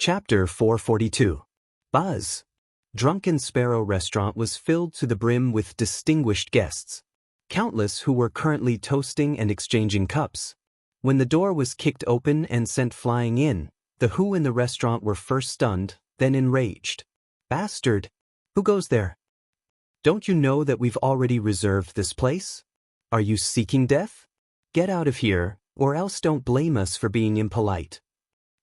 Chapter 442. Buzz. Drunken Sparrow Restaurant was filled to the brim with distinguished guests, countless who were currently toasting and exchanging cups. When the door was kicked open and sent flying in, the who in the restaurant were first stunned, then enraged. Bastard! Who goes there? Don't you know that we've already reserved this place? Are you seeking death? Get out of here, or else don't blame us for being impolite.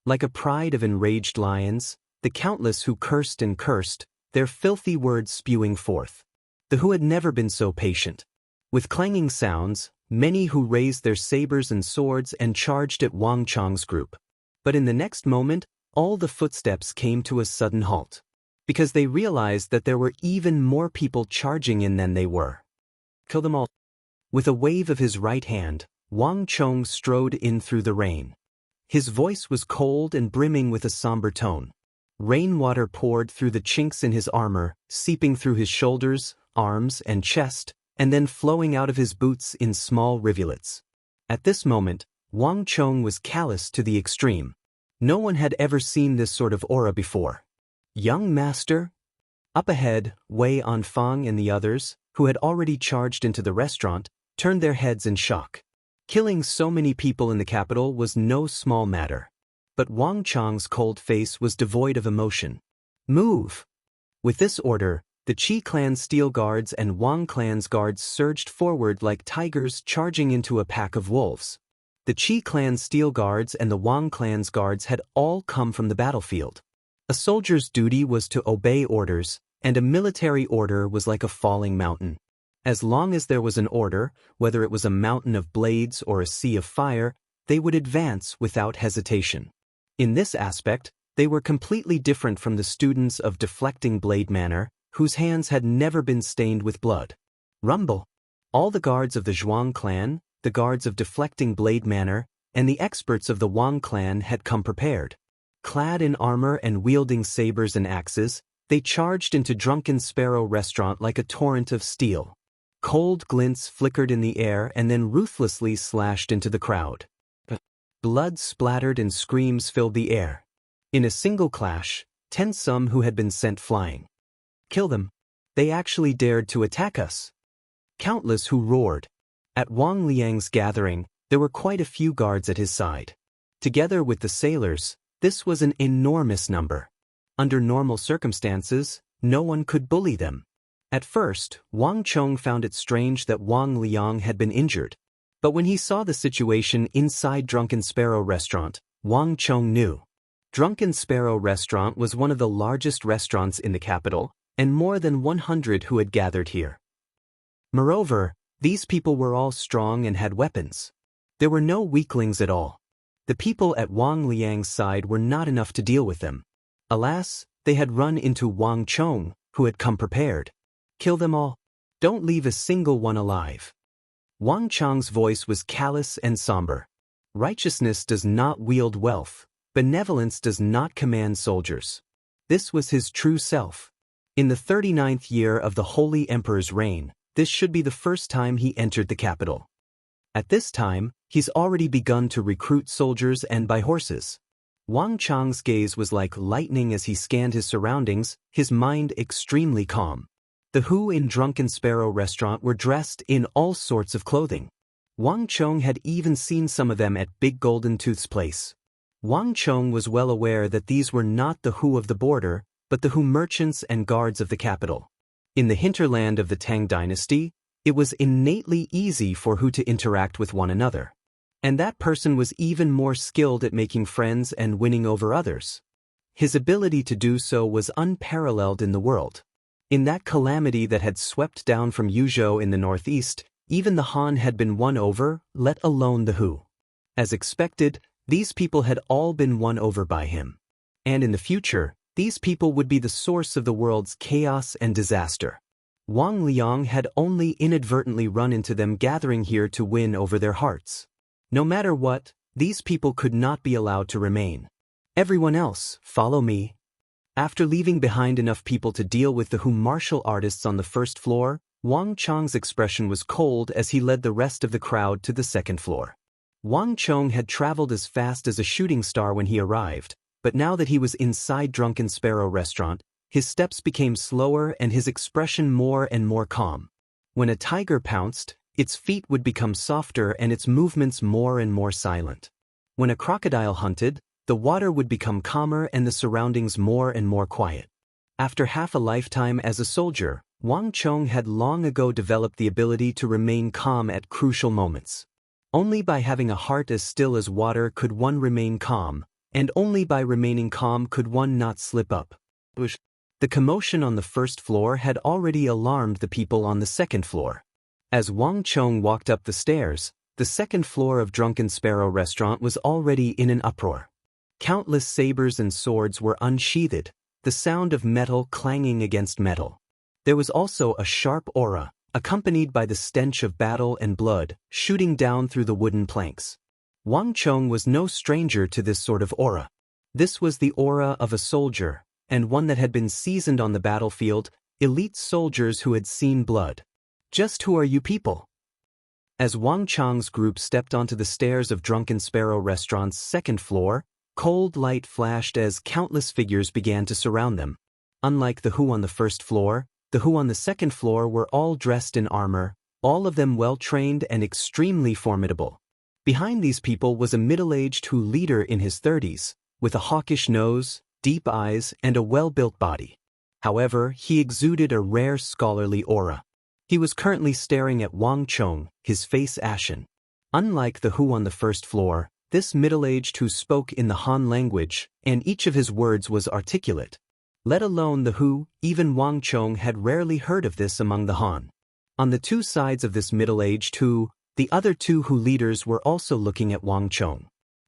Like a pride of enraged lions, the countless who cursed and cursed, their filthy words spewing forth. The who had never been so patient. With clanging sounds, many who raised their sabers and swords and charged at Wang Chong's group. But in the next moment, all the footsteps came to a sudden halt, because they realized that there were even more people charging in than they were. Kill them all. With a wave of his right hand, Wang Chong strode in through the rain. His voice was cold and brimming with a somber tone. Rainwater poured through the chinks in his armor, seeping through his shoulders, arms, and chest, and then flowing out of his boots in small rivulets. At this moment, Wang Chong was callous to the extreme. No one had ever seen this sort of aura before. Young master? Up ahead, Wei Anfang and the others, who had already charged into the restaurant, turned their heads in shock. Killing so many people in the capital was no small matter. But Wang Chong's cold face was devoid of emotion. Move! With this order, the Qi clan's steel guards and Wang clan's guards surged forward like tigers charging into a pack of wolves. The Qi clan's steel guards and the Wang clan's guards had all come from the battlefield. A soldier's duty was to obey orders, and a military order was like a falling mountain. As long as there was an order, whether it was a mountain of blades or a sea of fire, they would advance without hesitation. In this aspect, they were completely different from the students of Deflecting Blade Manor, whose hands had never been stained with blood. Rumble! All the guards of the Zhuang clan, the guards of Deflecting Blade Manor, and the experts of the Wang clan had come prepared. Clad in armor and wielding sabers and axes, they charged into Drunken Sparrow Restaurant like a torrent of steel. Cold glints flickered in the air and then ruthlessly slashed into the crowd. Blood splattered and screams filled the air. In a single clash, 10 some who had been sent flying. Kill them. They actually dared to attack us. Countless who roared. At Wang Liang's gathering, there were quite a few guards at his side. Together with the sailors, this was an enormous number. Under normal circumstances, no one could bully them. At first, Wang Chong found it strange that Wang Liang had been injured. But when he saw the situation inside Drunken Sparrow Restaurant, Wang Chong knew. Drunken Sparrow Restaurant was one of the largest restaurants in the capital, and more than 100 who had gathered here. Moreover, these people were all strong and had weapons. There were no weaklings at all. The people at Wang Liang's side were not enough to deal with them. Alas, they had run into Wang Chong, who had come prepared. Kill them all. Don't leave a single one alive. Wang Chong's voice was callous and somber. Righteousness does not wield wealth. Benevolence does not command soldiers. This was his true self. In the 39th year of the Holy Emperor's reign, this should be the first time he entered the capital. At this time, he's already begun to recruit soldiers and buy horses. Wang Chong's gaze was like lightning as he scanned his surroundings, his mind extremely calm. The who in Drunken Sparrow Restaurant were dressed in all sorts of clothing. Wang Chong had even seen some of them at Big Golden Tooth's place. Wang Chong was well aware that these were not the who of the border, but the who merchants and guards of the capital. In the hinterland of the Tang dynasty, it was innately easy for who to interact with one another. And that person was even more skilled at making friends and winning over others. His ability to do so was unparalleled in the world. In that calamity that had swept down from Yuzhou in the northeast, even the Han had been won over, let alone the Hu. As expected, these people had all been won over by him. And in the future, these people would be the source of the world's chaos and disaster. Wang Liang had only inadvertently run into them gathering here to win over their hearts. No matter what, these people could not be allowed to remain. Everyone else, follow me. After leaving behind enough people to deal with the Hu martial artists on the first floor, Wang Chong's expression was cold as he led the rest of the crowd to the second floor. Wang Chong had traveled as fast as a shooting star when he arrived, but now that he was inside Drunken Sparrow restaurant, his steps became slower and his expression more and more calm. When a tiger pounced, its feet would become softer and its movements more and more silent. When a crocodile hunted, the water would become calmer and the surroundings more and more quiet. After half a lifetime as a soldier, Wang Chong had long ago developed the ability to remain calm at crucial moments. Only by having a heart as still as water could one remain calm, and only by remaining calm could one not slip up. The commotion on the first floor had already alarmed the people on the second floor. As Wang Chong walked up the stairs, the second floor of Drunken Sparrow restaurant was already in an uproar. Countless sabers and swords were unsheathed, the sound of metal clanging against metal. There was also a sharp aura, accompanied by the stench of battle and blood, shooting down through the wooden planks. Wang Chong was no stranger to this sort of aura. This was the aura of a soldier, and one that had been seasoned on the battlefield, elite soldiers who had seen blood. Just who are you people? As Wang Chong's group stepped onto the stairs of Drunken Sparrow restaurant's second floor, cold light flashed as countless figures began to surround them. Unlike the Who on the first floor, the Who on the second floor were all dressed in armor, all of them well-trained and extremely formidable. Behind these people was a middle-aged Who leader in his 30s, with a hawkish nose, deep eyes, and a well-built body. However, he exuded a rare scholarly aura. He was currently staring at Wang Chong, his face ashen. Unlike the Who on the first floor, this middle-aged Who spoke in the Han language, and each of his words was articulate. Let alone the Who, even Wang Chong had rarely heard of this among the Han. On the two sides of this middle-aged Who, the other two Who leaders were also looking at Wang Chong.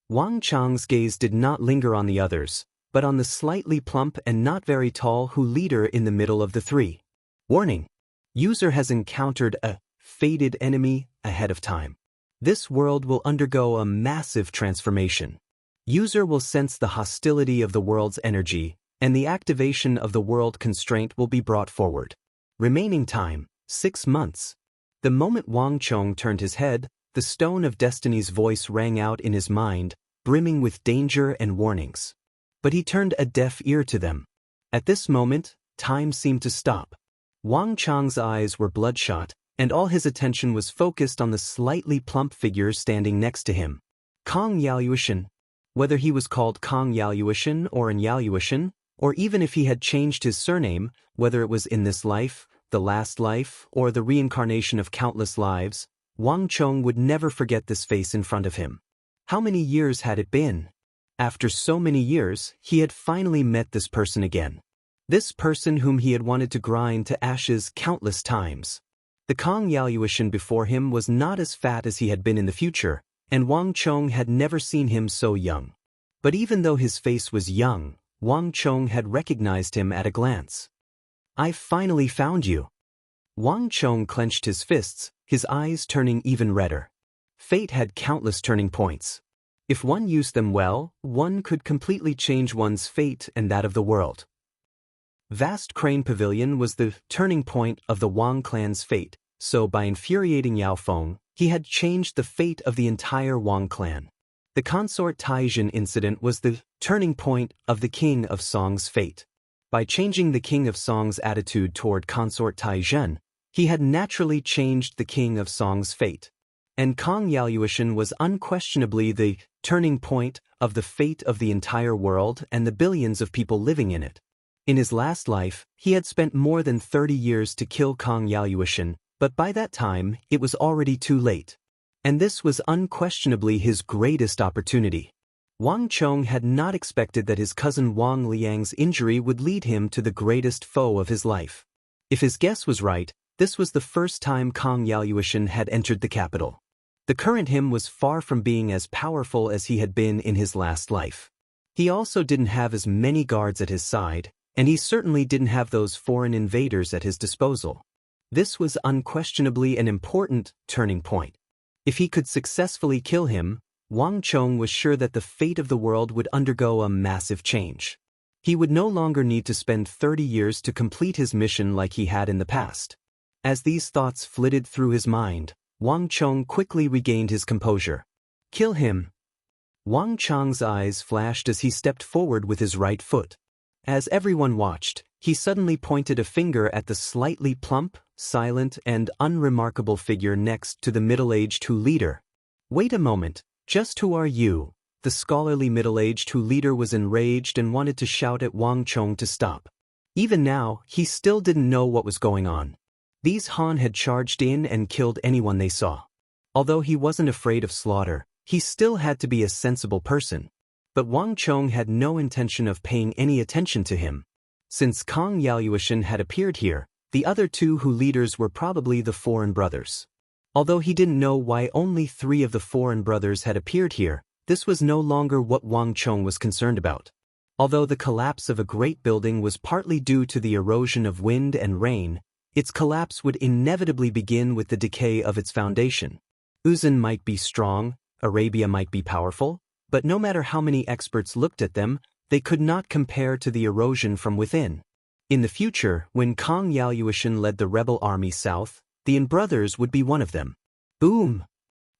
Wang Chong's gaze did not linger on the others, but on the slightly plump and not very tall Who leader in the middle of the three. Warning! User has encountered a fated enemy ahead of time. This world will undergo a massive transformation. User will sense the hostility of the world's energy, and the activation of the world constraint will be brought forward. Remaining time, 6 months. The moment Wang Chong turned his head, the Stone of Destiny's voice rang out in his mind, brimming with danger and warnings. But he turned a deaf ear to them. At this moment, time seemed to stop. Wang Chong's eyes were bloodshot, and all his attention was focused on the slightly plump figure standing next to him. Kong Yaoyuan. Whether he was called Kong Yaoyuan or an Yaoyuan, or even if he had changed his surname, whether it was in this life, the last life, or the reincarnation of countless lives, Wang Chong would never forget this face in front of him. How many years had it been? After so many years, he had finally met this person again. This person whom he had wanted to grind to ashes countless times. The Kong Yaoyuan before him was not as fat as he had been in the future, and Wang Chong had never seen him so young. But even though his face was young, Wang Chong had recognized him at a glance. I finally found you. Wang Chong clenched his fists, his eyes turning even redder. Fate had countless turning points. If one used them well, one could completely change one's fate and that of the world. Vast Crane Pavilion was the turning point of the Wang clan's fate, so by infuriating Yao Feng, he had changed the fate of the entire Wang clan. The Consort Taijin incident was the turning point of the King of Song's fate. By changing the King of Song's attitude toward Consort Taijin, he had naturally changed the King of Song's fate. And Kong Yaoyuan was unquestionably the turning point of the fate of the entire world and the billions of people living in it. In his last life, he had spent more than 30 years to kill Kong Yaoyuan, but by that time, it was already too late. And this was unquestionably his greatest opportunity. Wang Chong had not expected that his cousin Wang Liang's injury would lead him to the greatest foe of his life. If his guess was right, this was the first time Kong Yaoyuan had entered the capital. The current him was far from being as powerful as he had been in his last life. He also didn't have as many guards at his side, and he certainly didn't have those foreign invaders at his disposal. This was unquestionably an important turning point. If he could successfully kill him, Wang Chong was sure that the fate of the world would undergo a massive change. He would no longer need to spend 30 years to complete his mission like he had in the past. As these thoughts flitted through his mind, Wang Chong quickly regained his composure. Kill him. Wang Chang's eyes flashed as he stepped forward with his right foot. As everyone watched, he suddenly pointed a finger at the slightly plump, silent, and unremarkable figure next to the middle-aged Hu leader. Wait a moment, just who are you? The scholarly middle-aged Hu leader was enraged and wanted to shout at Wang Chong to stop. Even now, he still didn't know what was going on. These Han had charged in and killed anyone they saw. Although he wasn't afraid of slaughter, he still had to be a sensible person. But Wang Chong had no intention of paying any attention to him. Since Kang Yaoyuan had appeared here, the other two Hu leaders were probably the foreign brothers. Although he didn't know why only 3 of the foreign brothers had appeared here, this was no longer what Wang Chong was concerned about. Although the collapse of a great building was partly due to the erosion of wind and rain, its collapse would inevitably begin with the decay of its foundation. Uzan might be strong, Arabia might be powerful, but no matter how many experts looked at them, they could not compare to the erosion from within. In the future, when Kang Yaoyuan led the rebel army south, the In brothers would be one of them. Boom!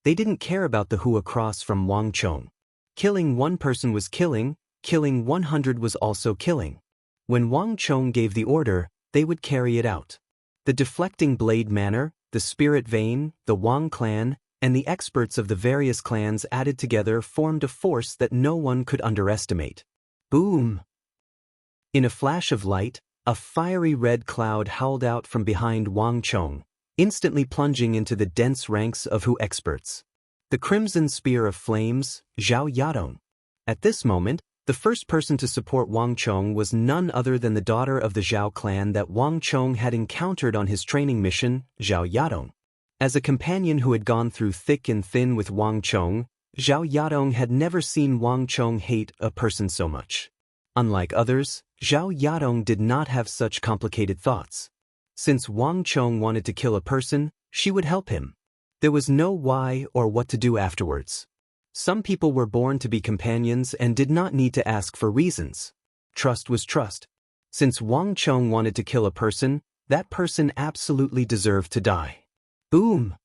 They didn't care about the Hu across from Wang Chong. Killing one person was killing 100 was also killing. When Wang Chong gave the order, they would carry it out. The deflecting blade manor, the spirit vein, the Wang clan, and the experts of the various clans added together formed a force that no one could underestimate. Boom! In a flash of light, a fiery red cloud howled out from behind Wang Chong, instantly plunging into the dense ranks of Hu experts. The crimson spear of flames, Zhao Yadong. At this moment, the first person to support Wang Chong was none other than the daughter of the Zhao clan that Wang Chong had encountered on his training mission, Zhao Yadong. As a companion who had gone through thick and thin with Wang Chong, Zhao Yadong had never seen Wang Chong hate a person so much. Unlike others, Zhao Yadong did not have such complicated thoughts. Since Wang Chong wanted to kill a person, she would help him. There was no why or what to do afterwards. Some people were born to be companions and did not need to ask for reasons. Trust was trust. Since Wang Chong wanted to kill a person, that person absolutely deserved to die. Boom!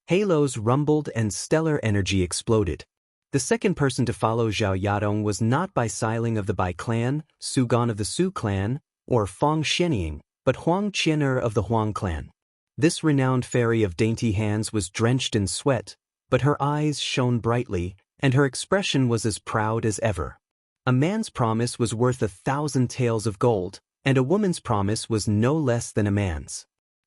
Halos rumbled and stellar energy exploded. The second person to follow Zhao Yadong was not Bai Siling of the Bai clan, Su Gan of the Su clan, or Fang Shenying, but Huang Qianer of the Huang clan. This renowned fairy of dainty hands was drenched in sweat, but her eyes shone brightly, and her expression was as proud as ever. A man's promise was worth 1,000 taels of gold, and a woman's promise was no less than a man's.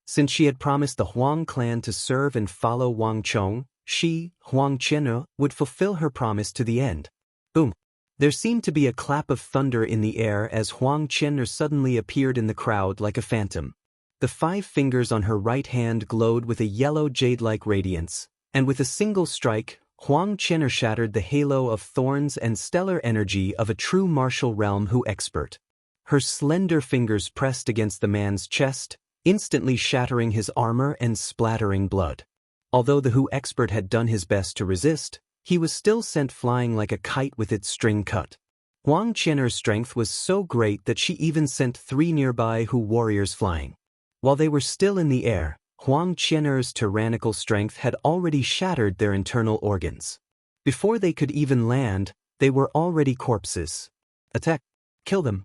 Since she had promised the Huang clan to serve and follow Wang Chong, she, Huang Qianer, would fulfill her promise to the end. Boom! There seemed to be a clap of thunder in the air as Huang Qianer suddenly appeared in the crowd like a phantom. The 5 fingers on her right hand glowed with a yellow jade-like radiance, and with a single strike, Huang Qianer shattered the halo of thorns and stellar energy of a true martial realm Hu expert. Her slender fingers pressed against the man's chest, instantly shattering his armor and splattering blood. Although the Hu expert had done his best to resist, he was still sent flying like a kite with its string cut. Huang Qianer's strength was so great that she even sent 3 nearby Hu warriors flying. While they were still in the air, Huang Qianer's tyrannical strength had already shattered their internal organs. Before they could even land, they were already corpses. Attack! Kill them!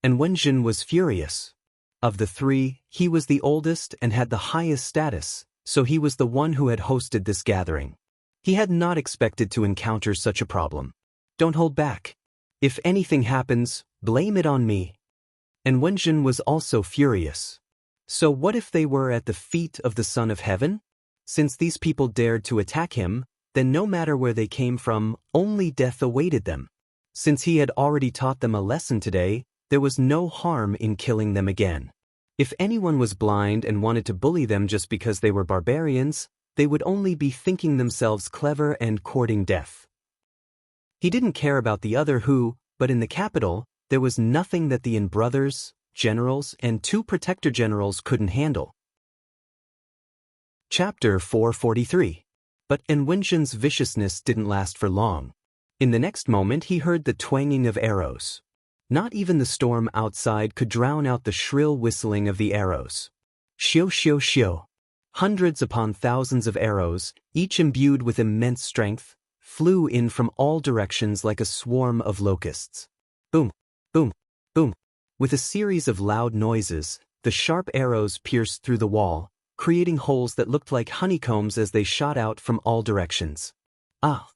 And Wenjin was furious. Of the 3, he was the oldest and had the highest status, so he was the one who had hosted this gathering. He had not expected to encounter such a problem. Don't hold back. If anything happens, blame it on me. And Wenjin was also furious. So what if they were at the feet of the Son of Heaven? Since these people dared to attack him, then no matter where they came from, only death awaited them. Since he had already taught them a lesson today, there was no harm in killing them again. If anyone was blind and wanted to bully them just because they were barbarians, they would only be thinking themselves clever and courting death. He didn't care about the other Hu, but in the capital, there was nothing that the In brothers, generals, and 2 protector generals couldn't handle. Chapter 443. But Wenjin's viciousness didn't last for long. In the next moment he heard the twanging of arrows. Not even the storm outside could drown out the shrill whistling of the arrows. Xiu xiu xiu. Hundreds upon thousands of arrows, each imbued with immense strength, flew in from all directions like a swarm of locusts. Boom, boom, boom. With a series of loud noises, the sharp arrows pierced through the wall, creating holes that looked like honeycombs as they shot out from all directions. Ah!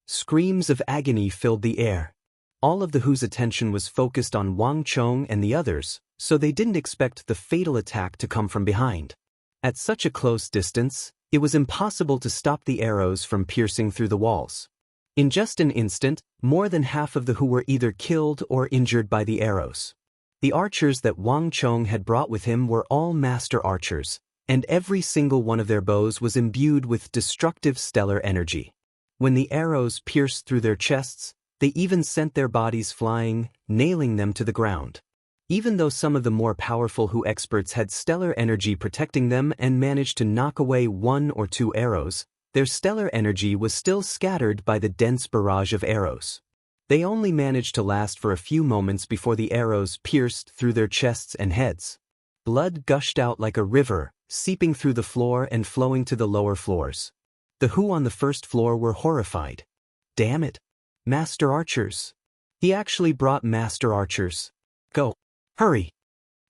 Screams of agony filled the air. All of the Who's attention was focused on Wang Chong and the others, so they didn't expect the fatal attack to come from behind. At such a close distance, it was impossible to stop the arrows from piercing through the walls. In just an instant, more than half of the Who were either killed or injured by the arrows. The archers that Wang Chong had brought with him were all master archers, and every single one of their bows was imbued with destructive stellar energy. When the arrows pierced through their chests, they even sent their bodies flying, nailing them to the ground. Even though some of the more powerful Who experts had stellar energy protecting them and managed to knock away 1 or 2 arrows, their stellar energy was still scattered by the dense barrage of arrows. They only managed to last for a few moments before the arrows pierced through their chests and heads. Blood gushed out like a river, seeping through the floor and flowing to the lower floors. The Who on the first floor were horrified. Damn it! Master archers! He actually brought master archers. Go! Hurry!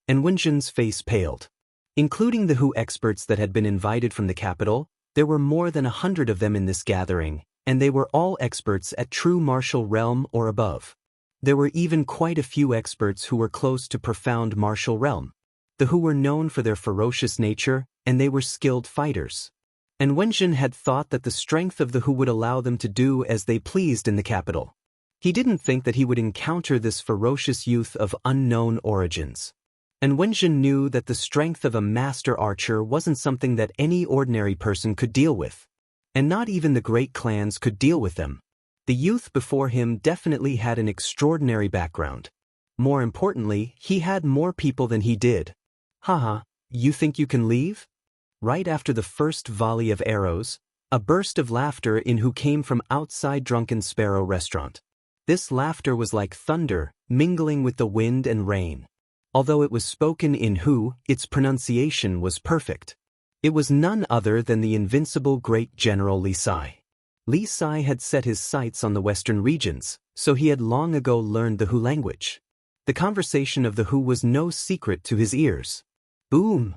And Wenjin's face paled. Including the Who experts that had been invited from the capital, there were more than 100 of them in this gathering, and they were all experts at true martial realm or above. There were even quite a few experts who were close to profound martial realm. The Who were known for their ferocious nature, and they were skilled fighters. And Wenjin had thought that the strength of the Who would allow them to do as they pleased in the capital. He didn't think that he would encounter this ferocious youth of unknown origins. And Wenjin knew that the strength of a master archer wasn't something that any ordinary person could deal with. And not even the great clans could deal with them. The youth before him definitely had an extraordinary background. More importantly, he had more people than he did. Haha, you think you can leave? Right after the first volley of arrows, a burst of laughter in Who came from outside Drunken Sparrow restaurant. This laughter was like thunder, mingling with the wind and rain. Although it was spoken in Who, its pronunciation was perfect. It was none other than the invincible great General Li Sai. Li Sai had set his sights on the western regions, so he had long ago learned the Who language. The conversation of the Who was no secret to his ears. Boom!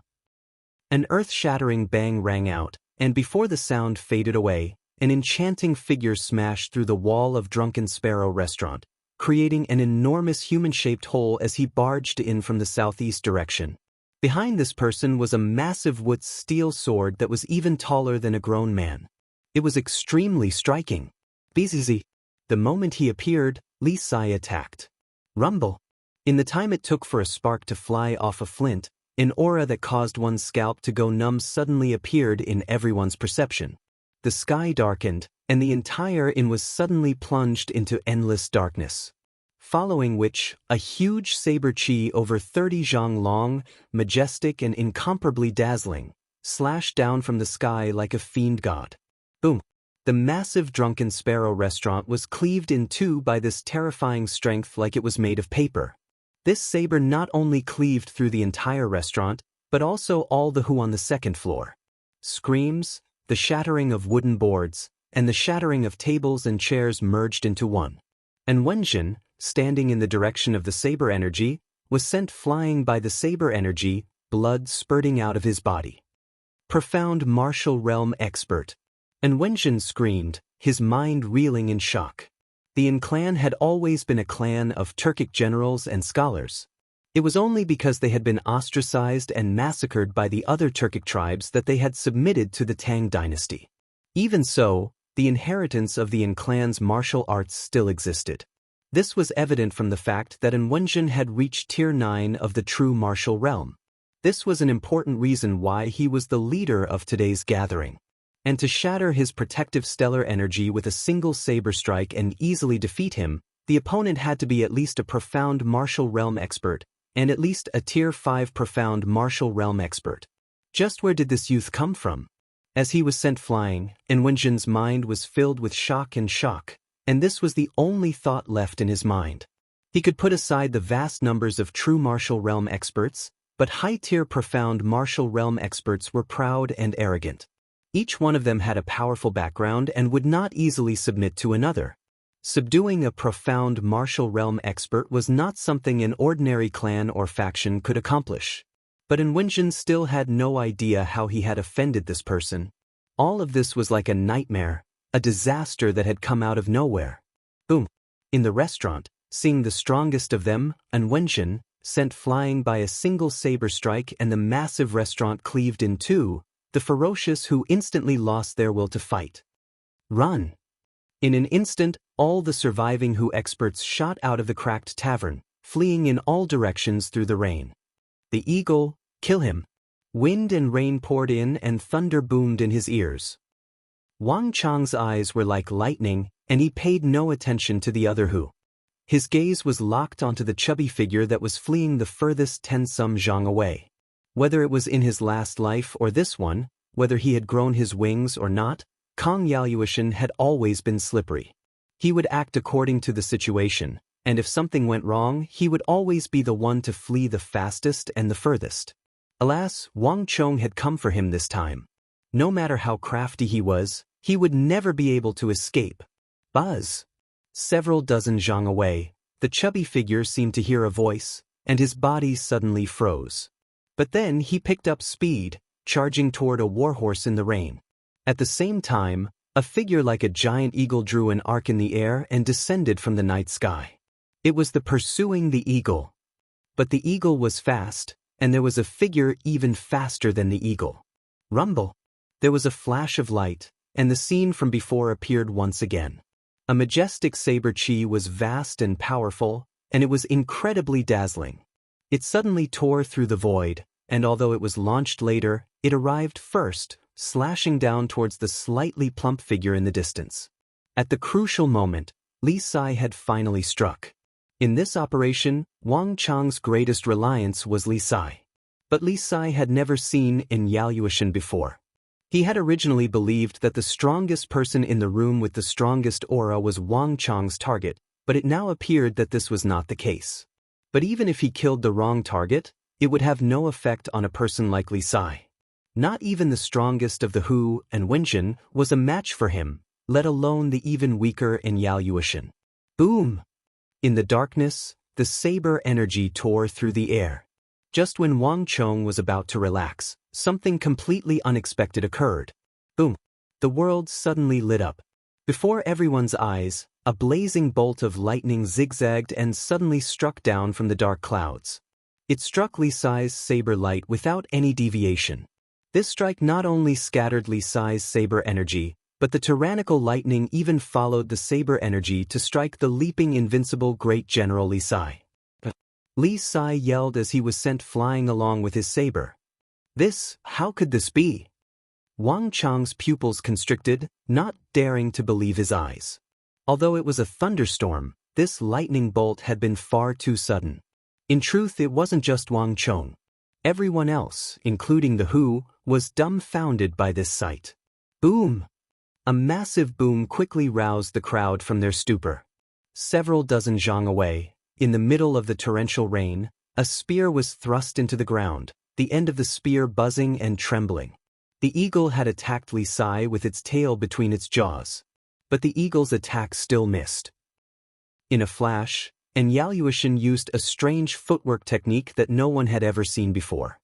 An earth-shattering bang rang out, and before the sound faded away, an enchanting figure smashed through the wall of Drunken Sparrow restaurant, creating an enormous human-shaped hole as he barged in from the southeast direction. Behind this person was a massive wood steel sword that was even taller than a grown man. It was extremely striking. Bzz. The moment he appeared, Li Sai attacked. Rumble. In the time it took for a spark to fly off a flint, an aura that caused one's scalp to go numb suddenly appeared in everyone's perception. The sky darkened, and the entire inn was suddenly plunged into endless darkness. Following which, a huge saber chi over 30 zhang long, majestic and incomparably dazzling, slashed down from the sky like a fiend god. Boom! The massive Drunken Sparrow restaurant was cleaved in two by this terrifying strength like it was made of paper. This saber not only cleaved through the entire restaurant, but also all the Who on the second floor. Screams, the shattering of wooden boards, and the shattering of tables and chairs merged into one. And Wenjin, standing in the direction of the saber energy, was sent flying by the saber energy, blood spurting out of his body. Profound martial realm expert. And Wenjin screamed, his mind reeling in shock. The Yin clan had always been a clan of Turkic generals and scholars. It was only because they had been ostracized and massacred by the other Turkic tribes that they had submitted to the Tang dynasty. Even so, the inheritance of the Yin clan's martial arts still existed. This was evident from the fact that Wenjin had reached Tier 9 of the true martial realm. This was an important reason why he was the leader of today's gathering. And to shatter his protective stellar energy with a single saber strike and easily defeat him, the opponent had to be at least a profound martial realm expert, and at least a Tier 5 profound martial realm expert. Just where did this youth come from? As he was sent flying, Wenjin's mind was filled with shock, and this was the only thought left in his mind. He could put aside the vast numbers of true martial realm experts, but high-tier profound martial realm experts were proud and arrogant. Each one of them had a powerful background and would not easily submit to another. Subduing a profound martial realm expert was not something an ordinary clan or faction could accomplish. But Wenjin still had no idea how he had offended this person. All of this was like a nightmare, a disaster that had come out of nowhere. Boom. In the restaurant, seeing the strongest of them, Wenjin, sent flying by a single saber strike and the massive restaurant cleaved in two, the ferocious who instantly lost their will to fight. Run! In an instant, all the surviving Hu experts shot out of the cracked tavern, fleeing in all directions through the rain. The eagle, kill him! Wind and rain poured in and thunder boomed in his ears. Wang Chang's eyes were like lightning, and he paid no attention to the other Hu. His gaze was locked onto the chubby figure that was fleeing the furthest 10 some zhang away. Whether it was in his last life or this one, whether he had grown his wings or not, Kang Yaoyuan had always been slippery. He would act according to the situation, and if something went wrong, he would always be the one to flee the fastest and the furthest. Alas, Wang Chong had come for him this time. No matter how crafty he was, he would never be able to escape. Buzz! Several dozen zhang away, the chubby figure seemed to hear a voice, and his body suddenly froze. But then he picked up speed, charging toward a warhorse in the rain. At the same time, a figure like a giant eagle drew an arc in the air and descended from the night sky. It was the pursuing the eagle. But the eagle was fast, and there was a figure even faster than the eagle. Rumble! There was a flash of light, and the scene from before appeared once again. A majestic saber chi was vast and powerful, and it was incredibly dazzling. It suddenly tore through the void, and although it was launched later, it arrived first, slashing down towards the slightly plump figure in the distance. At the crucial moment, Li Sai had finally struck. In this operation, Wang Chang's greatest reliance was Li Sai. But Li Sai had never seen Yaoyuan before. He had originally believed that the strongest person in the room with the strongest aura was Wang Chang's target, but it now appeared that this was not the case. But even if he killed the wrong target, it would have no effect on a person like Li Sai. Not even the strongest of the Hu and Wenjin was a match for him, let alone the even weaker Yaoyuan. Boom! In the darkness, the saber energy tore through the air. Just when Wang Chong was about to relax, something completely unexpected occurred. Boom! The world suddenly lit up. Before everyone's eyes, a blazing bolt of lightning zigzagged and suddenly struck down from the dark clouds. It struck Li Sai's saber light without any deviation. This strike not only scattered Li Sai's saber energy, but the tyrannical lightning even followed the saber energy to strike the leaping invincible great general Li Sai. Li Sai yelled as he was sent flying along with his saber. How could this be? Wang Chang's pupils constricted, not daring to believe his eyes. Although it was a thunderstorm, this lightning bolt had been far too sudden. In truth, it wasn't just Wang Chong. Everyone else, including the Hu, was dumbfounded by this sight. Boom! A massive boom quickly roused the crowd from their stupor. Several dozen zhang away, in the middle of the torrential rain, a spear was thrust into the ground, the end of the spear buzzing and trembling. The eagle had attacked Li Sai with its tail between its jaws. But the eagle's attack still missed. In a flash, Yaoyuan used a strange footwork technique that no one had ever seen before.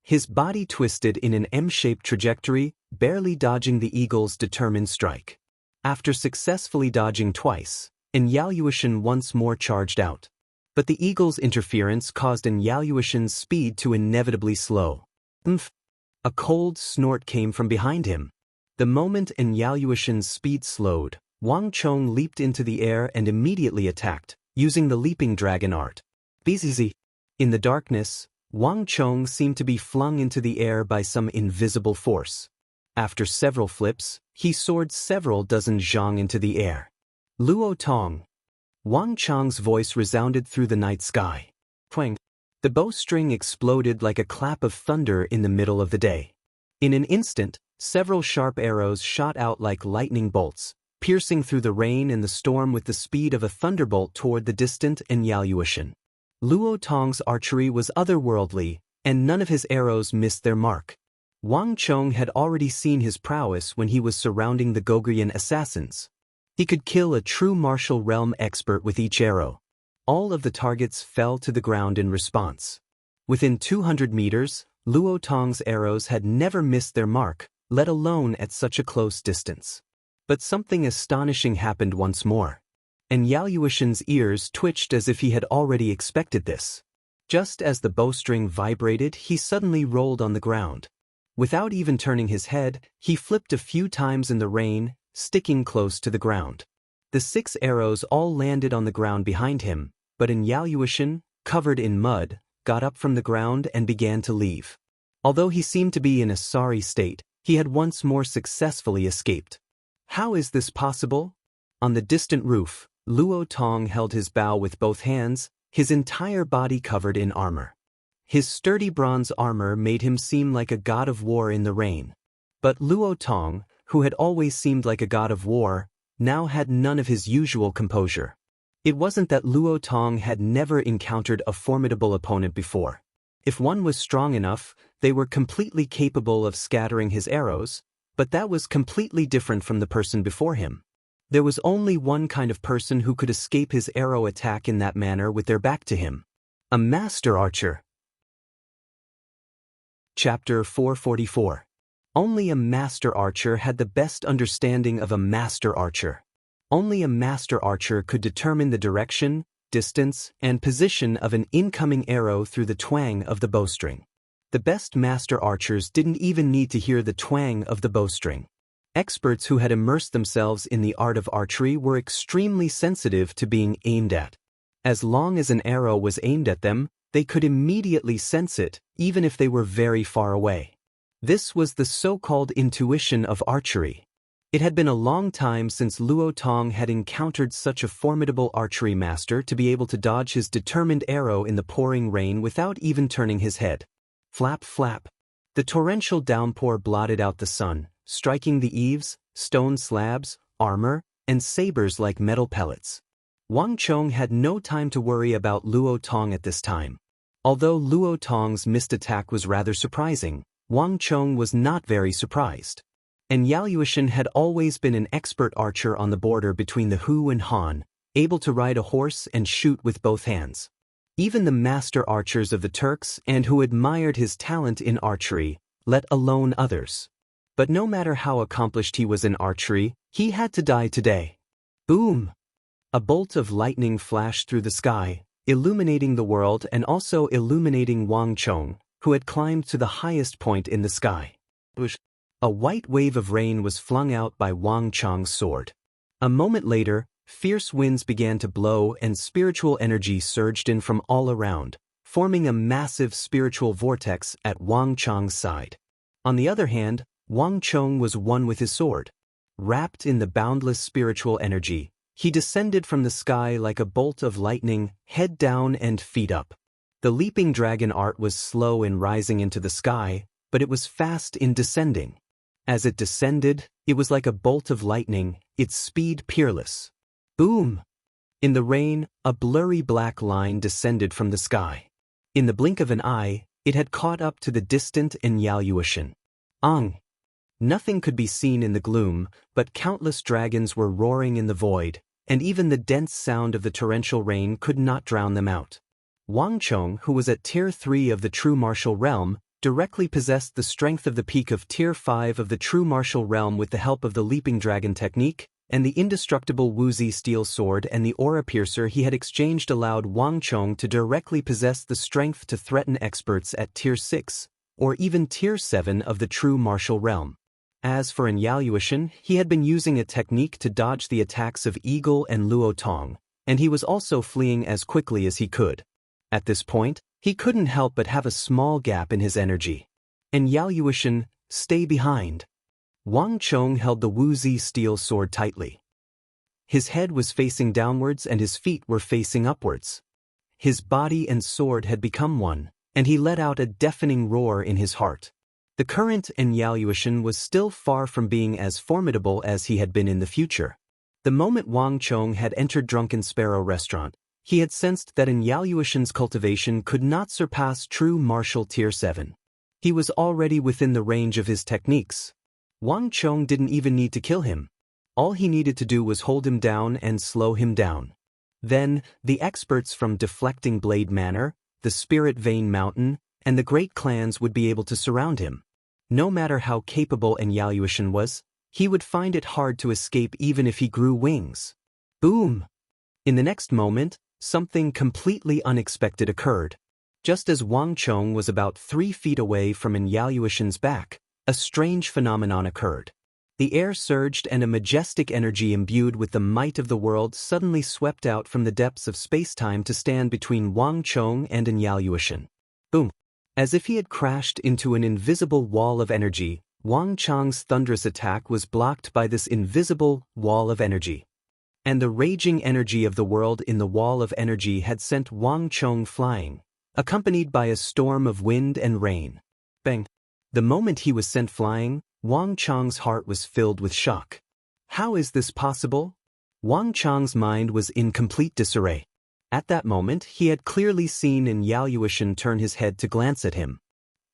His body twisted in an M-shaped trajectory, barely dodging the eagle's determined strike. After successfully dodging twice, Yaoyuan once more charged out. But the eagle's interference caused Yaoyuan's speed to inevitably slow. A cold snort came from behind him. The moment Yaoyuan's speed slowed, Wang Chong leaped into the air and immediately attacked, using the leaping dragon art. Bzz. In the darkness, Wang Chong seemed to be flung into the air by some invisible force. After several flips, he soared several dozen zhang into the air. Luo Tong. Wang Chong's voice resounded through the night sky. Twang. The bowstring exploded like a clap of thunder in the middle of the day. In an instant, several sharp arrows shot out like lightning bolts, piercing through the rain and the storm with the speed of a thunderbolt toward the distant Yaoyuan. Luo Tong's archery was otherworldly, and none of his arrows missed their mark. Wang Chong had already seen his prowess when he was surrounding the Goguryeo assassins. He could kill a true martial realm expert with each arrow. All of the targets fell to the ground in response. Within 200 meters, Luo Tong's arrows had never missed their mark, let alone at such a close distance. But something astonishing happened once more. And Yao Yuishen's ears twitched as if he had already expected this. Just as the bowstring vibrated, he suddenly rolled on the ground. Without even turning his head, he flipped a few times in the rain, sticking close to the ground. The 6 arrows all landed on the ground behind him, but Yao Yuishen, covered in mud, got up from the ground and began to leave. Although he seemed to be in a sorry state, he had once more successfully escaped. How is this possible? On the distant roof, Luo Tong held his bow with both hands, his entire body covered in armor. His sturdy bronze armor made him seem like a god of war in the rain. But Luo Tong, who had always seemed like a god of war, now had none of his usual composure. It wasn't that Luo Tong had never encountered a formidable opponent before. If one was strong enough, they were completely capable of scattering his arrows, but that was completely different from the person before him. There was only one kind of person who could escape his arrow attack in that manner with their back to him. A master archer. Chapter 444. Only a master archer had the best understanding of a master archer. Only a master archer could determine the direction, distance, and position of an incoming arrow through the twang of the bowstring. The best master archers didn't even need to hear the twang of the bowstring. Experts who had immersed themselves in the art of archery were extremely sensitive to being aimed at. As long as an arrow was aimed at them, they could immediately sense it, even if they were very far away. This was the so-called intuition of archery. It had been a long time since Luo Tong had encountered such a formidable archery master to be able to dodge his determined arrow in the pouring rain without even turning his head. Flap, flap. The torrential downpour blotted out the sun, striking the eaves, stone slabs, armor, and sabers like metal pellets. Wang Chong had no time to worry about Luo Tong at this time. Although Luo Tong's missed attack was rather surprising, Wang Chong was not very surprised. And Yao Yuishen had always been an expert archer on the border between the Hu and Han, able to ride a horse and shoot with both hands. Even the master archers of the Turks and who admired his talent in archery, let alone others. But no matter how accomplished he was in archery, he had to die today. Boom! A bolt of lightning flashed through the sky, illuminating the world and also illuminating Wang Chong, who had climbed to the highest point in the sky. A white wave of rain was flung out by Wang Chong's sword. A moment later, fierce winds began to blow and spiritual energy surged in from all around, forming a massive spiritual vortex at Wang Chong's side. On the other hand, Wang Chong was one with his sword. Wrapped in the boundless spiritual energy, he descended from the sky like a bolt of lightning, head down and feet up. The leaping dragon art was slow in rising into the sky, but it was fast in descending. As it descended, it was like a bolt of lightning, its speed peerless. Boom! In the rain, a blurry black line descended from the sky. In the blink of an eye, it had caught up to the distant Yao Yuishen. Ang! Nothing could be seen in the gloom, but countless dragons were roaring in the void, and even the dense sound of the torrential rain could not drown them out. Wang Chong, who was at Tier 3 of the true martial realm, directly possessed the strength of the peak of Tier 5 of the true martial realm with the help of the leaping dragon technique, and the indestructible Wuzi steel sword and the aura piercer he had exchanged allowed Wang Chong to directly possess the strength to threaten experts at Tier 6, or even Tier 7 of the true martial realm. As for Yao Yuishen, he had been using a technique to dodge the attacks of Eagle and Luo Tong, and he was also fleeing as quickly as he could. At this point, he couldn't help but have a small gap in his energy. And Yao Yuishen, stay behind. Wang Chong held the Wuzi steel sword tightly. His head was facing downwards and his feet were facing upwards. His body and sword had become one, and he let out a deafening roar in his heart. The current Yao Yuishen was still far from being as formidable as he had been in the future. The moment Wang Chong had entered Drunken Sparrow restaurant, he had sensed that Yao Yuishen's cultivation could not surpass true martial Tier 7. He was already within the range of his techniques. Wang Chong didn't even need to kill him. All he needed to do was hold him down and slow him down. Then, the experts from Deflecting Blade Manor, the Spirit Vein Mountain, and the great clans would be able to surround him. No matter how capable Yaoyuan was, he would find it hard to escape even if he grew wings. Boom! In the next moment, something completely unexpected occurred. Just as Wang Chong was about 3 feet away from Yaoyuan's back, a strange phenomenon occurred. The air surged and a majestic energy imbued with the might of the world suddenly swept out from the depths of space-time to stand between Wang Chong and Yaoyuan. Boom! As if he had crashed into an invisible wall of energy, Wang Chong's thunderous attack was blocked by this invisible wall of energy. And the raging energy of the world in the wall of energy had sent Wang Chong flying, accompanied by a storm of wind and rain. Bang! The moment he was sent flying, Wang Chong's heart was filled with shock. How is this possible? Wang Chong's mind was in complete disarray. At that moment, he had clearly seen Yaoyuan turn his head to glance at him.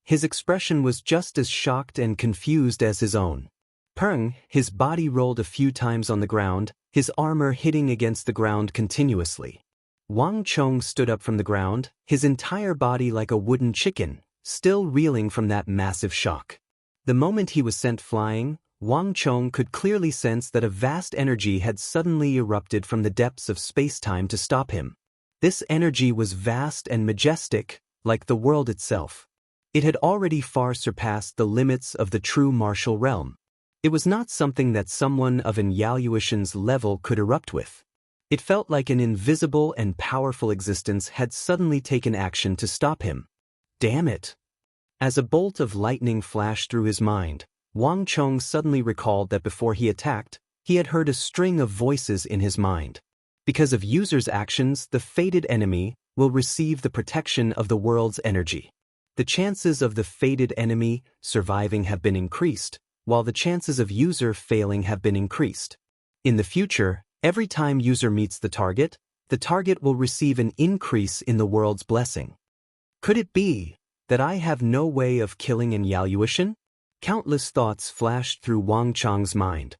His expression was just as shocked and confused as his own. Peng, his body rolled a few times on the ground, his armor hitting against the ground continuously. Wang Chong stood up from the ground, his entire body like a wooden chicken, still reeling from that massive shock. The moment he was sent flying, Wang Chong could clearly sense that a vast energy had suddenly erupted from the depths of space-time to stop him. This energy was vast and majestic, like the world itself. It had already far surpassed the limits of the true martial realm. It was not something that someone of Yaoyuan's level could erupt with. It felt like an invisible and powerful existence had suddenly taken action to stop him. Damn it! As a bolt of lightning flashed through his mind, Wang Chong suddenly recalled that before he attacked, he had heard a string of voices in his mind. Because of users' actions, the fated enemy will receive the protection of the world's energy. The chances of the fated enemy surviving have been increased, while the chances of user failing have been increased. In the future, every time user meets the target will receive an increase in the world's blessing. Could it be that I have no way of killing Yaoyuan? Countless thoughts flashed through Wang Chong's mind.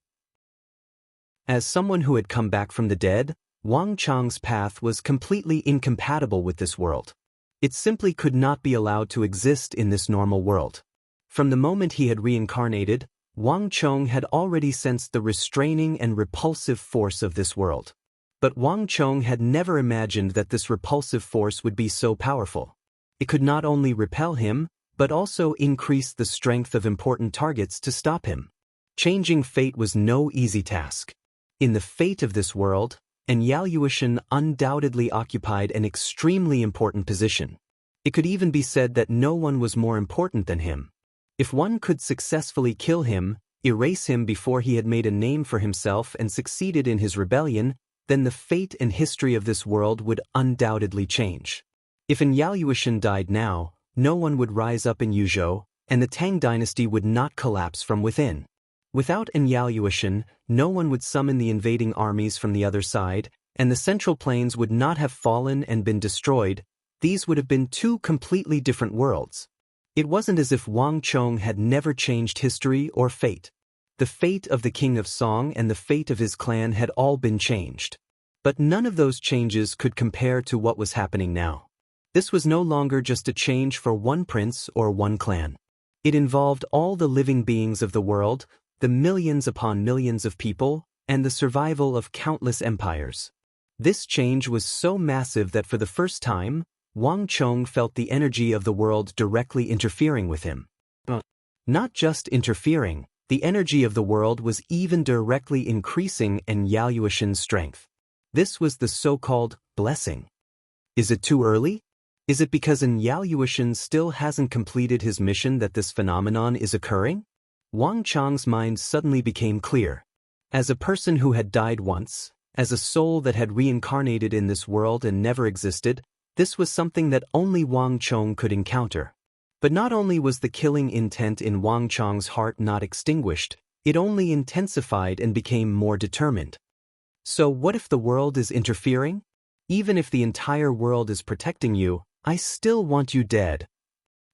As someone who had come back from the dead, Wang Chong's path was completely incompatible with this world. It simply could not be allowed to exist in this normal world. From the moment he had reincarnated, Wang Chong had already sensed the restraining and repulsive force of this world. But Wang Chong had never imagined that this repulsive force would be so powerful. It could not only repel him, but also increase the strength of important targets to stop him. Changing fate was no easy task. In the fate of this world, Yaoyuan undoubtedly occupied an extremely important position. It could even be said that no one was more important than him. If one could successfully kill him, erase him before he had made a name for himself and succeeded in his rebellion, then the fate and history of this world would undoubtedly change. If Yaoyuan died now, no one would rise up in Yuzhou, and the Tang dynasty would not collapse from within. Without Yaoyuan, no one would summon the invading armies from the other side, and the Central Plains would not have fallen and been destroyed. These would have been 2 completely different worlds. It wasn't as if Wang Chong had never changed history or fate. The fate of the King of Song and the fate of his clan had all been changed. But none of those changes could compare to what was happening now. This was no longer just a change for one prince or one clan. It involved all the living beings of the world, the millions upon millions of people, and the survival of countless empires. This change was so massive that for the first time, Wang Chong felt the energy of the world directly interfering with him. But not just interfering, the energy of the world was even directly increasing Yaoyuan's strength. This was the so-called blessing. Is it too early? Is it because Yaoyuan still hasn't completed his mission that this phenomenon is occurring? Wang Chong's mind suddenly became clear. As a person who had died once, as a soul that had reincarnated in this world and never existed, this was something that only Wang Chong could encounter. But not only was the killing intent in Wang Chong's heart not extinguished, it only intensified and became more determined. So what if the world is interfering? Even if the entire world is protecting you, I still want you dead.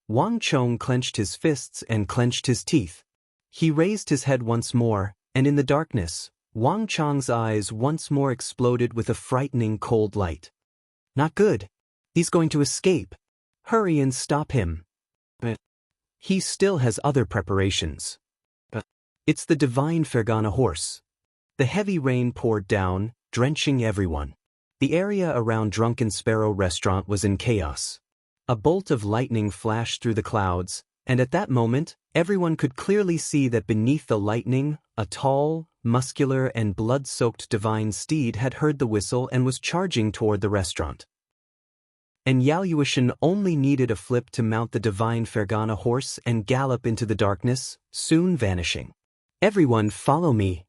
Wang Chong clenched his fists and clenched his teeth. He raised his head once more, and in the darkness, Wang Chong's eyes once more exploded with a frightening cold light. Not good. He's going to escape. Hurry and stop him. But he still has other preparations. It's the divine Fergana horse. The heavy rain poured down, drenching everyone. The area around Drunken Sparrow restaurant was in chaos. A bolt of lightning flashed through the clouds, and at that moment, everyone could clearly see that beneath the lightning, a tall, muscular and blood-soaked divine steed had heard the whistle and was charging toward the restaurant. And Yaoyuishan only needed a flip to mount the divine Fergana horse and gallop into the darkness, soon vanishing. Everyone follow me.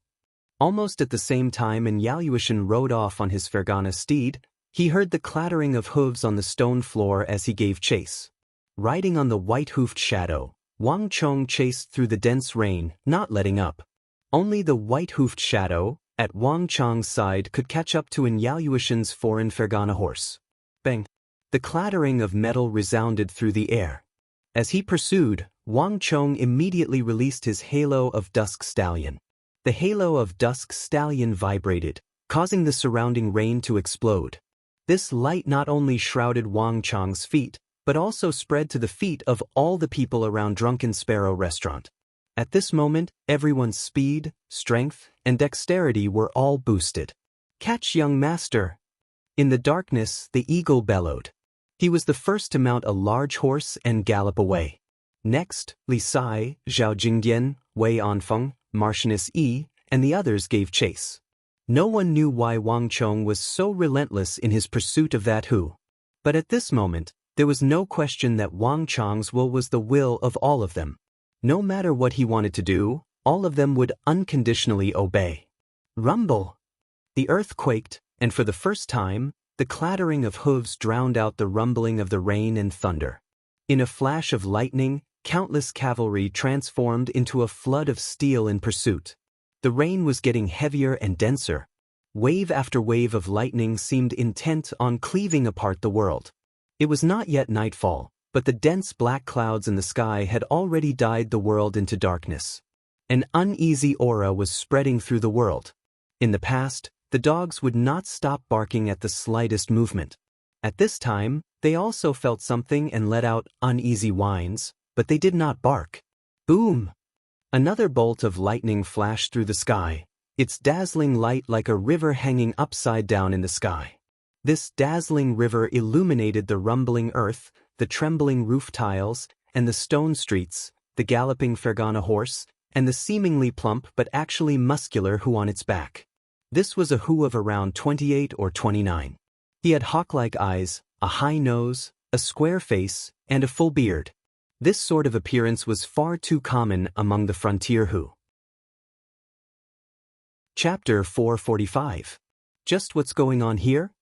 Almost at the same time Yaoyuishan rode off on his Fergana steed, he heard the clattering of hooves on the stone floor as he gave chase. Riding on the white-hoofed shadow, Wang Chong chased through the dense rain, not letting up. Only the white-hoofed shadow, at Wang Chong's side, could catch up to Yaoyuishan's foreign Fergana horse. Bang! The clattering of metal resounded through the air. As he pursued, Wang Chong immediately released his halo of Dusk Stallion. The halo of Dusk Stallion vibrated, causing the surrounding rain to explode. This light not only shrouded Wang Chong's feet, but also spread to the feet of all the people around Drunken Sparrow restaurant. At this moment, everyone's speed, strength, and dexterity were all boosted. Catch, young master! In the darkness, the eagle bellowed. He was the first to mount a large horse and gallop away. Next, Li Sai, Zhao Jingdian, Wei Anfeng, Marchioness Yi, and the others gave chase. No one knew why Wang Chong was so relentless in his pursuit of that who. But at this moment, there was no question that Wang Chong's will was the will of all of them. No matter what he wanted to do, all of them would unconditionally obey. Rumble! The earth quaked, and for the first time, the clattering of hooves drowned out the rumbling of the rain and thunder. In a flash of lightning, countless cavalry transformed into a flood of steel in pursuit. The rain was getting heavier and denser. Wave after wave of lightning seemed intent on cleaving apart the world. It was not yet nightfall, but the dense black clouds in the sky had already dyed the world into darkness. An uneasy aura was spreading through the world. In the past, the dogs would not stop barking at the slightest movement. At this time, they also felt something and let out uneasy whines, but they did not bark. Boom! Another bolt of lightning flashed through the sky, its dazzling light like a river hanging upside down in the sky. This dazzling river illuminated the rumbling earth, the trembling roof tiles, and the stone streets, the galloping Fergana horse, and the seemingly plump but actually muscular who on its back. This was a who of around 28 or 29. He had hawk-like eyes, a high nose, a square face, and a full beard. This sort of appearance was far too common among the frontier who. Chapter 445. Just what's going on here?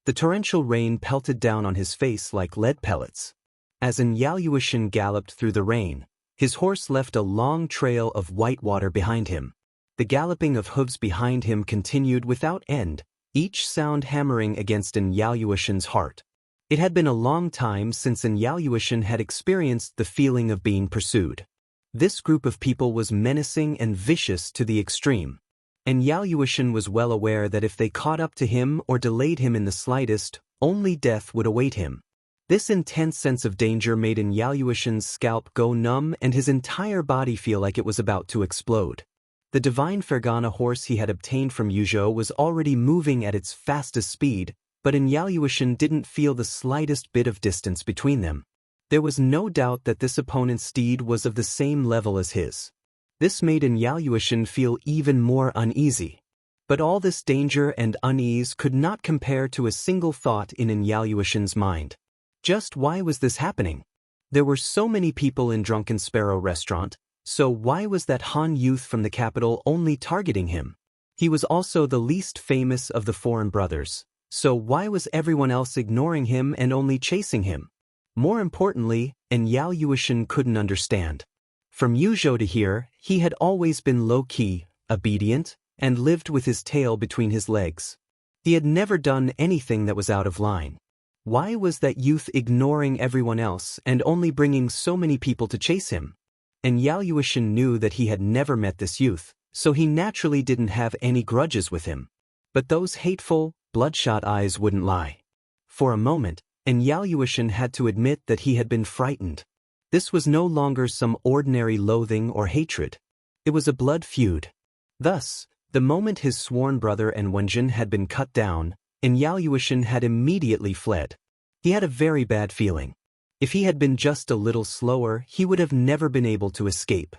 The torrential rain pelted down on his face like lead pellets. As Yaoyuishan galloped through the rain, his horse left a long trail of white water behind him. The galloping of hooves behind him continued without end, each sound hammering against Yaoyuishan's heart. It had been a long time since Yaoyuishan had experienced the feeling of being pursued. This group of people was menacing and vicious to the extreme. And Yaoyuishan was well aware that if they caught up to him or delayed him in the slightest, only death would await him. This intense sense of danger made Yaoyuishan's scalp go numb and his entire body feel like it was about to explode. The divine Fergana horse he had obtained from Yuzhou was already moving at its fastest speed, but Yaoyuishan didn't feel the slightest bit of distance between them. There was no doubt that this opponent's steed was of the same level as his. This made Yaoyuishan feel even more uneasy. But all this danger and unease could not compare to a single thought in Yaoyuishan's mind. Just why was this happening? There were so many people in Drunken Sparrow restaurant, so why was that Han youth from the capital only targeting him? He was also the least famous of the foreign brothers, so why was everyone else ignoring him and only chasing him? More importantly, Yaoyuishan couldn't understand. From Yuzhou to here, he had always been low-key, obedient, and lived with his tail between his legs. He had never done anything that was out of line. Why was that youth ignoring everyone else and only bringing so many people to chase him? And Yaoyuishin knew that he had never met this youth, so he naturally didn't have any grudges with him. But those hateful, bloodshot eyes wouldn't lie. For a moment, and Yaoyuishin had to admit that he had been frightened. This was no longer some ordinary loathing or hatred. It was a blood feud. Thus, the moment his sworn brother and Wenjin had been cut down, and Yaoyuishin had immediately fled. He had a very bad feeling. If he had been just a little slower, he would have never been able to escape.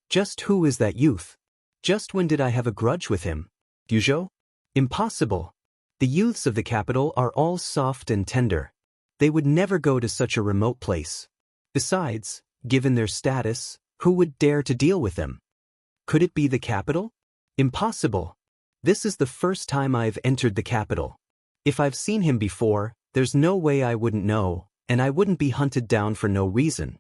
Just who is that youth? Just when did I have a grudge with him? Yuzhou? Impossible. The youths of the capital are all soft and tender. They would never go to such a remote place. Besides, given their status, who would dare to deal with them? Could it be the capital? Impossible. This is the first time I've entered the capital. If I've seen him before, there's no way I wouldn't know, and I wouldn't be hunted down for no reason.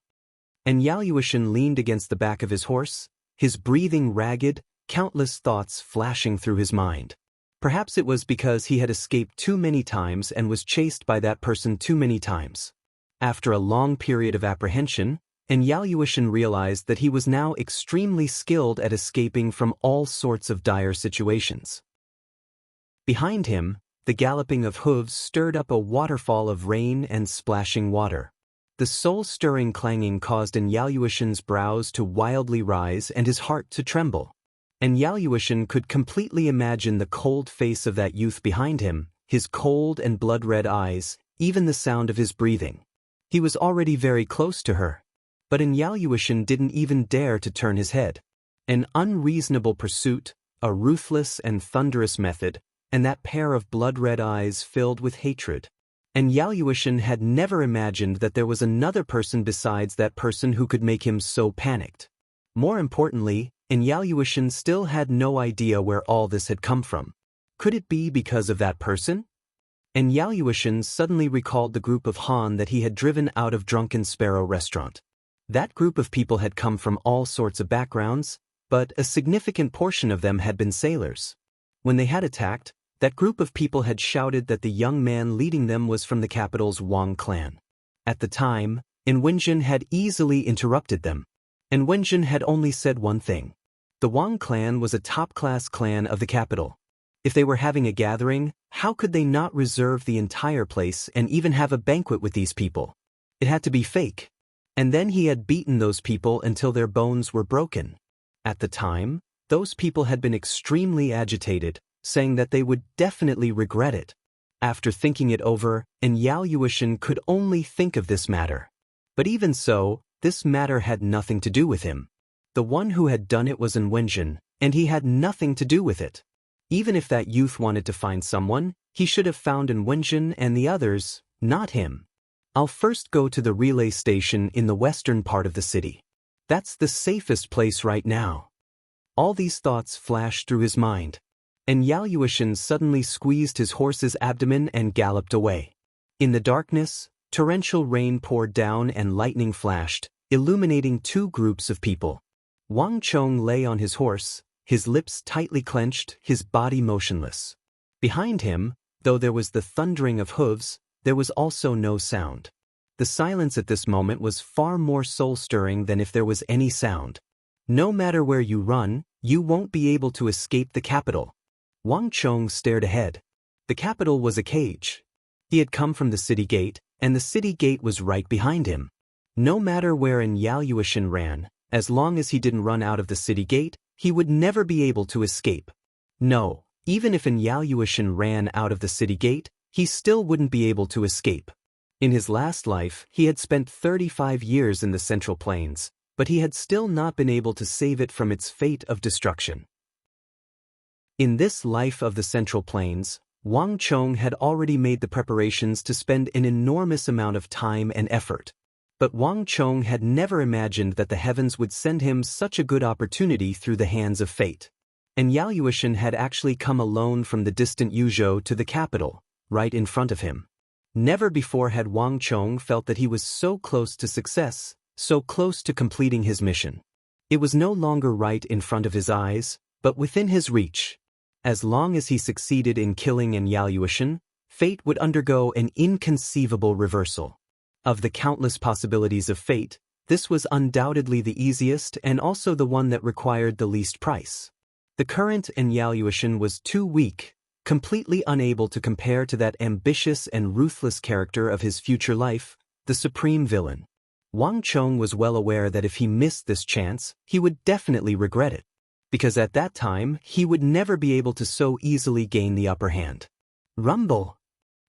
And Yaoyuishin leaned against the back of his horse, his breathing ragged, countless thoughts flashing through his mind. Perhaps it was because he had escaped too many times and was chased by that person too many times. After a long period of apprehension, and Yaoyuishin realized that he was now extremely skilled at escaping from all sorts of dire situations. Behind him, the galloping of hooves stirred up a waterfall of rain and splashing water. The soul-stirring clanging caused Yaoyuishin's brows to wildly rise and his heart to tremble. And Yaoyuishin could completely imagine the cold face of that youth behind him, his cold and blood-red eyes, even the sound of his breathing. He was already very close to her. But Yaoyuishin didn't even dare to turn his head. An unreasonable pursuit, a ruthless and thunderous method, and that pair of blood-red eyes filled with hatred. And Yaoyuishin had never imagined that there was another person besides that person who could make him so panicked. More importantly, Yaoyuishin still had no idea where all this had come from. Could it be because of that person? And Yaoyuishin suddenly recalled the group of Han that he had driven out of Drunken Sparrow restaurant. That group of people had come from all sorts of backgrounds, but a significant portion of them had been sailors. When they had attacked, that group of people had shouted that the young man leading them was from the capital's Wang clan. At the time, Wenjin had easily interrupted them. And Wenjin had only said one thing. The Wang clan was a top-class clan of the capital. If they were having a gathering, how could they not reserve the entire place and even have a banquet with these people? It had to be fake. And then he had beaten those people until their bones were broken. At the time, those people had been extremely agitated, saying that they would definitely regret it. After thinking it over, Yaoyuishin could only think of this matter. But even so, this matter had nothing to do with him. The one who had done it was Wenjin, and he had nothing to do with it. Even if that youth wanted to find someone, he should have found Wenjin and the others, not him. I'll first go to the relay station in the western part of the city. That's the safest place right now. All these thoughts flashed through his mind. And Yaoyuishin suddenly squeezed his horse's abdomen and galloped away. In the darkness, torrential rain poured down and lightning flashed, illuminating two groups of people. Wang Chong lay on his horse, his lips tightly clenched, his body motionless. Behind him, though there was the thundering of hooves, there was also no sound. The silence at this moment was far more soul-stirring than if there was any sound. No matter where you run, you won't be able to escape the capital. Wang Chong stared ahead. The capital was a cage. He had come from the city gate, and the city gate was right behind him. No matter where Yaoyuishin ran, as long as he didn't run out of the city gate, he would never be able to escape. No, even if Yaoyuishin ran out of the city gate, he still wouldn't be able to escape. In his last life, he had spent 35 years in the Central Plains, but he had still not been able to save it from its fate of destruction. In this life of the Central Plains, Wang Chong had already made the preparations to spend an enormous amount of time and effort. But Wang Chong had never imagined that the heavens would send him such a good opportunity through the hands of fate. And Yaoyuishin had actually come alone from the distant Yuzhou to the capital, right in front of him. Never before had Wang Chong felt that he was so close to success, so close to completing his mission. It was no longer right in front of his eyes, but within his reach. As long as he succeeded in killing Yaoyuishin, fate would undergo an inconceivable reversal. Of the countless possibilities of fate, this was undoubtedly the easiest and also the one that required the least price. The current Evaluation was too weak, completely unable to compare to that ambitious and ruthless character of his future life, the supreme villain. Wang Chong was well aware that if he missed this chance, he would definitely regret it, because at that time he would never be able to so easily gain the upper hand. Rumble!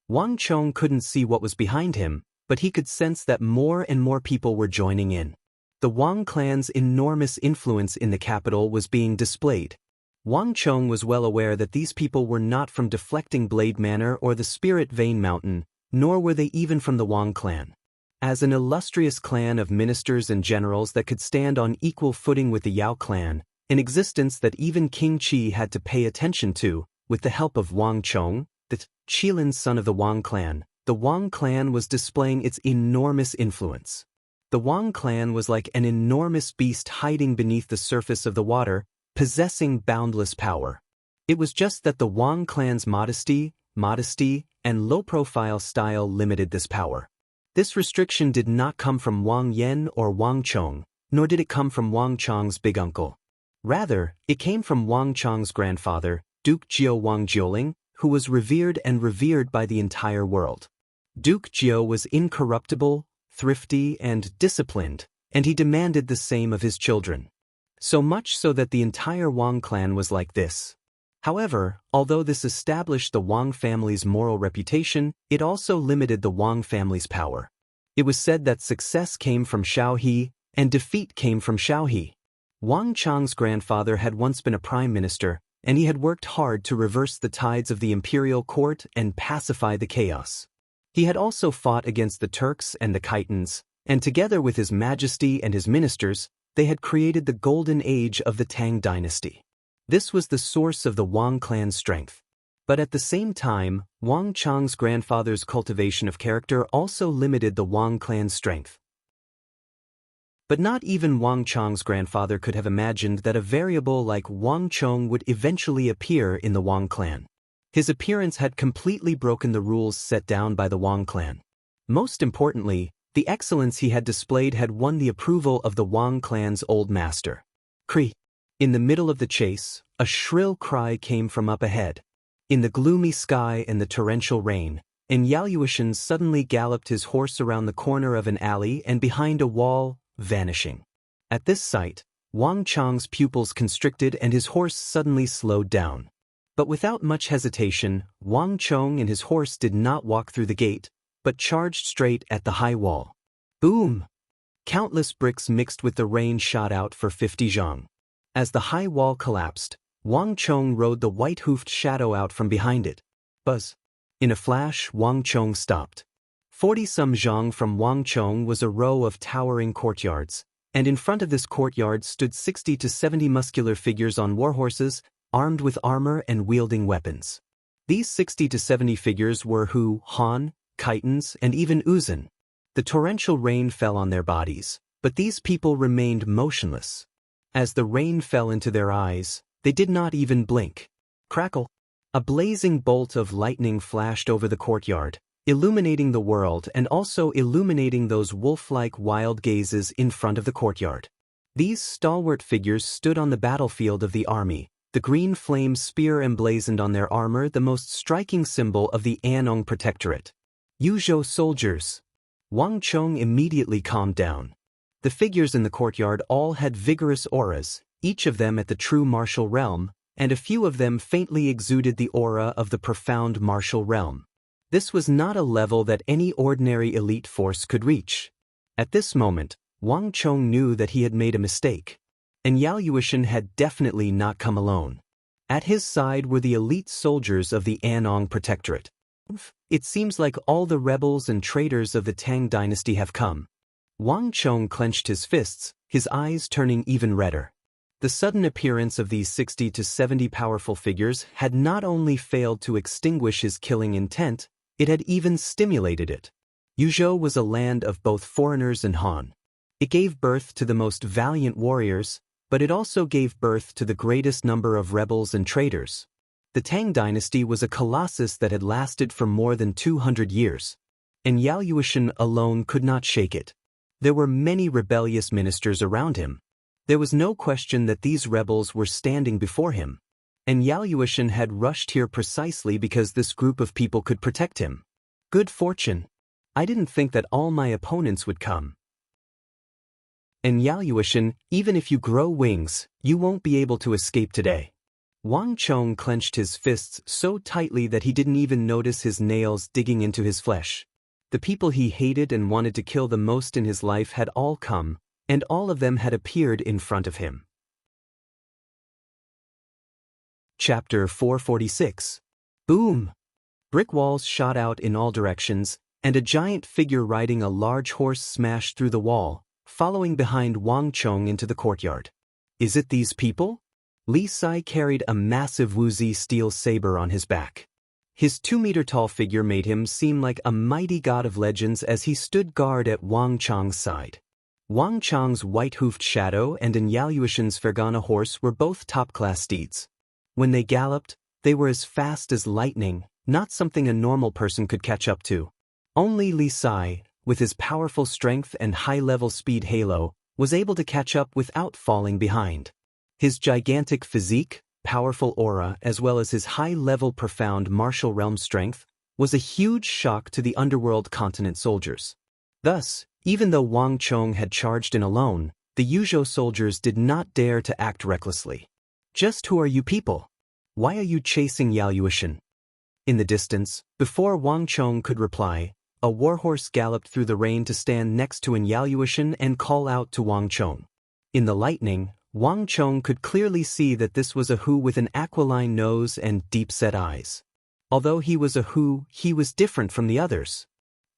Wang Chong couldn't see what was behind him, but he could sense that more and more people were joining in. The Wang clan's enormous influence in the capital was being displayed. Wang Chong was well aware that these people were not from Deflecting Blade Manor or the Spirit Vein Mountain, nor were they even from the Wang clan. As an illustrious clan of ministers and generals that could stand on equal footing with the Yao clan, an existence that even King Qi had to pay attention to, with the help of Wang Chong, the Qilin son of the Wang clan, the Wang clan was displaying its enormous influence. The Wang clan was like an enormous beast hiding beneath the surface of the water, possessing boundless power. It was just that the Wang clan's modesty, and low-profile style limited this power. This restriction did not come from Wang Yan or Wang Chong, nor did it come from Wang Chong's big uncle. Rather, it came from Wang Chong's grandfather, Duke Jiao Wang Jioling, who was revered by the entire world. Duke Jiao was incorruptible, thrifty, and disciplined, and he demanded the same of his children. So much so that the entire Wang clan was like this. However, although this established the Wang family's moral reputation, it also limited the Wang family's power. It was said that success came from Xiao He, and defeat came from Xiao He. Wang Chong's grandfather had once been a prime minister, and he had worked hard to reverse the tides of the imperial court and pacify the chaos. He had also fought against the Turks and the Khitans, and together with his majesty and his ministers, they had created the golden age of the Tang dynasty. This was the source of the Wang clan's strength. But at the same time, Wang Chong's grandfather's cultivation of character also limited the Wang clan's strength. But not even Wang Chong's grandfather could have imagined that a variable like Wang Chong would eventually appear in the Wang clan. His appearance had completely broken the rules set down by the Wang clan. Most importantly, the excellence he had displayed had won the approval of the Wang clan's old master. Cree. In the middle of the chase, a shrill cry came from up ahead. In the gloomy sky and the torrential rain, Evaluation suddenly galloped his horse around the corner of an alley and behind a wall, vanishing. At this sight, Wang Chong's pupils constricted and his horse suddenly slowed down. But without much hesitation, Wang Chong and his horse did not walk through the gate, but charged straight at the high wall. Boom! Countless bricks mixed with the rain shot out for 50 zhang. As the high wall collapsed, Wang Chong rode the white-hoofed shadow out from behind it. Buzz! In a flash, Wang Chong stopped. 40-some zhang from Wang Chong was a row of towering courtyards, and in front of this courtyard stood 60 to 70 muscular figures on warhorses, armed with armor and wielding weapons. These 60 to 70 figures were Hu, Han, Khitans, and even Uzan. The torrential rain fell on their bodies, but these people remained motionless. As the rain fell into their eyes, they did not even blink. Crackle! A blazing bolt of lightning flashed over the courtyard, illuminating the world and also illuminating those wolf-like wild gazes in front of the courtyard. These stalwart figures stood on the battlefield of the army, the green flame spear emblazoned on their armor, the most striking symbol of the Anong Protectorate. Yuzhou soldiers. Wang Chong immediately calmed down. The figures in the courtyard all had vigorous auras, each of them at the true martial realm, and a few of them faintly exuded the aura of the profound martial realm. This was not a level that any ordinary elite force could reach. At this moment, Wang Chong knew that he had made a mistake. And Yao Yuishan had definitely not come alone. At his side were the elite soldiers of the Anong Protectorate. It seems like all the rebels and traitors of the Tang dynasty have come. Wang Chong clenched his fists, his eyes turning even redder. The sudden appearance of these 60 to 70 powerful figures had not only failed to extinguish his killing intent, it had even stimulated it. Yuzhou was a land of both foreigners and Han. It gave birth to the most valiant warriors, but it also gave birth to the greatest number of rebels and traitors. The Tang dynasty was a colossus that had lasted for more than 200 years, and Yaoyuan alone could not shake it. There were many rebellious ministers around him. There was no question that these rebels were standing before him, and Yaoyuan had rushed here precisely because this group of people could protect him. Good fortune. I didn't think that all my opponents would come. And Yaoyuan, even if you grow wings, you won't be able to escape today. Wang Chong clenched his fists so tightly that he didn't even notice his nails digging into his flesh. The people he hated and wanted to kill the most in his life had all come, and all of them had appeared in front of him. Chapter 446. Boom! Brick walls shot out in all directions, and a giant figure riding a large horse smashed through the wall, following behind Wang Chong into the courtyard. Is it these people? Li Sai carried a massive Wuzi steel saber on his back. His 2-meter-tall figure made him seem like a mighty god of legends as he stood guard at Wang Chong's side. Wang Chong's white-hoofed Shadow and Yaoyuan's Fergana horse were both top-class steeds. When they galloped, they were as fast as lightning, not something a normal person could catch up to. Only Li Sai, with his powerful strength and high-level speed halo, was able to catch up without falling behind. His gigantic physique, powerful aura, as well as his high-level profound martial realm strength, was a huge shock to the underworld continent soldiers. Thus, even though Wang Chong had charged in alone, the Yuzhou soldiers did not dare to act recklessly. Just who are you people? Why are you chasing Yaoyuan? In the distance, before Wang Chong could reply, a warhorse galloped through the rain to stand next to Yaoyuan and call out to Wang Chong. In the lightning, Wang Chong could clearly see that this was a Hu with an aquiline nose and deep-set eyes. Although he was a Hu, he was different from the others.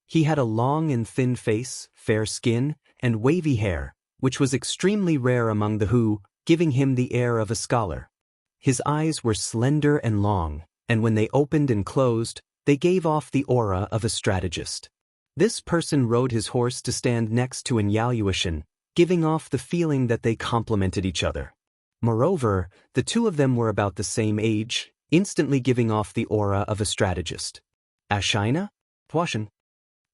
He had a long and thin face, fair skin, and wavy hair, which was extremely rare among the Hu, giving him the air of a scholar. His eyes were slender and long, and when they opened and closed, they gave off the aura of a strategist. This person rode his horse to stand next to Yaoyuan, giving off the feeling that they complemented each other. Moreover, the two of them were about the same age, instantly giving off the aura of a strategist. Ashina? Huashan.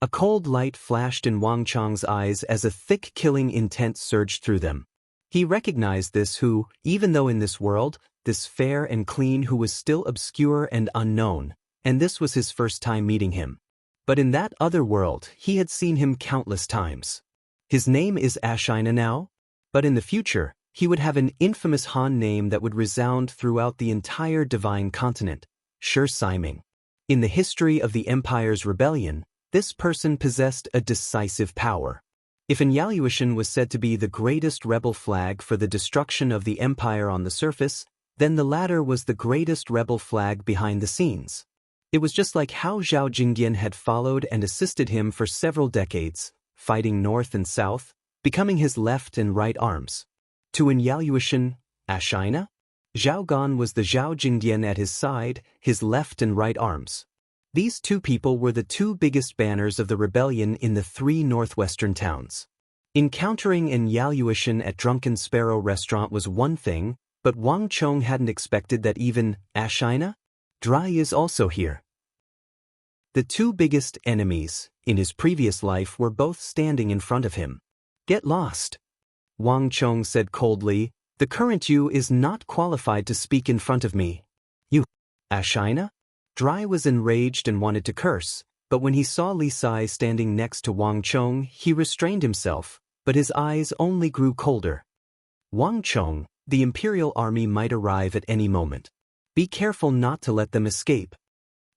A cold light flashed in Wang Chong's eyes as a thick killing intent surged through them. He recognized this Hu, even though in this world, this fair and clean Hu was still obscure and unknown, and this was his first time meeting him. But in that other world, he had seen him countless times. His name is Ashina now, but in the future, he would have an infamous Han name that would resound throughout the entire divine continent, Shi Siming. In the history of the Empire's rebellion, this person possessed a decisive power. If Yaoyuan was said to be the greatest rebel flag for the destruction of the Empire on the surface, then the latter was the greatest rebel flag behind the scenes. It was just like how Zhao Jingdian had followed and assisted him for several decades, fighting north and south, becoming his left and right arms. To Yaoyuan, Ashina? Zhao Gan was the Zhao Jingdian at his side, his left and right arms. These two people were the two biggest banners of the rebellion in the 3 northwestern towns. Encountering Yaoyuan at Drunken Sparrow restaurant was one thing, but Wang Chong hadn't expected that even Ashina? Dry is also here. The two biggest enemies in his previous life were both standing in front of him. Get lost. Wang Chong said coldly, the current you is not qualified to speak in front of me. You, Ashina? Dry was enraged and wanted to curse, but when he saw Li Sai standing next to Wang Chong, he restrained himself, but his eyes only grew colder. Wang Chong, the Imperial Army might arrive at any moment. Be careful not to let them escape.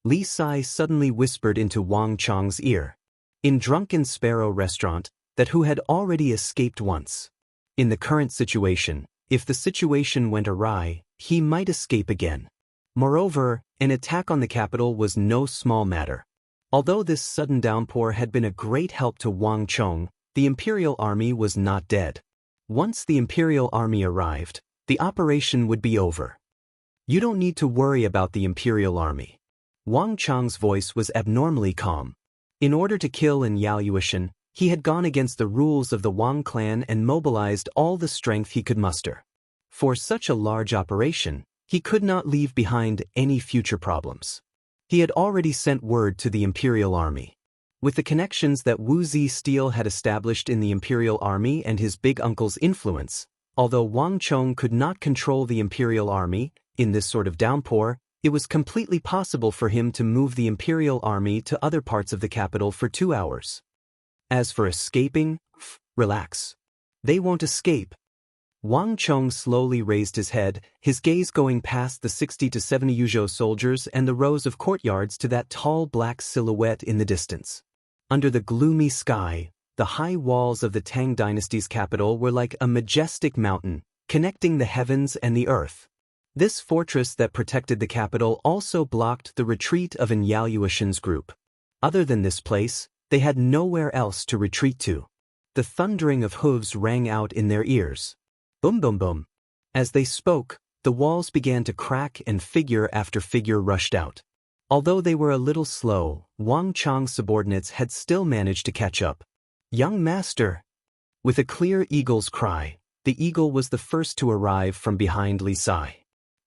Li Sai suddenly whispered into Wang Chong's ear. In Drunken Sparrow restaurant, that Hu had already escaped once. In the current situation, if the situation went awry, he might escape again. Moreover, an attack on the capital was no small matter. Although this sudden downpour had been a great help to Wang Chong, the Imperial Army was not dead. Once the Imperial Army arrived, the operation would be over. You don't need to worry about the Imperial Army. Wang Chong's voice was abnormally calm. In order to kill Yaoyuan, he had gone against the rules of the Wang clan and mobilized all the strength he could muster. For such a large operation, He could not leave behind any future problems. He had already sent word to the Imperial Army. With the connections that Wu Zisteel had established in the Imperial Army and his big uncle's influence, although Wang Chong could not control the Imperial Army, in this sort of downpour, it was completely possible for him to move the Imperial Army to other parts of the capital for 2 hours. As for escaping, relax. They won't escape. Wang Chong slowly raised his head, his gaze going past the 60 to 70 Yuzhou soldiers and the rows of courtyards to that tall black silhouette in the distance. Under the gloomy sky, the high walls of the Tang dynasty's capital were like a majestic mountain, connecting the heavens and the earth. This fortress that protected the capital also blocked the retreat of Yaluoshan's group. Other than this place, they had nowhere else to retreat to. The thundering of hooves rang out in their ears. Boom boom boom. As they spoke, the walls began to crack and figure after figure rushed out. Although they were a little slow, Wang Chong's subordinates had still managed to catch up. Young master! With a clear eagle's cry, the eagle was the first to arrive from behind Li Sai.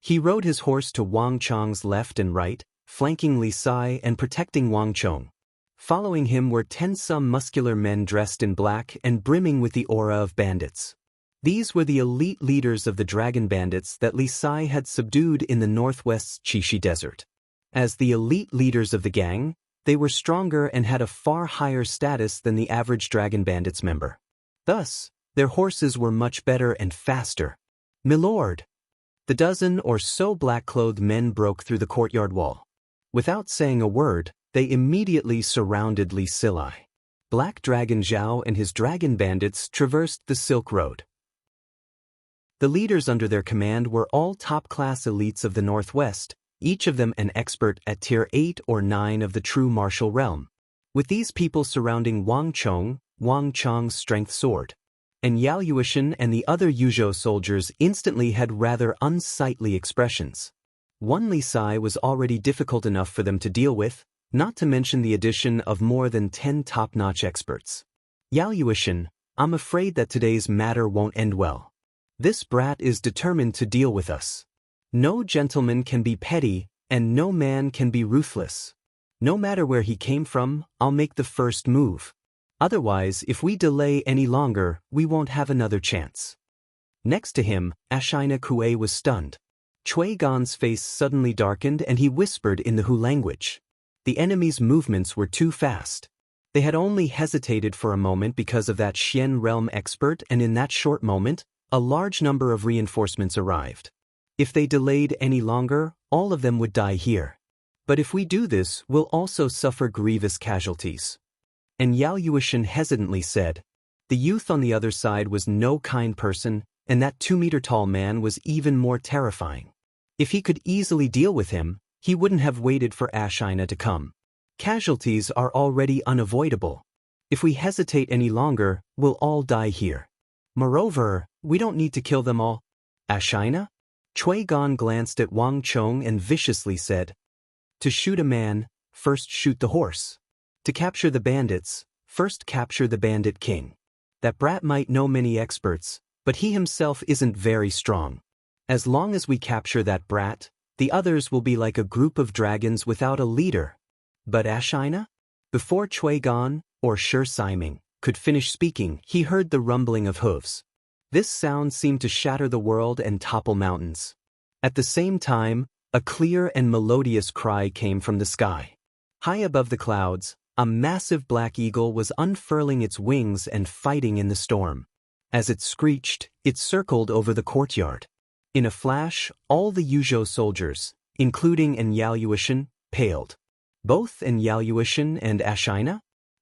He rode his horse to Wang Chong's left and right, flanking Li Sai and protecting Wang Chong. Following him were 10 some muscular men dressed in black and brimming with the aura of bandits. These were the elite leaders of the dragon bandits that Li Sai had subdued in the northwest's Qixi Desert. As the elite leaders of the gang, they were stronger and had a far higher status than the average dragon bandits member. Thus, their horses were much better and faster. "Milord!" The dozen or so black-clothed men broke through the courtyard wall. Without saying a word, they immediately surrounded Li Sai. Black Dragon Zhao and his dragon bandits traversed the Silk Road. The leaders under their command were all top-class elites of the Northwest, each of them an expert at Tier 8 or 9 of the true martial realm. With these people surrounding Wang Chong, Wang Chong's strength soared. And Yaluoshan and the other Yuzhou soldiers instantly had rather unsightly expressions. One Li Sai was already difficult enough for them to deal with, not to mention the addition of more than 10 top-notch experts. "Yaluoshan, I'm afraid that today's matter won't end well. This brat is determined to deal with us. No gentleman can be petty, and no man can be ruthless. No matter where he came from, I'll make the first move. Otherwise, if we delay any longer, we won't have another chance." Next to him, Ashina Kue was stunned. Cui Gan's face suddenly darkened and he whispered in the Hu language. The enemy's movements were too fast. They had only hesitated for a moment because of that Xian realm expert, and in that short moment, a large number of reinforcements arrived. If they delayed any longer, all of them would die here. But if we do this, we'll also suffer grievous casualties. And Yaluoshan hesitantly said, the youth on the other side was no kind person, and that 2-meter-tall man was even more terrifying. If he could easily deal with him, he wouldn't have waited for Ashina to come. Casualties are already unavoidable. If we hesitate any longer, we'll all die here. Moreover, we don't need to kill them all. Ashina? Cui Gan glanced at Wang Chong and viciously said, "To shoot a man, first shoot the horse. To capture the bandits, first capture the bandit king. That brat might know many experts, but he himself isn't very strong. As long as we capture that brat, the others will be like a group of dragons without a leader." But Ashina? Before Cui Gan, or Shi Siming, could finish speaking, he heard the rumbling of hooves. This sound seemed to shatter the world and topple mountains. At the same time, a clear and melodious cry came from the sky. High above the clouds, a massive black eagle was unfurling its wings and fighting in the storm. As it screeched, it circled over the courtyard. In a flash, all the Yuzhou soldiers, including Yaluoshan, paled. Both Yaluoshan and Ashina?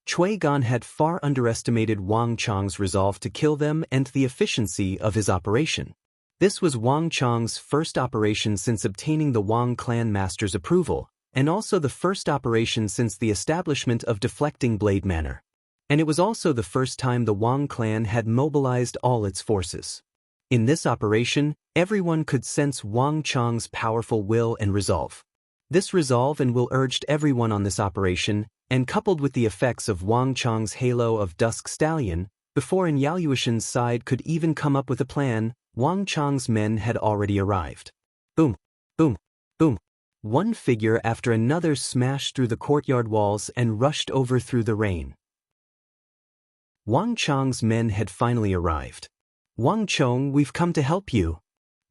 Cui Gan had far underestimated Wang Chong's resolve to kill them and the efficiency of his operation. This was Wang Chong's first operation since obtaining the Wang clan master's approval, and also the first operation since the establishment of Deflecting Blade Manor. And it was also the first time the Wang clan had mobilized all its forces. In this operation, everyone could sense Wang Chong's powerful will and resolve. This resolve and will urged everyone on this operation, and coupled with the effects of Wang Chong's halo of Dusk Stallion, before Yaluoshan's side could even come up with a plan, Wang Chong's men had already arrived. Boom! Boom! One figure after another smashed through the courtyard walls and rushed over through the rain. Wang Chong's men had finally arrived. "Wang Chong, we've come to help you."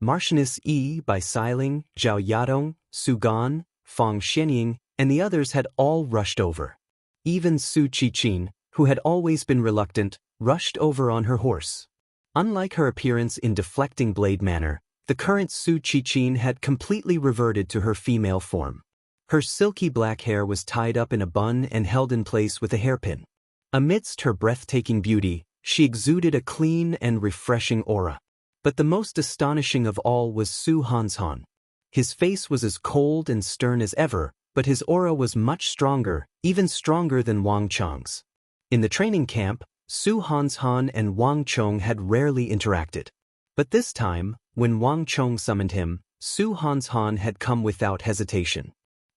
Marchioness Yi Bai Siling, Zhao Yadong, Su Gan, Fang Xianying, and the others had all rushed over. Even Su Qiqin, who had always been reluctant, rushed over on her horse. Unlike her appearance in deflecting blade manner, the current Su Qiqin had completely reverted to her female form. Her silky black hair was tied up in a bun and held in place with a hairpin. Amidst her breathtaking beauty, she exuded a clean and refreshing aura. But the most astonishing of all was Su Hanshan. His face was as cold and stern as ever, but his aura was much stronger, even stronger than Wang Chong's. In the training camp, Su Hanshan and Wang Chong had rarely interacted. But this time, when Wang Chong summoned him, Su Hanshan had come without hesitation.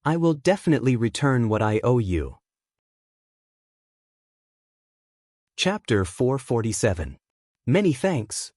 "I will definitely return what I owe you." Chapter 447. Many thanks.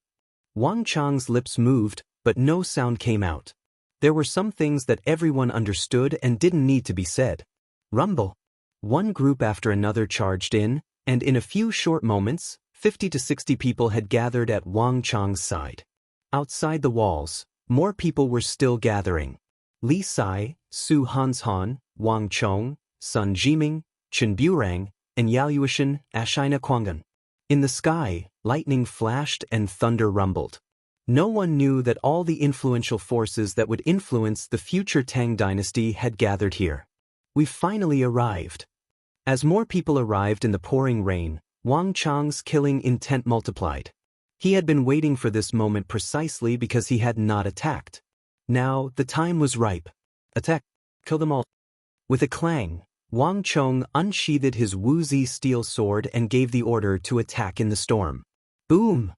Wang Chong's lips moved, but no sound came out. There were some things that everyone understood and didn't need to be said. Rumble. One group after another charged in, and in a few short moments, 50 to 60 people had gathered at Wang Chong's side. Outside the walls, more people were still gathering. Li Sai, Su Hanshan, Wang Chong, Sun Jiming, Chen Burang, and Yao Yuishan, Ashina Quangan. In the sky, lightning flashed and thunder rumbled. No one knew that all the influential forces that would influence the future Tang dynasty had gathered here. "We've finally arrived." As more people arrived in the pouring rain, Wang Chong's killing intent multiplied. He had been waiting for this moment precisely because he had not attacked. Now, the time was ripe. "Attack! Kill them all!" With a clang, Wang Chong unsheathed his woozy steel sword and gave the order to attack in the storm. Boom!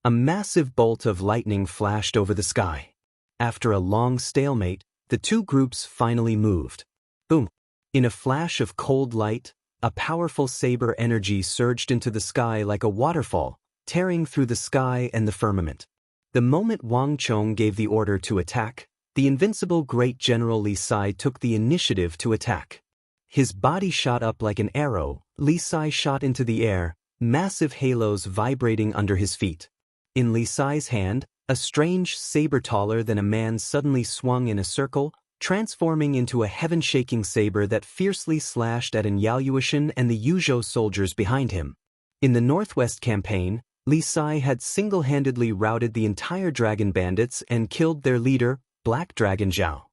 A massive bolt of lightning flashed over the sky. After a long stalemate, the two groups finally moved. Boom! In a flash of cold light, a powerful saber energy surged into the sky like a waterfall, tearing through the sky and the firmament. The moment Wang Chong gave the order to attack, the invincible great general Li Sai took the initiative to attack. His body shot up like an arrow. Li Sai shot into the air, massive halos vibrating under his feet. In Li Sai's hand, a strange saber taller than a man suddenly swung in a circle, transforming into a heaven-shaking saber that fiercely slashed at Yao Yuishan and the Yuzhou soldiers behind him. In the Northwest campaign, Li Sai had single-handedly routed the entire dragon bandits and killed their leader, Black Dragon Zhao.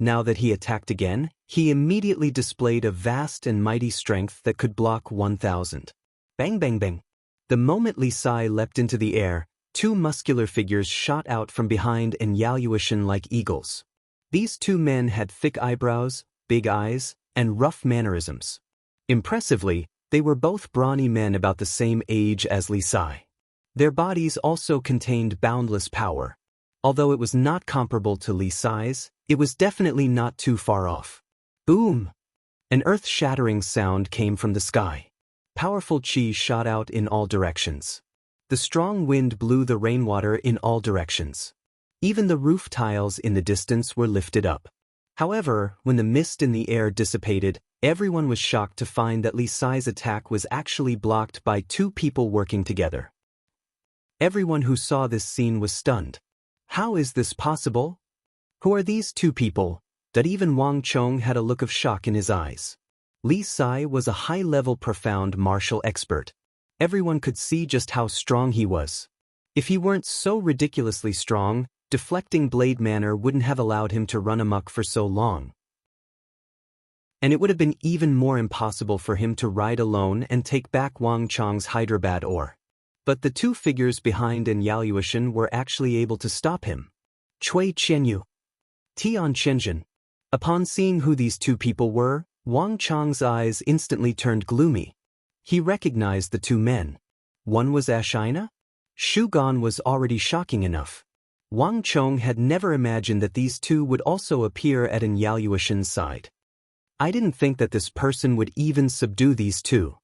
Now that he attacked again, he immediately displayed a vast and mighty strength that could block 1,000. Bang bang bang. The moment Li Sai leapt into the air, two muscular figures shot out from behind Yao Yuishan like eagles. These two men had thick eyebrows, big eyes, and rough mannerisms. Impressively, they were both brawny men about the same age as Li Sai. Their bodies also contained boundless power. Although it was not comparable to Li Sai's, it was definitely not too far off. Boom! An earth-shattering sound came from the sky. Powerful qi shot out in all directions. The strong wind blew the rainwater in all directions. Even the roof tiles in the distance were lifted up. However, when the mist in the air dissipated, everyone was shocked to find that Li Sai's attack was actually blocked by two people working together. Everyone who saw this scene was stunned. How is this possible? Who are these two people? That even Wang Chong had a look of shock in his eyes. Li Sai was a high-level profound martial expert. Everyone could see just how strong he was. If he weren't so ridiculously strong, deflecting blade manner wouldn't have allowed him to run amok for so long. And it would have been even more impossible for him to ride alone and take back Wang Chong's Hyderabad ore. But the two figures behind Yao Yuishan were actually able to stop him. Cui Qianyu. Tian Chenjin. Upon seeing who these two people were, Wang Chong's eyes instantly turned gloomy. He recognized the two men. One was Ashina? Shu Gan was already shocking enough. Wang Chong had never imagined that these two would also appear at Yao Yuishan's side. I didn't think that this person would even subdue these two.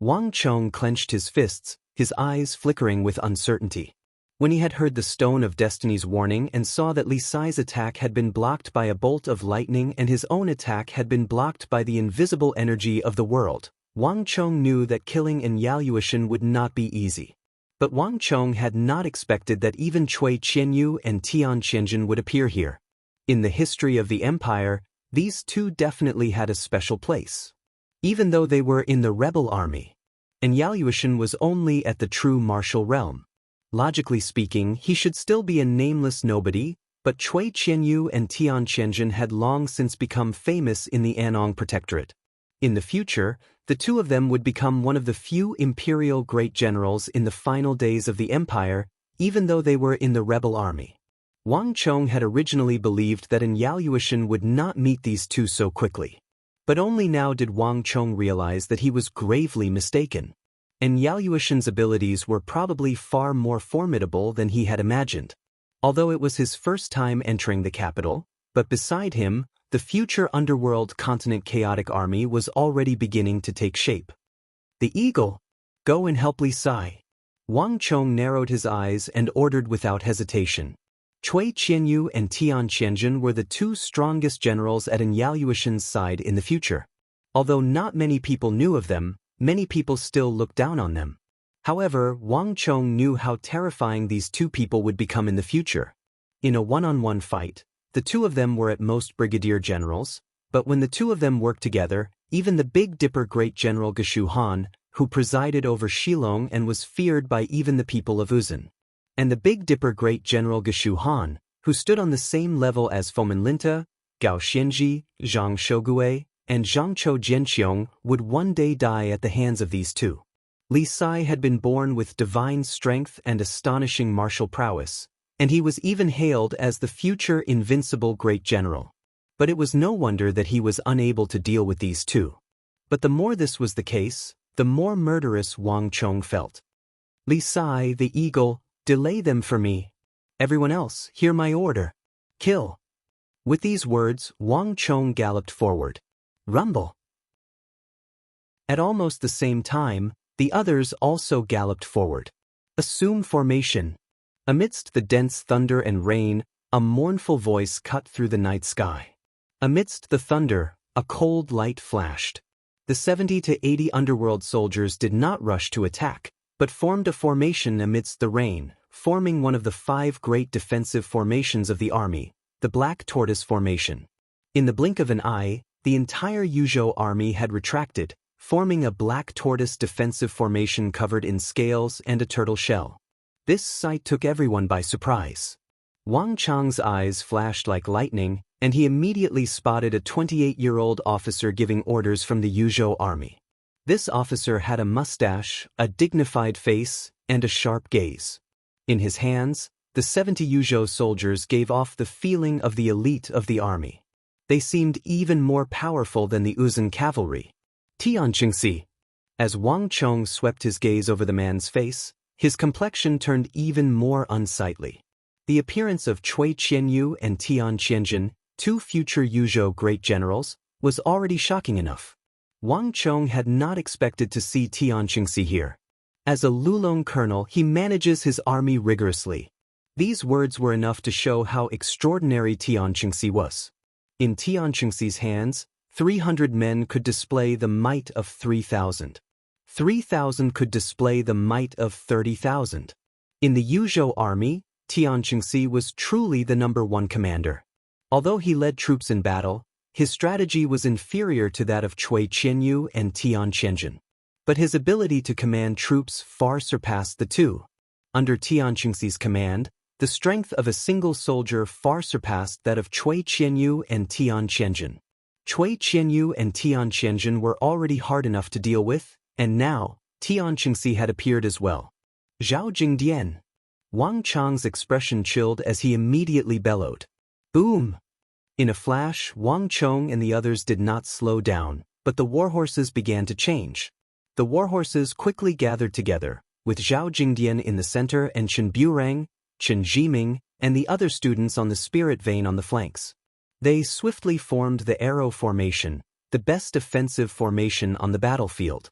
Wang Chong clenched his fists, his eyes flickering with uncertainty. When he had heard the Stone of Destiny's warning and saw that Li Sai's attack had been blocked by a bolt of lightning and his own attack had been blocked by the invisible energy of the world, Wang Chong knew that killing Enyaluoshan would not be easy. But Wang Chong had not expected that even Cui Qianyu and Tian Qianjun would appear here. In the history of the empire, these two definitely had a special place. Even though they were in the rebel army, Enyaluoshan was only at the true martial realm. Logically speaking, he should still be a nameless nobody, but Cui Qianyu and Tian Qianjun had long since become famous in the Anong Protectorate. In the future, the two of them would become one of the few imperial great generals in the final days of the empire, even though they were in the rebel army. Wang Chong had originally believed that Enyaluoshan would not meet these two so quickly. But only now did Wang Chong realize that he was gravely mistaken. Enyaluoshan's abilities were probably far more formidable than he had imagined. Although it was his first time entering the capital, but beside him, the future underworld continent chaotic army was already beginning to take shape. The eagle, go and help Li Sai. Wang Chong narrowed his eyes and ordered without hesitation. Cui Qianyu and Tian Qianjun were the two strongest generals at Enyaluoshan's side in the future. Although not many people knew of them, many people still looked down on them. However, Wang Chong knew how terrifying these two people would become in the future. In a one-on-one fight, the two of them were at most brigadier generals, but when the two of them worked together, even the Big Dipper Great General Geshu Han, who presided over Shilong and was feared by even the people of Uzan, and the Big Dipper Great General Geshu Han, who stood on the same level as Fomen Linta, Gao Xianji, Zhang Shogue, and Zhangchou Jianqiong, would one day die at the hands of these two. Li Sai had been born with divine strength and astonishing martial prowess, and he was even hailed as the future invincible great general. But it was no wonder that he was unable to deal with these two. But the more this was the case, the more murderous Wang Chong felt. Li Sai, the eagle, delay them for me. Everyone else, hear my order. Kill. With these words, Wang Chong galloped forward. Rumble. At almost the same time, the others also galloped forward. Assume formation. Amidst the dense thunder and rain, a mournful voice cut through the night sky. Amidst the thunder, a cold light flashed. The 70 to 80 underworld soldiers did not rush to attack, but formed a formation amidst the rain, forming one of the 5 great defensive formations of the army, the Black Tortoise Formation. In the blink of an eye, the entire Yuzhou army had retracted, forming a black tortoise defensive formation covered in scales and a turtle shell. This sight took everyone by surprise. Wang Chong's eyes flashed like lightning, and he immediately spotted a 28-year-old officer giving orders from the Yuzhou army. This officer had a mustache, a dignified face, and a sharp gaze. In his hands, the 70 Yuzhou soldiers gave off the feeling of the elite of the army. They seemed even more powerful than the Uzan cavalry. Tianqingxi. As Wang Chong swept his gaze over the man's face, his complexion turned even more unsightly. The appearance of Cui Qianyu and Tian Qianjun, two future Yuzhou great generals, was already shocking enough. Wang Chong had not expected to see Tianqingxi here. As a Lulong colonel, he manages his army rigorously. These words were enough to show how extraordinary Tianqingxi was. In Tianqingxi's hands, 300 men could display the might of 3,000. 3,000 could display the might of 30,000. In the Yuzhou army, Tianqingxi was truly the #1 commander. Although he led troops in battle, his strategy was inferior to that of Cui Qianyu and Tian Qianjun. But his ability to command troops far surpassed the two. Under Tianqingxi's command, the strength of a single soldier far surpassed that of Cui Qianyu and Tian Qianjun. Cui Qianyu and Tian Qianjun were already hard enough to deal with, and now, Tianqingxi had appeared as well. Zhao Jingdian. Wang Chong's expression chilled as he immediately bellowed. Boom! In a flash, Wang Chong and the others did not slow down, but the warhorses began to change. The warhorses quickly gathered together, with Zhao Jingdian in the center and Chen Burang, Chen Jiming, and the other students on the spirit vein on the flanks. They swiftly formed the arrow formation, the best defensive formation on the battlefield.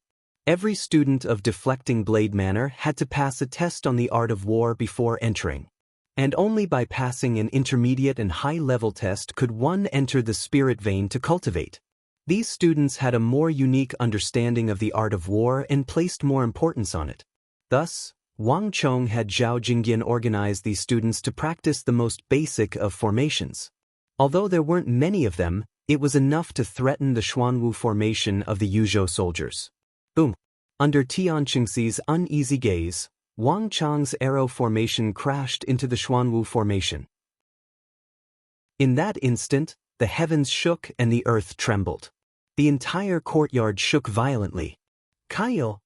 Every student of Deflecting Blade Manor had to pass a test on the art of war before entering. And only by passing an intermediate and high-level test could one enter the spirit vein to cultivate. These students had a more unique understanding of the art of war and placed more importance on it. Thus, Wang Chong had Zhao Jingyan organize these students to practice the most basic of formations. Although there weren't many of them, it was enough to threaten the Xuanwu formation of the Yuzhou soldiers. Boom! Under Tian Qingxi's uneasy gaze, Wang Chang's arrow formation crashed into the Xuanwu formation. In that instant, the heavens shook and the earth trembled. The entire courtyard shook violently. Kaio!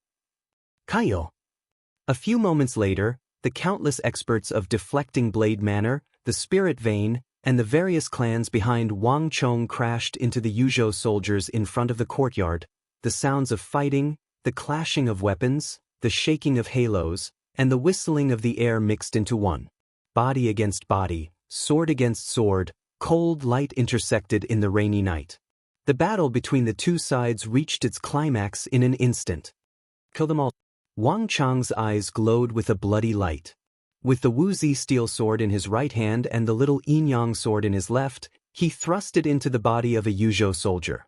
Kaio! A few moments later, the countless experts of Deflecting Blade Manor, the Spirit Vein, and the various clans behind Wang Chong crashed into the Yuzhou soldiers in front of the courtyard. The sounds of fighting, the clashing of weapons, the shaking of halos, and the whistling of the air mixed into one. Body against body, sword against sword, cold light intersected in the rainy night. The battle between the two sides reached its climax in an instant. Kill them all. Wang Chang's eyes glowed with a bloody light. With the Wuzi steel sword in his right hand and the little Yinyang sword in his left, he thrust it into the body of a Yuzhou soldier.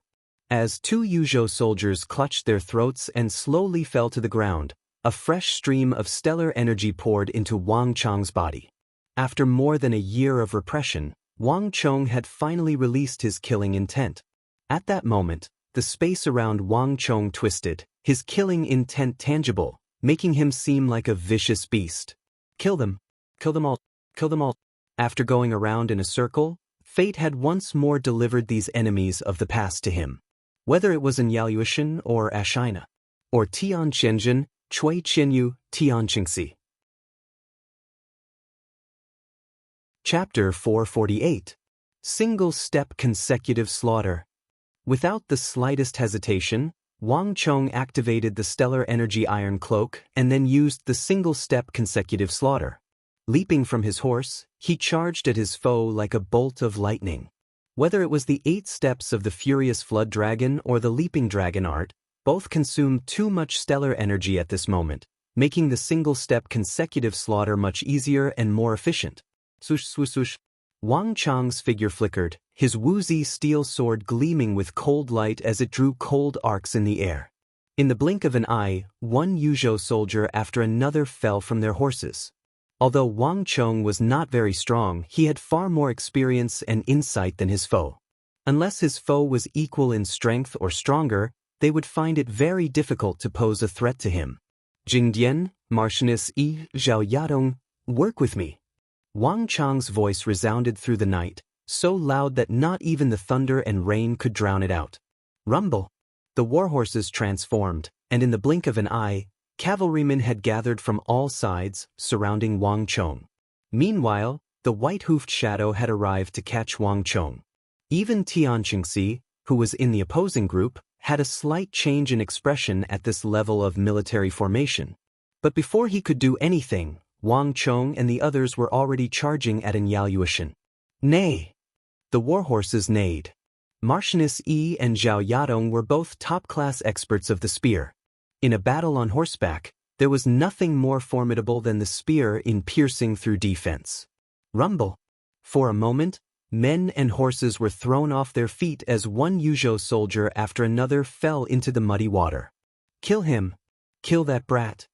As two Yuzhou soldiers clutched their throats and slowly fell to the ground, a fresh stream of stellar energy poured into Wang Chang's body. After more than a year of repression, Wang Chong had finally released his killing intent. At that moment, the space around Wang Chong twisted, his killing intent tangible, making him seem like a vicious beast. Kill them. Kill them all. Kill them all. After going around in a circle, fate had once more delivered these enemies of the past to him. Whether it was in Yaluishan or Ashina, or Tian Qianzhen, Cui Qianyu, Tian Qingxi. Chapter 448. Single-Step Consecutive Slaughter. Without the slightest hesitation, Wang Chong activated the Stellar Energy Iron Cloak and then used the single-step consecutive slaughter. Leaping from his horse, he charged at his foe like a bolt of lightning. Whether it was the 8 steps of the Furious Flood Dragon or the Leaping Dragon art, both consumed too much stellar energy at this moment, making the single-step consecutive slaughter much easier and more efficient. Swoosh swoosh swoosh. Wang Chang's figure flickered, his Wuzi steel sword gleaming with cold light as it drew cold arcs in the air. In the blink of an eye, one Yuzhou soldier after another fell from their horses. Although Wang Chong was not very strong, he had far more experience and insight than his foe. Unless his foe was equal in strength or stronger, they would find it very difficult to pose a threat to him. Jingdian, Martianus E. Zhao Yadong, work with me. Wang Chang's voice resounded through the night, so loud that not even the thunder and rain could drown it out. Rumble! The warhorses transformed, and in the blink of an eye, cavalrymen had gathered from all sides, surrounding Wang Chong. Meanwhile, the white-hoofed shadow had arrived to catch Wang Chong. Even Tian Qingxi, who was in the opposing group, had a slight change in expression at this level of military formation. But before he could do anything, Wang Chong and the others were already charging at an Yaluishan. Nay! The warhorses neighed. Martianus E and Zhao Yadong were both top-class experts of the spear. In a battle on horseback, there was nothing more formidable than the spear in piercing through defense. Rumble! For a moment, men and horses were thrown off their feet as one Yuzhou soldier after another fell into the muddy water. Kill him! Kill that brat!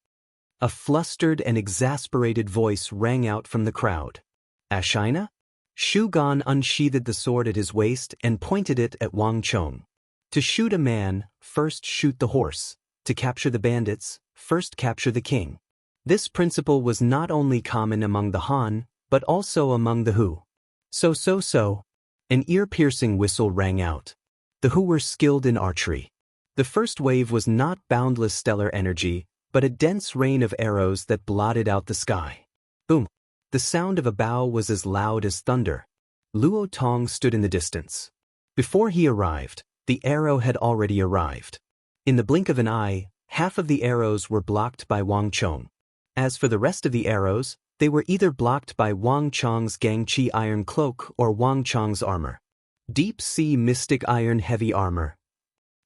A flustered and exasperated voice rang out from the crowd. Ashina? Shu Gan unsheathed the sword at his waist and pointed it at Wang Chong. To shoot a man, first shoot the horse. To capture the bandits, first capture the king. This principle was not only common among the Han, but also among the Hu. So. An ear-piercing whistle rang out. The Hu were skilled in archery. The first wave was not boundless stellar energy, but a dense rain of arrows that blotted out the sky. Boom! The sound of a bow was as loud as thunder. Luo Tong stood in the distance. Before he arrived, the arrow had already arrived. In the blink of an eye, half of the arrows were blocked by Wang Chong. As for the rest of the arrows, they were either blocked by Wang Chong's Gangqi iron cloak or Wang Chong's armor. Deep Sea Mystic Iron Heavy Armor.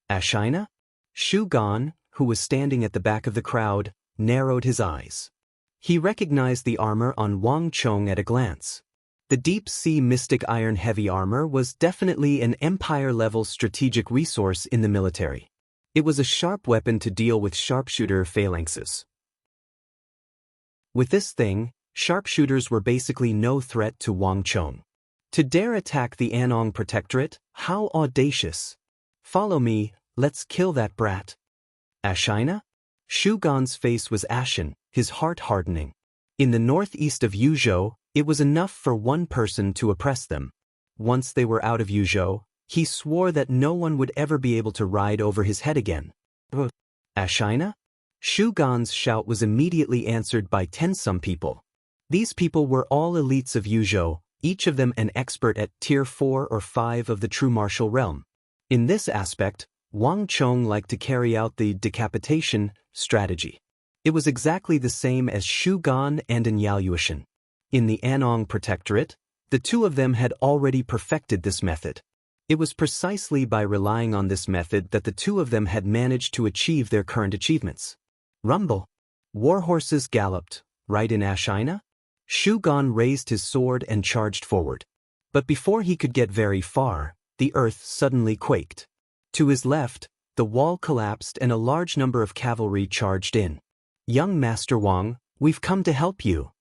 Ashina? Shu Gan, who was standing at the back of the crowd, narrowed his eyes. He recognized the armor on Wang Chong at a glance. The deep-sea mystic iron heavy armor was definitely an Empire-level strategic resource in the military. It was a sharp weapon to deal with sharpshooter phalanxes. With this thing, sharpshooters were basically no threat to Wang Chong. To dare attack the Anong Protectorate? How audacious! Follow me, let's kill that brat. Ashina? Shu Gan's face was ashen, his heart hardening. In the northeast of Yuzhou, it was enough for one person to oppress them. Once they were out of Yuzhou, he swore that no one would ever be able to ride over his head again. Ashina? Shu Gan's shout was immediately answered by 10-some people. These people were all elites of Yuzhou, each of them an expert at Tier 4 or 5 of the true martial realm. In this aspect, Wang Chong liked to carry out the decapitation strategy. It was exactly the same as Shu Gan and Yaoyuan. In the Anong Protectorate, the two of them had already perfected this method. It was precisely by relying on this method that the two of them had managed to achieve their current achievements. Rumble. Warhorses galloped, right in Ashina? Shu Gan raised his sword and charged forward. But before he could get very far, the earth suddenly quaked. To his left, the wall collapsed and a large number of cavalry charged in. "Young Master Wang, we've come to help you."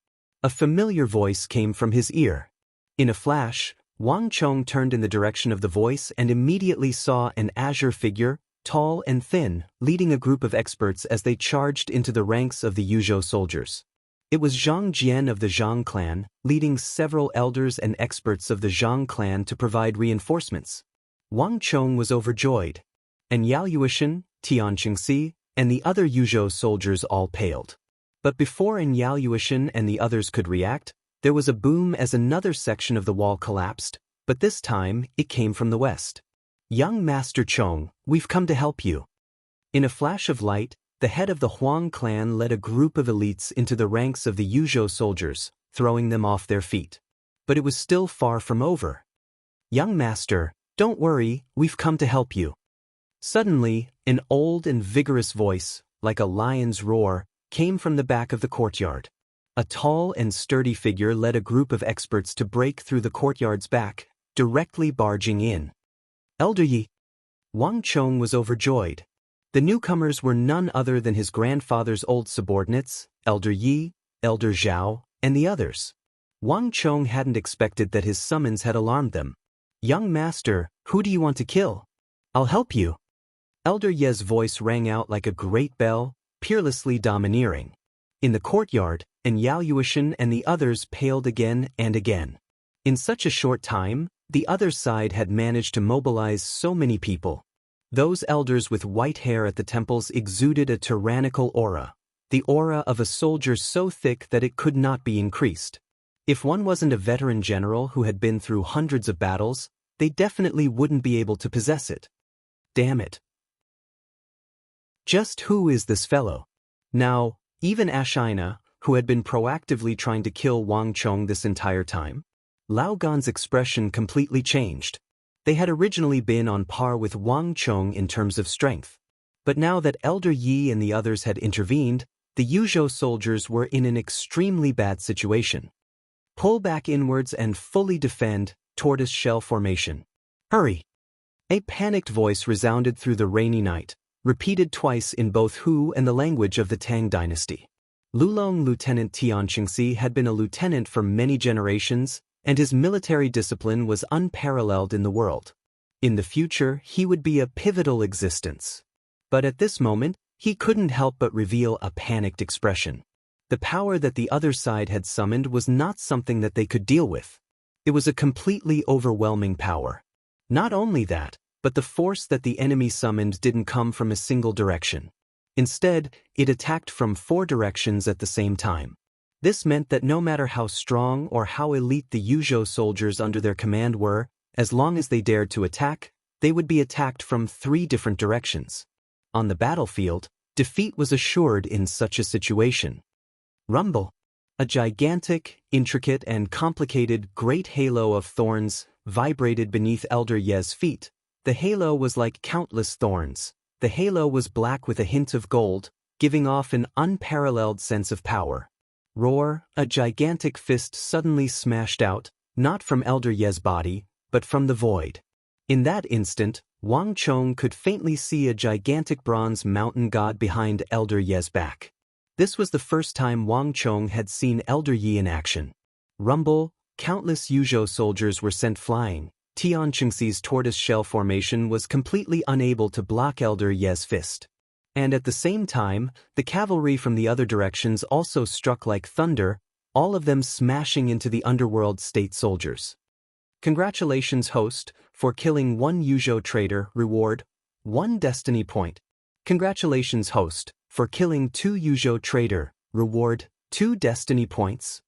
A familiar voice came from his ear. In a flash, Wang Chong turned in the direction of the voice and immediately saw an azure figure, tall and thin, leading a group of experts as they charged into the ranks of the Yuzhou soldiers. It was Zhang Jian of the Zhang clan, leading several elders and experts of the Zhang clan to provide reinforcements. Wang Chong was overjoyed, and Yaoyuan, Tian Qingxi, and the other Yuzhou soldiers all paled. But before Yaoyuan and the others could react, there was a boom as another section of the wall collapsed, but this time it came from the west. "Young Master Chong, we've come to help you." In a flash of light, the head of the Huang clan led a group of elites into the ranks of the Yuzhou soldiers, throwing them off their feet. But it was still far from over. "Young Master, don't worry, we've come to help you." Suddenly, an old and vigorous voice, like a lion's roar, came from the back of the courtyard. A tall and sturdy figure led a group of experts to break through the courtyard's back, directly barging in. "Elder Yi." Wang Chong was overjoyed. The newcomers were none other than his grandfather's old subordinates, Elder Yi, Elder Zhao, and the others. Wang Chong hadn't expected that his summons had alarmed them. "Young Master, who do you want to kill? I'll help you." Elder Ye's voice rang out like a great bell, peerlessly domineering. In the courtyard, Yaoyuan and the others paled again and again. In such a short time, the other side had managed to mobilize so many people. Those elders with white hair at the temples exuded a tyrannical aura, the aura of a soldier so thick that it could not be increased. If one wasn't a veteran general who had been through hundreds of battles, they definitely wouldn't be able to possess it. Damn it. Just who is this fellow? Now, even Ashina, who had been proactively trying to kill Wang Chong this entire time? Lao Gan's expression completely changed. They had originally been on par with Wang Chong in terms of strength. But now that Elder Yi and the others had intervened, the Yuzhou soldiers were in an extremely bad situation. "Pull back inwards and fully defend, tortoise shell formation. Hurry!" A panicked voice resounded through the rainy night, repeated twice in both Hu and the language of the Tang dynasty. Lulong Lieutenant Tian Qingxi had been a lieutenant for many generations, and his military discipline was unparalleled in the world. In the future, he would be a pivotal existence. But at this moment, he couldn't help but reveal a panicked expression. The power that the other side had summoned was not something that they could deal with. It was a completely overwhelming power. Not only that, but the force that the enemy summoned didn't come from a single direction. Instead, it attacked from 4 directions at the same time. This meant that no matter how strong or how elite the Yuzhou soldiers under their command were, as long as they dared to attack, they would be attacked from 3 different directions. On the battlefield, defeat was assured in such a situation. Rumble. A gigantic, intricate, and complicated great halo of thorns vibrated beneath Elder Ye's feet. The halo was like countless thorns. The halo was black with a hint of gold, giving off an unparalleled sense of power. Roar, a gigantic fist suddenly smashed out, not from Elder Ye's body, but from the void. In that instant, Wang Chong could faintly see a gigantic bronze mountain god behind Elder Ye's back. This was the first time Wang Chong had seen Elder Yi in action. Rumble, countless Yuzhou soldiers were sent flying. Tian Qingxi's tortoise shell formation was completely unable to block Elder Ye's fist. And at the same time, the cavalry from the other directions also struck like thunder, all of them smashing into the underworld state soldiers. Congratulations, host, for killing 1 Yuzhou traitor, reward 1 destiny point. Congratulations, host, for killing 2 Yuzhou traitor, reward 2 destiny points.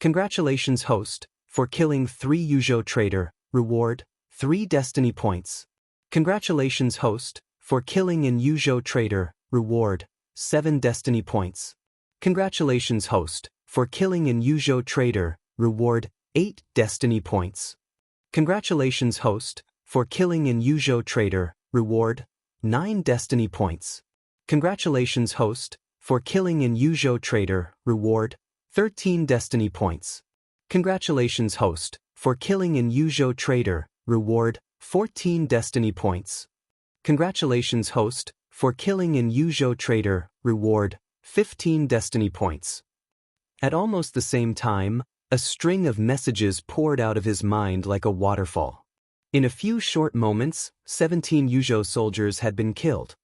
Congratulations, host, for killing 3 Yuzhou traitor, reward 3 destiny points. Congratulations, host, for killing an Yuzhou traitor, reward 7 destiny points. Congratulations, host, for killing an Yuzhou traitor, reward 8 destiny points. Congratulations, host, for killing an Yuzhou traitor, reward 9 destiny points. Congratulations, host, for killing an Yuzhou traitor, reward 13 destiny points. Congratulations, host, for killing an Yuzhou traitor, reward 14 destiny points. Congratulations, host, for killing an Yuzhou traitor, reward 15 destiny points. At almost the same time, a string of messages poured out of his mind like a waterfall. In a few short moments, 17 Yuzhou soldiers had been killed.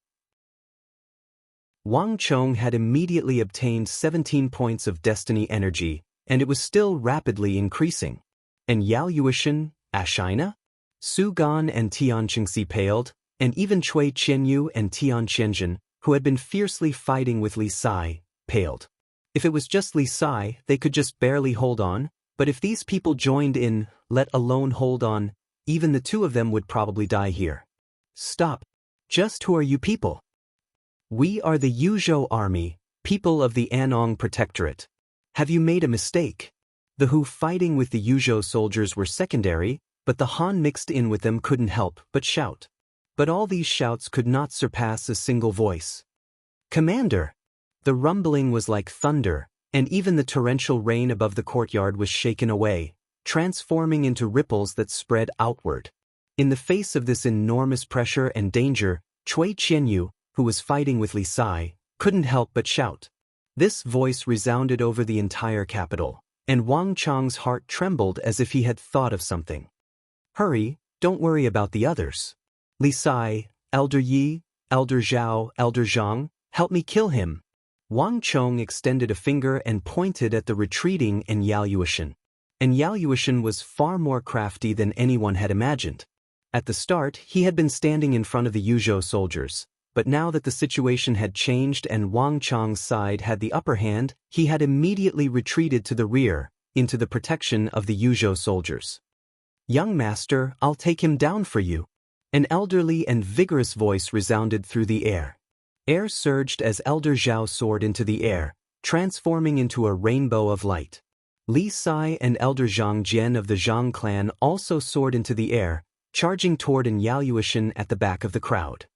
Wang Chong had immediately obtained 17 points of destiny energy, and it was still rapidly increasing. And Yao Yuishan, Ashina? Su Gan and Tian Qingxi paled, and even Cui Qianyu and Tian Qianzhen, who had been fiercely fighting with Li Sai, paled. If it was just Li Sai, they could just barely hold on, but if these people joined in, let alone hold on, even the 2 of them would probably die here. Stop. Just who are you people? We are the Yuzhou army, people of the Anong Protectorate. Have you made a mistake? The Hu fighting with the Yuzhou soldiers were secondary, but the Han mixed in with them couldn't help but shout. But all these shouts could not surpass a single voice. Commander! The rumbling was like thunder, and even the torrential rain above the courtyard was shaken away, transforming into ripples that spread outward. In the face of this enormous pressure and danger, Cui Qianyu, who was fighting with Li Sai, couldn't help but shout. This voice resounded over the entire capital, and Wang Chong's heart trembled as if he had thought of something. Hurry, don't worry about the others. Li Sai, Elder Yi, Elder Zhao, Elder Zhang, help me kill him. Wang Chong extended a finger and pointed at the retreating Yao Yuishan. And Yao Yuishan was far more crafty than anyone had imagined. At the start, he had been standing in front of the Yuzhou soldiers, but now that the situation had changed and Wang Chong's side had the upper hand, he had immediately retreated to the rear, into the protection of the Yuzhou soldiers. Young master, I'll take him down for you. An elderly and vigorous voice resounded through the air. Air surged as Elder Zhao soared into the air, transforming into a rainbow of light. Li Sai and Elder Zhang Jian of the Zhang clan also soared into the air, charging toward Yao Yuishan at the back of the crowd.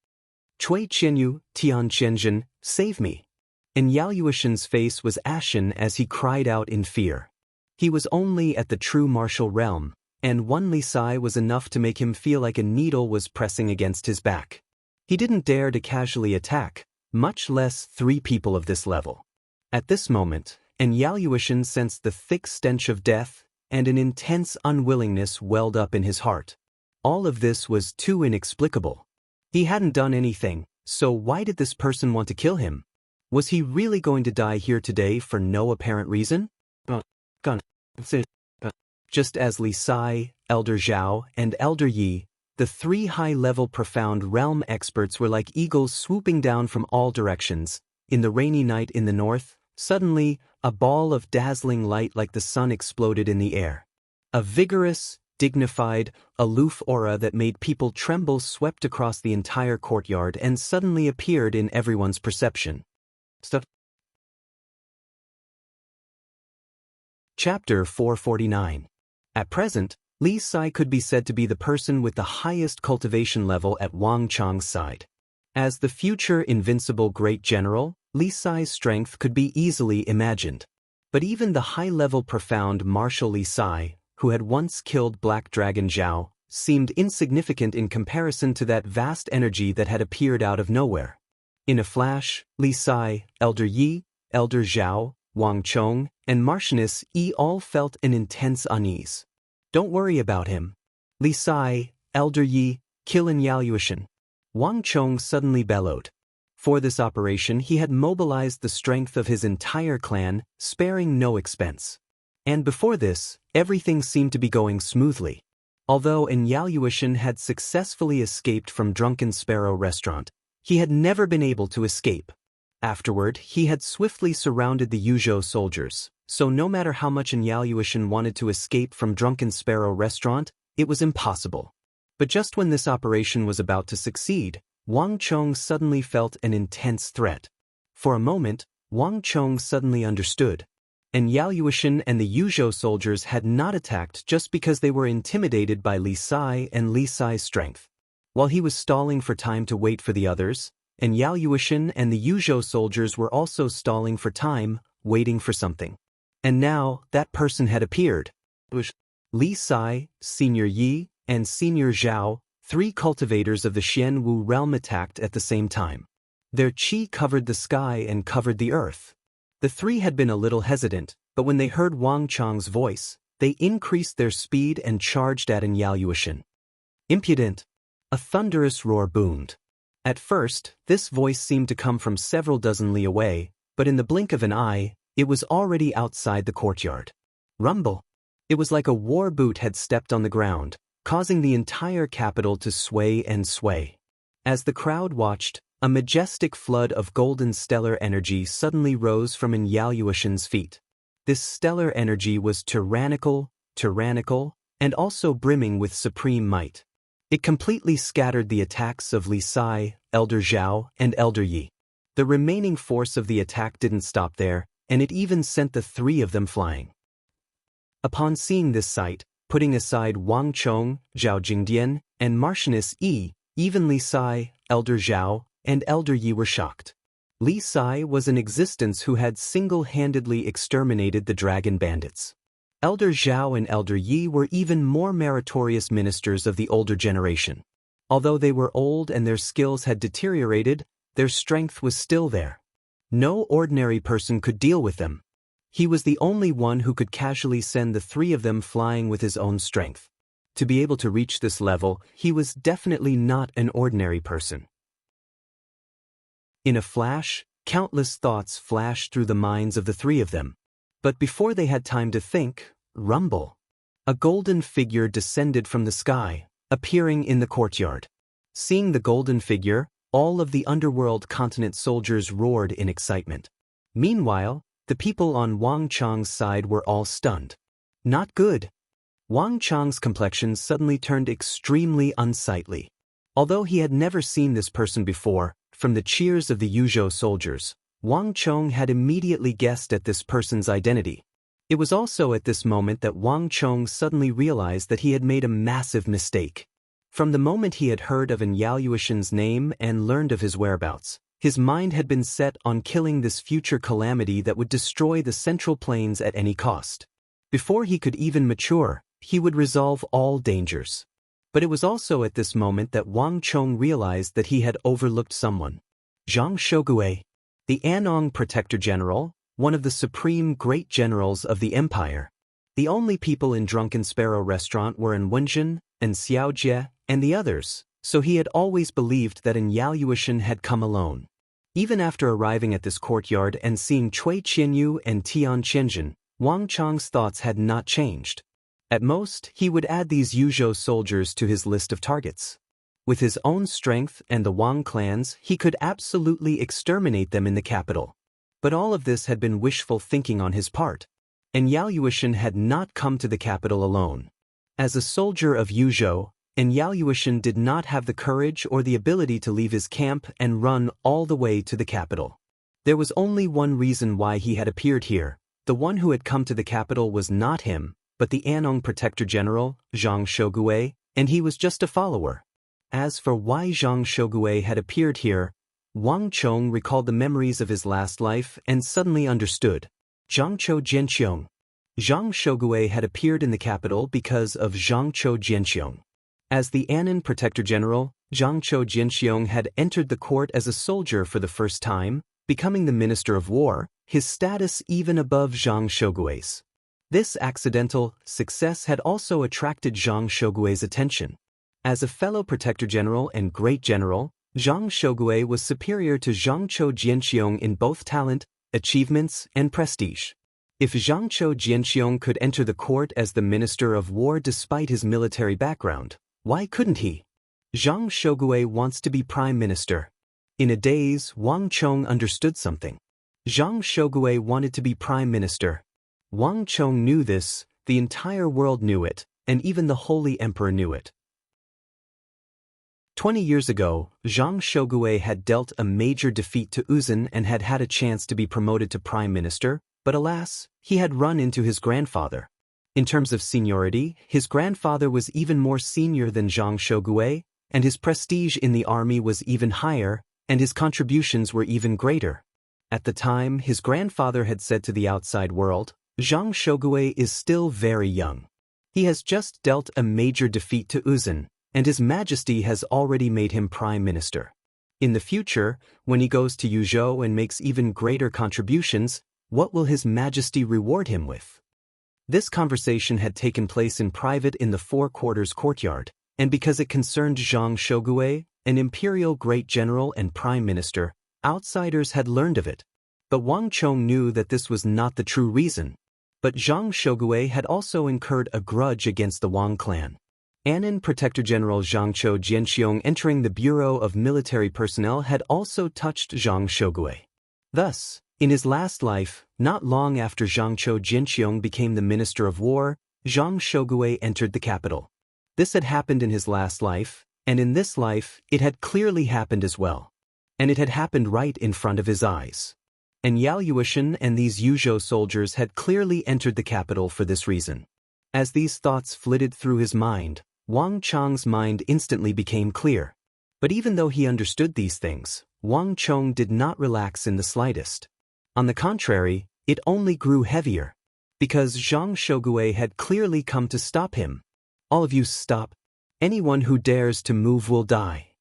Cui Qianyu, Tian Qianzhen, save me. Yao Yuishan's face was ashen as he cried out in fear. He was only at the true martial realm, and one Li Sai was enough to make him feel like a needle was pressing against his back. He didn't dare to casually attack, much less 3 people of this level. At this moment, Yao Yuishan sensed the thick stench of death, and an intense unwillingness welled up in his heart. All of this was too inexplicable. He hadn't done anything, so why did this person want to kill him? Was he really going to die here today for no apparent reason? Just as Li Sai, Elder Zhao, and Elder Yi, the 3 high-level profound realm experts were like eagles swooping down from all directions. In the rainy night in the north, suddenly, a ball of dazzling light like the sun exploded in the air. A vigorous, dignified, aloof aura that made people tremble swept across the entire courtyard and suddenly appeared in everyone's perception. Chapter 449. At present, Li Sai could be said to be the person with the highest cultivation level at Wang Chong's side. As the future invincible great general, Li Sai's strength could be easily imagined. But even the high-level profound martial Li Sai, who had once killed Black Dragon Zhao, seemed insignificant in comparison to that vast energy that had appeared out of nowhere. In a flash, Li Sai, Elder Yi, Elder Zhao, Wang Chong, and Marchioness Yi all felt an intense unease. Don't worry about him. Li Sai, Elder Yi, kill Yaoyuan. Wang Chong suddenly bellowed. For this operation he had mobilized the strength of his entire clan, sparing no expense. And before this, everything seemed to be going smoothly. Although Yaoyuan had successfully escaped from Drunken Sparrow restaurant, he had never been able to escape. Afterward, he had swiftly surrounded the Yuzhou soldiers, so no matter how much Yaoyuan wanted to escape from Drunken Sparrow restaurant, it was impossible. But just when this operation was about to succeed, Wang Chong suddenly felt an intense threat. For a moment, Wang Chong suddenly understood. Yaoyuan and the Yuzhou soldiers had not attacked just because they were intimidated by Li Sai and Li Sai's strength. While he was stalling for time to wait for the others, Yaoyuan and the Yuzhou soldiers were also stalling for time, waiting for something. And now, that person had appeared. Li Sai, Senior Yi, and Senior Zhao, 3 cultivators of the Xianwu realm, attacked at the same time. Their qi covered the sky and covered the earth. The 3 had been a little hesitant, but when they heard Wang Chong's voice, they increased their speed and charged at Yaoyuan. Impudent! A thunderous roar boomed. At first, this voice seemed to come from several dozen li away, but in the blink of an eye, it was already outside the courtyard. Rumble! It was like a war boot had stepped on the ground, causing the entire capital to sway and sway. As the crowd watched, a majestic flood of golden stellar energy suddenly rose from Yaoyuan's feet. This stellar energy was tyrannical, and also brimming with supreme might. It completely scattered the attacks of Li Sai, Elder Zhao, and Elder Yi. The remaining force of the attack didn't stop there, and it even sent the 3 of them flying. Upon seeing this sight, putting aside Wang Chong, Zhao Jingdian, and Marchioness Yi, even Li Sai, Elder Zhao, and Elder Yi were shocked. Li Sai was an existence who had single-handedly exterminated the dragon bandits. Elder Zhao and Elder Yi were even more meritorious ministers of the older generation. Although they were old and their skills had deteriorated, their strength was still there. No ordinary person could deal with them. He was the only one who could casually send the 3 of them flying with his own strength. To be able to reach this level, he was definitely not an ordinary person. In a flash, countless thoughts flashed through the minds of the 3 of them. But before they had time to think, rumble! A golden figure descended from the sky, appearing in the courtyard. Seeing the golden figure, all of the underworld continent soldiers roared in excitement. Meanwhile, the people on Wang Chong's side were all stunned. Not good. Wang Chong's complexion suddenly turned extremely unsightly. Although he had never seen this person before, from the cheers of the Yuzhou soldiers, Wang Chong had immediately guessed at this person's identity. It was also at this moment that Wang Chong suddenly realized that he had made a massive mistake. From the moment he had heard of Yaoyuan's name and learned of his whereabouts, his mind had been set on killing this future calamity that would destroy the Central Plains at any cost. Before he could even mature, he would resolve all dangers. But it was also at this moment that Wang Chong realized that he had overlooked someone. Zhang Shogui, the Anong Protector General, one of the supreme great generals of the empire. The only people in Drunken Sparrow restaurant were Wenjin, and Xiaojie, and the others, so he had always believed that Yaoyuan had come alone. Even after arriving at this courtyard and seeing Cui Qianyu and Tian Qianjin, Wang Chong's thoughts had not changed. At most, he would add these Yuzhou soldiers to his list of targets. With his own strength and the Wang clans, he could absolutely exterminate them in the capital. But all of this had been wishful thinking on his part. Yaoyuan had not come to the capital alone. As a soldier of Yuzhou, Yaoyuan did not have the courage or the ability to leave his camp and run all the way to the capital. There was only one reason why he had appeared here. The one who had come to the capital was not him, but the Anong Protector General, Zhang Shogui, and he was just a follower. As for why Zhang Shogui had appeared here, Wang Chong recalled the memories of his last life and suddenly understood. Zhangzhou Jianqiong. Zhang Shogui had appeared in the capital because of Zhangzhou Jianqiong. As the Annan Protector General, Zhangzhou Jianqiong had entered the court as a soldier for the first time, becoming the Minister of War, his status even above Zhang Shogui's. This accidental success had also attracted Zhang Shogui's attention. As a fellow Protector General and Great General, Zhang Shogui was superior to Zhangzhou Jianqiong in both talent, achievements, and prestige. If Zhangzhou Jianqiong could enter the court as the Minister of War despite his military background, why couldn't he? Zhang Shogui wants to be Prime Minister. In a daze, Wang Chong understood something. Zhang Shogui wanted to be Prime Minister. Wang Chong knew this, the entire world knew it, and even the Holy Emperor knew it. 20 years ago, Zhang Shogui had dealt a major defeat to Uzun and had had a chance to be promoted to Prime Minister, but alas, he had run into his grandfather. In terms of seniority, his grandfather was even more senior than Zhang Shogui, and his prestige in the army was even higher, and his contributions were even greater. At the time, his grandfather had said to the outside world, Zhang Shogui is still very young. He has just dealt a major defeat to Uzun, and His Majesty has already made him Prime Minister. In the future, when he goes to Yuzhou and makes even greater contributions, what will His Majesty reward him with? This conversation had taken place in private in the Four Quarters courtyard, and because it concerned Zhang Shogui, an imperial great general and prime minister, outsiders had learned of it. But Wang Chong knew that this was not the true reason. But Zhang Shogui had also incurred a grudge against the Wang clan. Annan Protector General Zhangzhou Jianqiong entering the Bureau of Military Personnel had also touched Zhang Shogui. Thus, in his last life, not long after Zhangzhou Jianqiong became the Minister of War, Zhang Shogui entered the capital. This had happened in his last life, and in this life, it had clearly happened as well. And it had happened right in front of his eyes. And Yao Yuishan and these Yuzhou soldiers had clearly entered the capital for this reason. As these thoughts flitted through his mind, Wang Chong's mind instantly became clear. But even though he understood these things, Wang Chong did not relax in the slightest. On the contrary, it only grew heavier. Because Zhang Shogui had clearly come to stop him. All of you stop. Anyone who dares to move will die.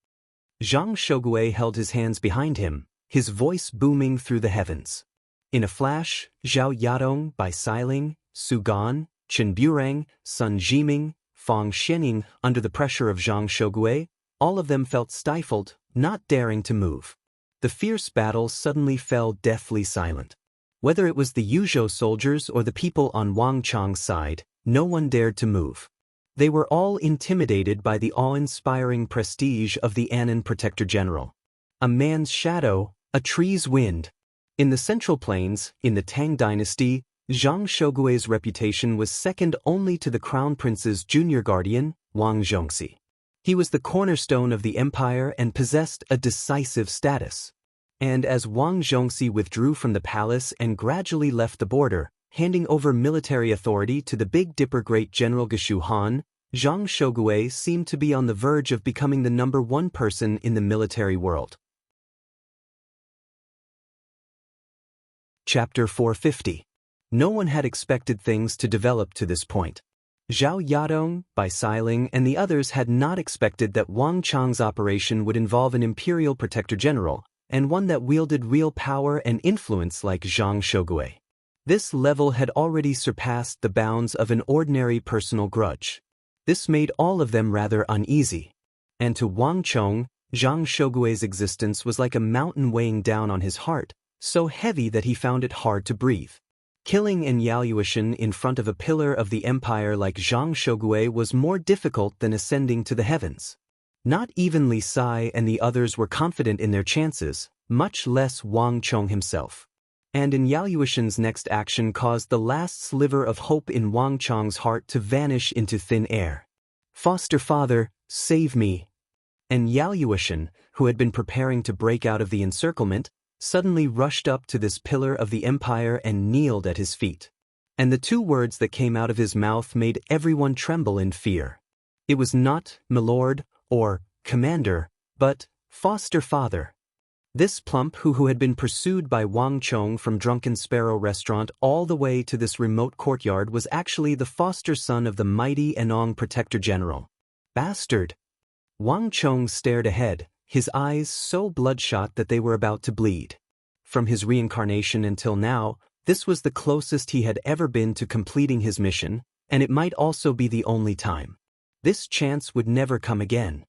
Zhang Shogui held his hands behind him, his voice booming through the heavens. In a flash, Zhao Yadong, Bai Siling, Su Gan, Chen Burang, Sun Jiming, Fang Xianing, under the pressure of Zhang Shogui, all of them felt stifled, not daring to move. The fierce battle suddenly fell deathly silent. Whether it was the Yuzhou soldiers or the people on Wang Chong's side, no one dared to move. They were all intimidated by the awe-inspiring prestige of the Annan Protector General. A man's shadow, a tree's wind. In the Central Plains, in the Tang Dynasty, Zhang Shogui's reputation was second only to the Crown Prince's junior guardian, Wang Zhongxi. He was the cornerstone of the empire and possessed a decisive status. And as Wang Zhongxi withdrew from the palace and gradually left the border, handing over military authority to the Big Dipper Great General Geshu Han, Zhang Shogui seemed to be on the verge of becoming the #1 person in the military world. Chapter 450. No one had expected things to develop to this point. Zhao Yadong, Bai Siling, and the others had not expected that Wang Chong's operation would involve an imperial protector general, and one that wielded real power and influence like Zhang Shogui. This level had already surpassed the bounds of an ordinary personal grudge. This made all of them rather uneasy. And to Wang Chong, Zhang Shogui's existence was like a mountain weighing down on his heart, so heavy that he found it hard to breathe. Killing an Yao Yuishan in front of a pillar of the empire like Zhang Shogui was more difficult than ascending to the heavens. Not even Li Sai and the others were confident in their chances, much less Wang Chong himself. And in Yao Yuishan's next action caused the last sliver of hope in Wang Chong's heart to vanish into thin air. Foster father, save me. And Yao Yuishan, who had been preparing to break out of the encirclement, suddenly rushed up to this pillar of the empire and kneeled at his feet. And the two words that came out of his mouth made everyone tremble in fear. It was not, "My lord," or commander, but foster father. This plump who had been pursued by Wang Chong from Drunken Sparrow restaurant all the way to this remote courtyard was actually the foster son of the mighty Enong Protector General. Bastard! Wang Chong stared ahead, his eyes so bloodshot that they were about to bleed. From his reincarnation until now, this was the closest he had ever been to completing his mission, and it might also be the only time. This chance would never come again.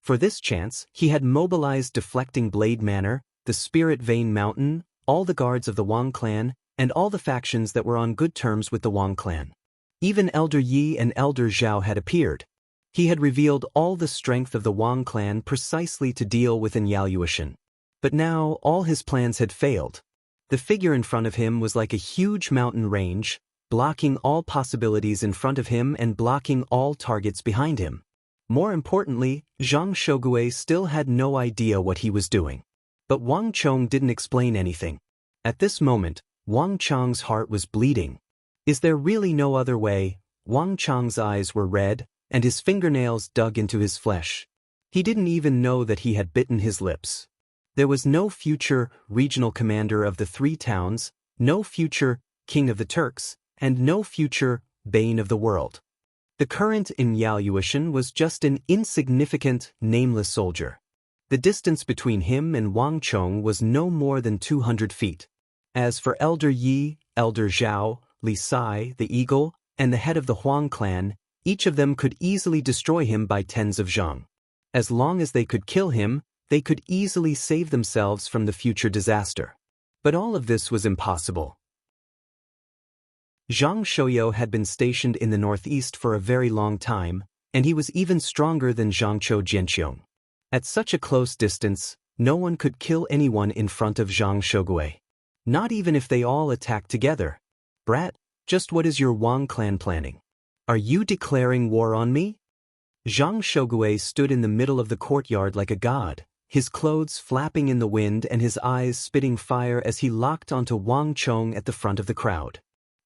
For this chance, he had mobilized Deflecting Blade Manor, the Spirit Vein Mountain, all the guards of the Wang clan, and all the factions that were on good terms with the Wang clan. Even Elder Yi and Elder Zhao had appeared. He had revealed all the strength of the Wang clan precisely to deal with Yaluoshan. But now all his plans had failed. The figure in front of him was like a huge mountain range, blocking all possibilities in front of him and blocking all targets behind him. More importantly, Zhang Shogui still had no idea what he was doing. But Wang Chong didn't explain anything. At this moment, Wang Chong's heart was bleeding. Is there really no other way? Wang Chong's eyes were red, and his fingernails dug into his flesh. He didn't even know that he had bitten his lips. There was no future regional commander of the 3 towns, no future king of the Turks, and no future bane of the world. The current Yaluoshan was just an insignificant, nameless soldier. The distance between him and Wang Chong was no more than 200 feet. As for Elder Yi, Elder Zhao, Li Sai, the Eagle, and the head of the Huang clan, each of them could easily destroy him by tens of zhang. As long as they could kill him, they could easily save themselves from the future disaster. But all of this was impossible. Zhang Shoyo had been stationed in the northeast for a very long time, and he was even stronger than Zhangqiu Jianqiong. At such a close distance, no one could kill anyone in front of Zhang Shogui. Not even if they all attacked together. Brat, just what is your Wang clan planning? Are you declaring war on me? Zhang Shogui stood in the middle of the courtyard like a god, his clothes flapping in the wind and his eyes spitting fire as he locked onto Wang Chong at the front of the crowd.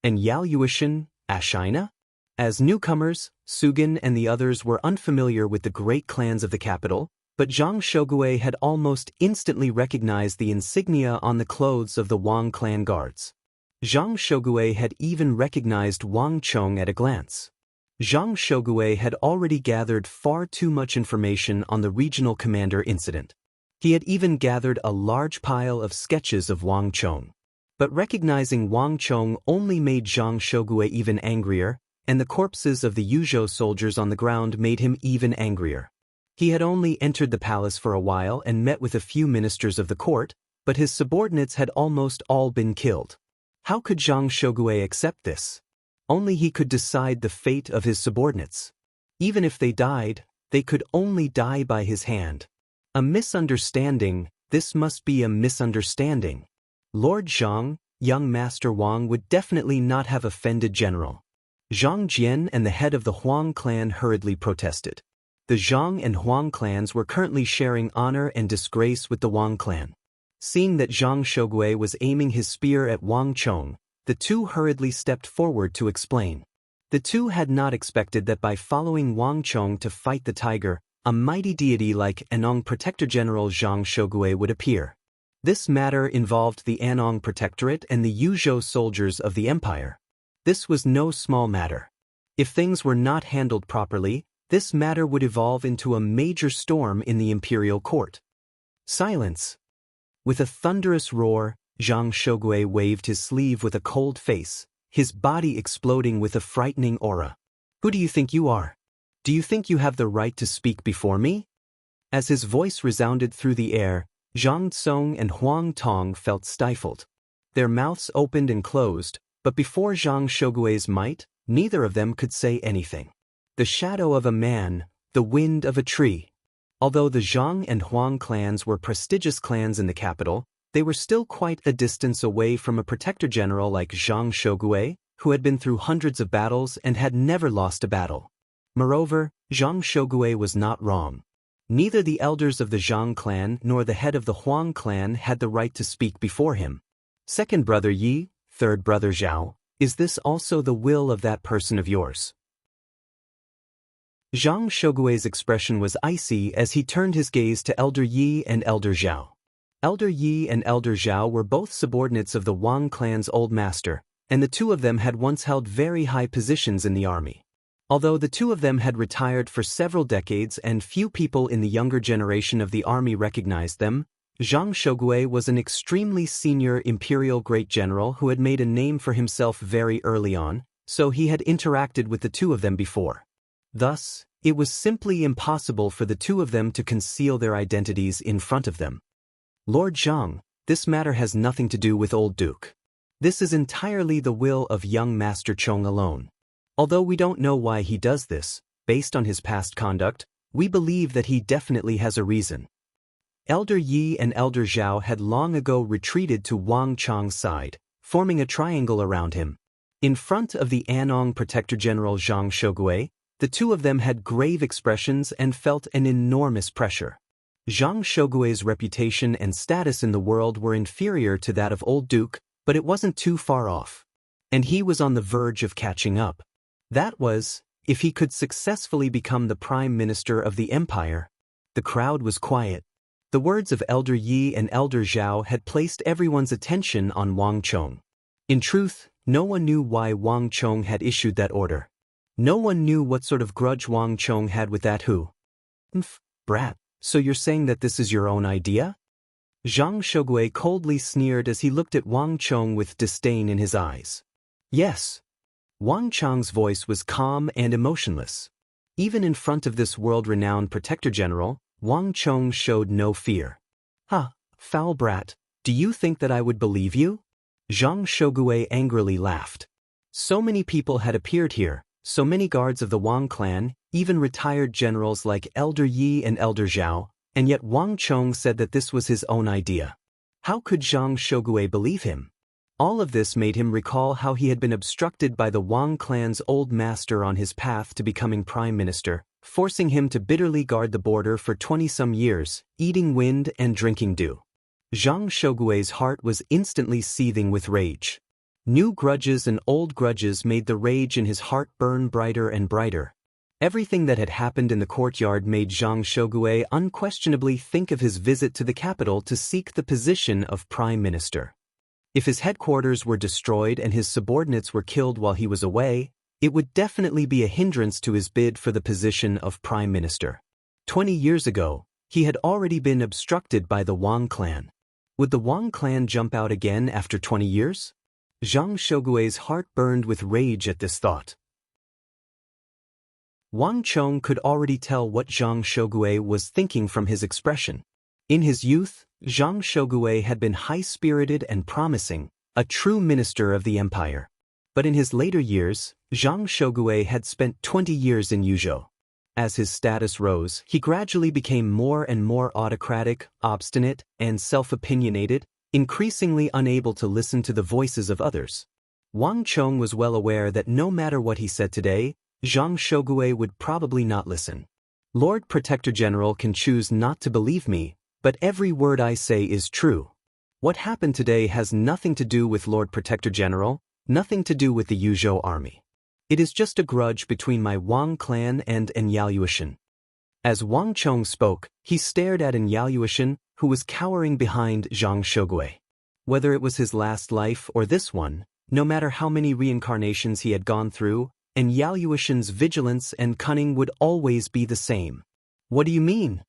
And Yaluoshan, Ashina? As newcomers, Sugin and the others were unfamiliar with the great clans of the capital, but Zhang Shogui had almost instantly recognized the insignia on the clothes of the Wang clan guards. Zhang Shogui had even recognized Wang Chong at a glance. Zhang Shogui had already gathered far too much information on the regional commander incident. He had even gathered a large pile of sketches of Wang Chong. But recognizing Wang Chong only made Zhang Shogui even angrier, and the corpses of the Yuzhou soldiers on the ground made him even angrier. He had only entered the palace for a while and met with a few ministers of the court, but his subordinates had almost all been killed. How could Zhang Shogui accept this? Only he could decide the fate of his subordinates. Even if they died, they could only die by his hand. A misunderstanding, this must be a misunderstanding. Lord Zhang, young Master Wang would definitely not have offended General. Zhang Jian and the head of the Huang clan hurriedly protested. The Zhang and Huang clans were currently sharing honor and disgrace with the Wang clan. Seeing that Zhang Shogui was aiming his spear at Wang Chong, the two hurriedly stepped forward to explain. The two had not expected that by following Wang Chong to fight the tiger, a mighty deity like Enong Protector General Zhang Shogui would appear. This matter involved the Anong Protectorate and the Yuzhou soldiers of the empire. This was no small matter. If things were not handled properly, this matter would evolve into a major storm in the imperial court. Silence! With a thunderous roar, Zhang Shogui waved his sleeve with a cold face, his body exploding with a frightening aura. Who do you think you are? Do you think you have the right to speak before me? As his voice resounded through the air, Zhang Tsong and Huang Tong felt stifled. Their mouths opened and closed, but before Zhang Shogui's might, neither of them could say anything. The shadow of a man, the wind of a tree. Although the Zhang and Huang clans were prestigious clans in the capital, they were still quite a distance away from a protector general like Zhang Shogui, who had been through hundreds of battles and had never lost a battle. Moreover, Zhang Shogui was not wrong. Neither the elders of the Zhang clan nor the head of the Huang clan had the right to speak before him. Second brother Yi, third brother Zhao, is this also the will of that person of yours? Zhang Shougui's expression was icy as he turned his gaze to Elder Yi and Elder Zhao. Elder Yi and Elder Zhao were both subordinates of the Wang clan's old master, and the two of them had once held very high positions in the army. Although the two of them had retired for several decades and few people in the younger generation of the army recognized them, Zhang Shougui was an extremely senior imperial great general who had made a name for himself very early on, so he had interacted with the two of them before. Thus, it was simply impossible for the two of them to conceal their identities in front of them. Lord Zhang, this matter has nothing to do with Old Duke. This is entirely the will of young Master Chong alone. Although we don't know why he does this, based on his past conduct, we believe that he definitely has a reason. Elder Yi and Elder Zhao had long ago retreated to Wang Chong's side, forming a triangle around him. In front of the Anong Protector General Zhang Shougui, the two of them had grave expressions and felt an enormous pressure. Zhang Shougui's reputation and status in the world were inferior to that of Old Duke, but it wasn't too far off. And he was on the verge of catching up. That was, if he could successfully become the Prime Minister of the Empire. The crowd was quiet. The words of Elder Yi and Elder Zhao had placed everyone's attention on Wang Chong. In truth, no one knew why Wang Chong had issued that order. No one knew what sort of grudge Wang Chong had with that who. Brat, so you're saying that this is your own idea? Zhang Shougui coldly sneered as he looked at Wang Chong with disdain in his eyes. Yes. Wang Chong's voice was calm and emotionless. Even in front of this world-renowned Protector General, Wang Chong showed no fear. Foul brat, do you think that I would believe you? Zhang Shougui angrily laughed. So many people had appeared here, so many guards of the Wang clan, even retired generals like Elder Yi and Elder Zhao, and yet Wang Chong said that this was his own idea. How could Zhang Shougui believe him? All of this made him recall how he had been obstructed by the Wang clan's old master on his path to becoming prime minister, forcing him to bitterly guard the border for 20-some years, eating wind and drinking dew. Zhang Shougui's heart was instantly seething with rage. New grudges and old grudges made the rage in his heart burn brighter and brighter. Everything that had happened in the courtyard made Zhang Shougui unquestionably think of his visit to the capital to seek the position of prime minister. If his headquarters were destroyed and his subordinates were killed while he was away, it would definitely be a hindrance to his bid for the position of prime minister. 20 years ago, he had already been obstructed by the Wang clan. Would the Wang clan jump out again after 20 years? Zhang Shougui's heart burned with rage at this thought. Wang Chong could already tell what Zhang Shougui was thinking from his expression. In his youth, Zhang Shougui had been high-spirited and promising, a true minister of the empire. But in his later years, Zhang Shougui had spent 20 years in Yuzhou. As his status rose, he gradually became more and more autocratic, obstinate, and self-opinionated, increasingly unable to listen to the voices of others. Wang Chong was well aware that no matter what he said today, Zhang Shougui would probably not listen. Lord Protector General can choose not to believe me, but every word I say is true. What happened today has nothing to do with Lord Protector General, nothing to do with the Yuzhou army. It is just a grudge between my Wang clan and Enyaluishan. As Wang Chong spoke, he stared at Enyaluishan, who was cowering behind Zhang Shougui. Whether it was his last life or this one, no matter how many reincarnations he had gone through, Enyaluishan's vigilance and cunning would always be the same. What do you mean?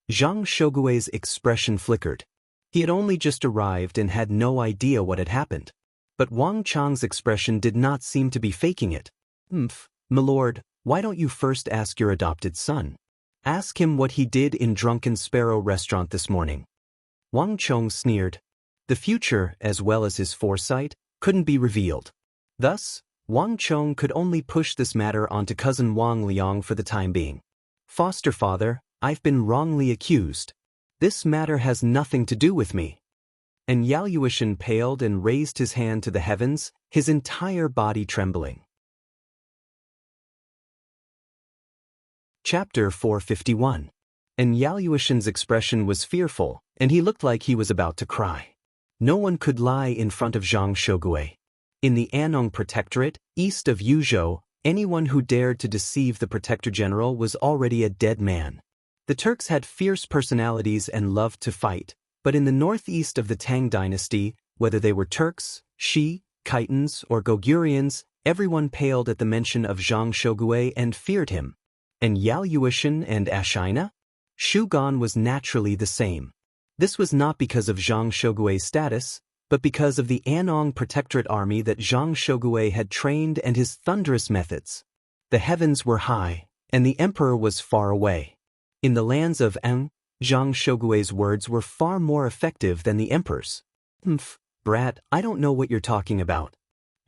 Zhang Shougui's expression flickered. He had only just arrived and had no idea what had happened. But Wang Chong's expression did not seem to be faking it. Milord, why don't you first ask your adopted son? Ask him what he did in Drunken Sparrow restaurant this morning. Wang Chong sneered. The future, as well as his foresight, couldn't be revealed. Thus, Wang Chong could only push this matter onto cousin Wang Liang for the time being. Foster father, I've been wrongly accused. This matter has nothing to do with me. And Enyaluishan paled and raised his hand to the heavens, his entire body trembling. Chapter 451. Enyaluishan's expression was fearful, and he looked like he was about to cry. No one could lie in front of Zhang Shougui. In the Anong Protectorate, east of Yuzhou, Anyone who dared to deceive the Protector General was already a dead man. The Turks had fierce personalities and loved to fight, but in the northeast of the Tang dynasty, whether they were Turks, Shi, Khitans, or Gogurians, everyone paled at the mention of Zhang Shogui and feared him. And Yaoyuan and Ashina? Shu Gan was naturally the same. This was not because of Zhang Shogui's status, but because of the Anong Protectorate army that Zhang Shogui had trained and his thunderous methods. The heavens were high, and the emperor was far away. In the lands of Ang, Zhang Shogui's words were far more effective than the emperor's. Brat, I don't know what you're talking about.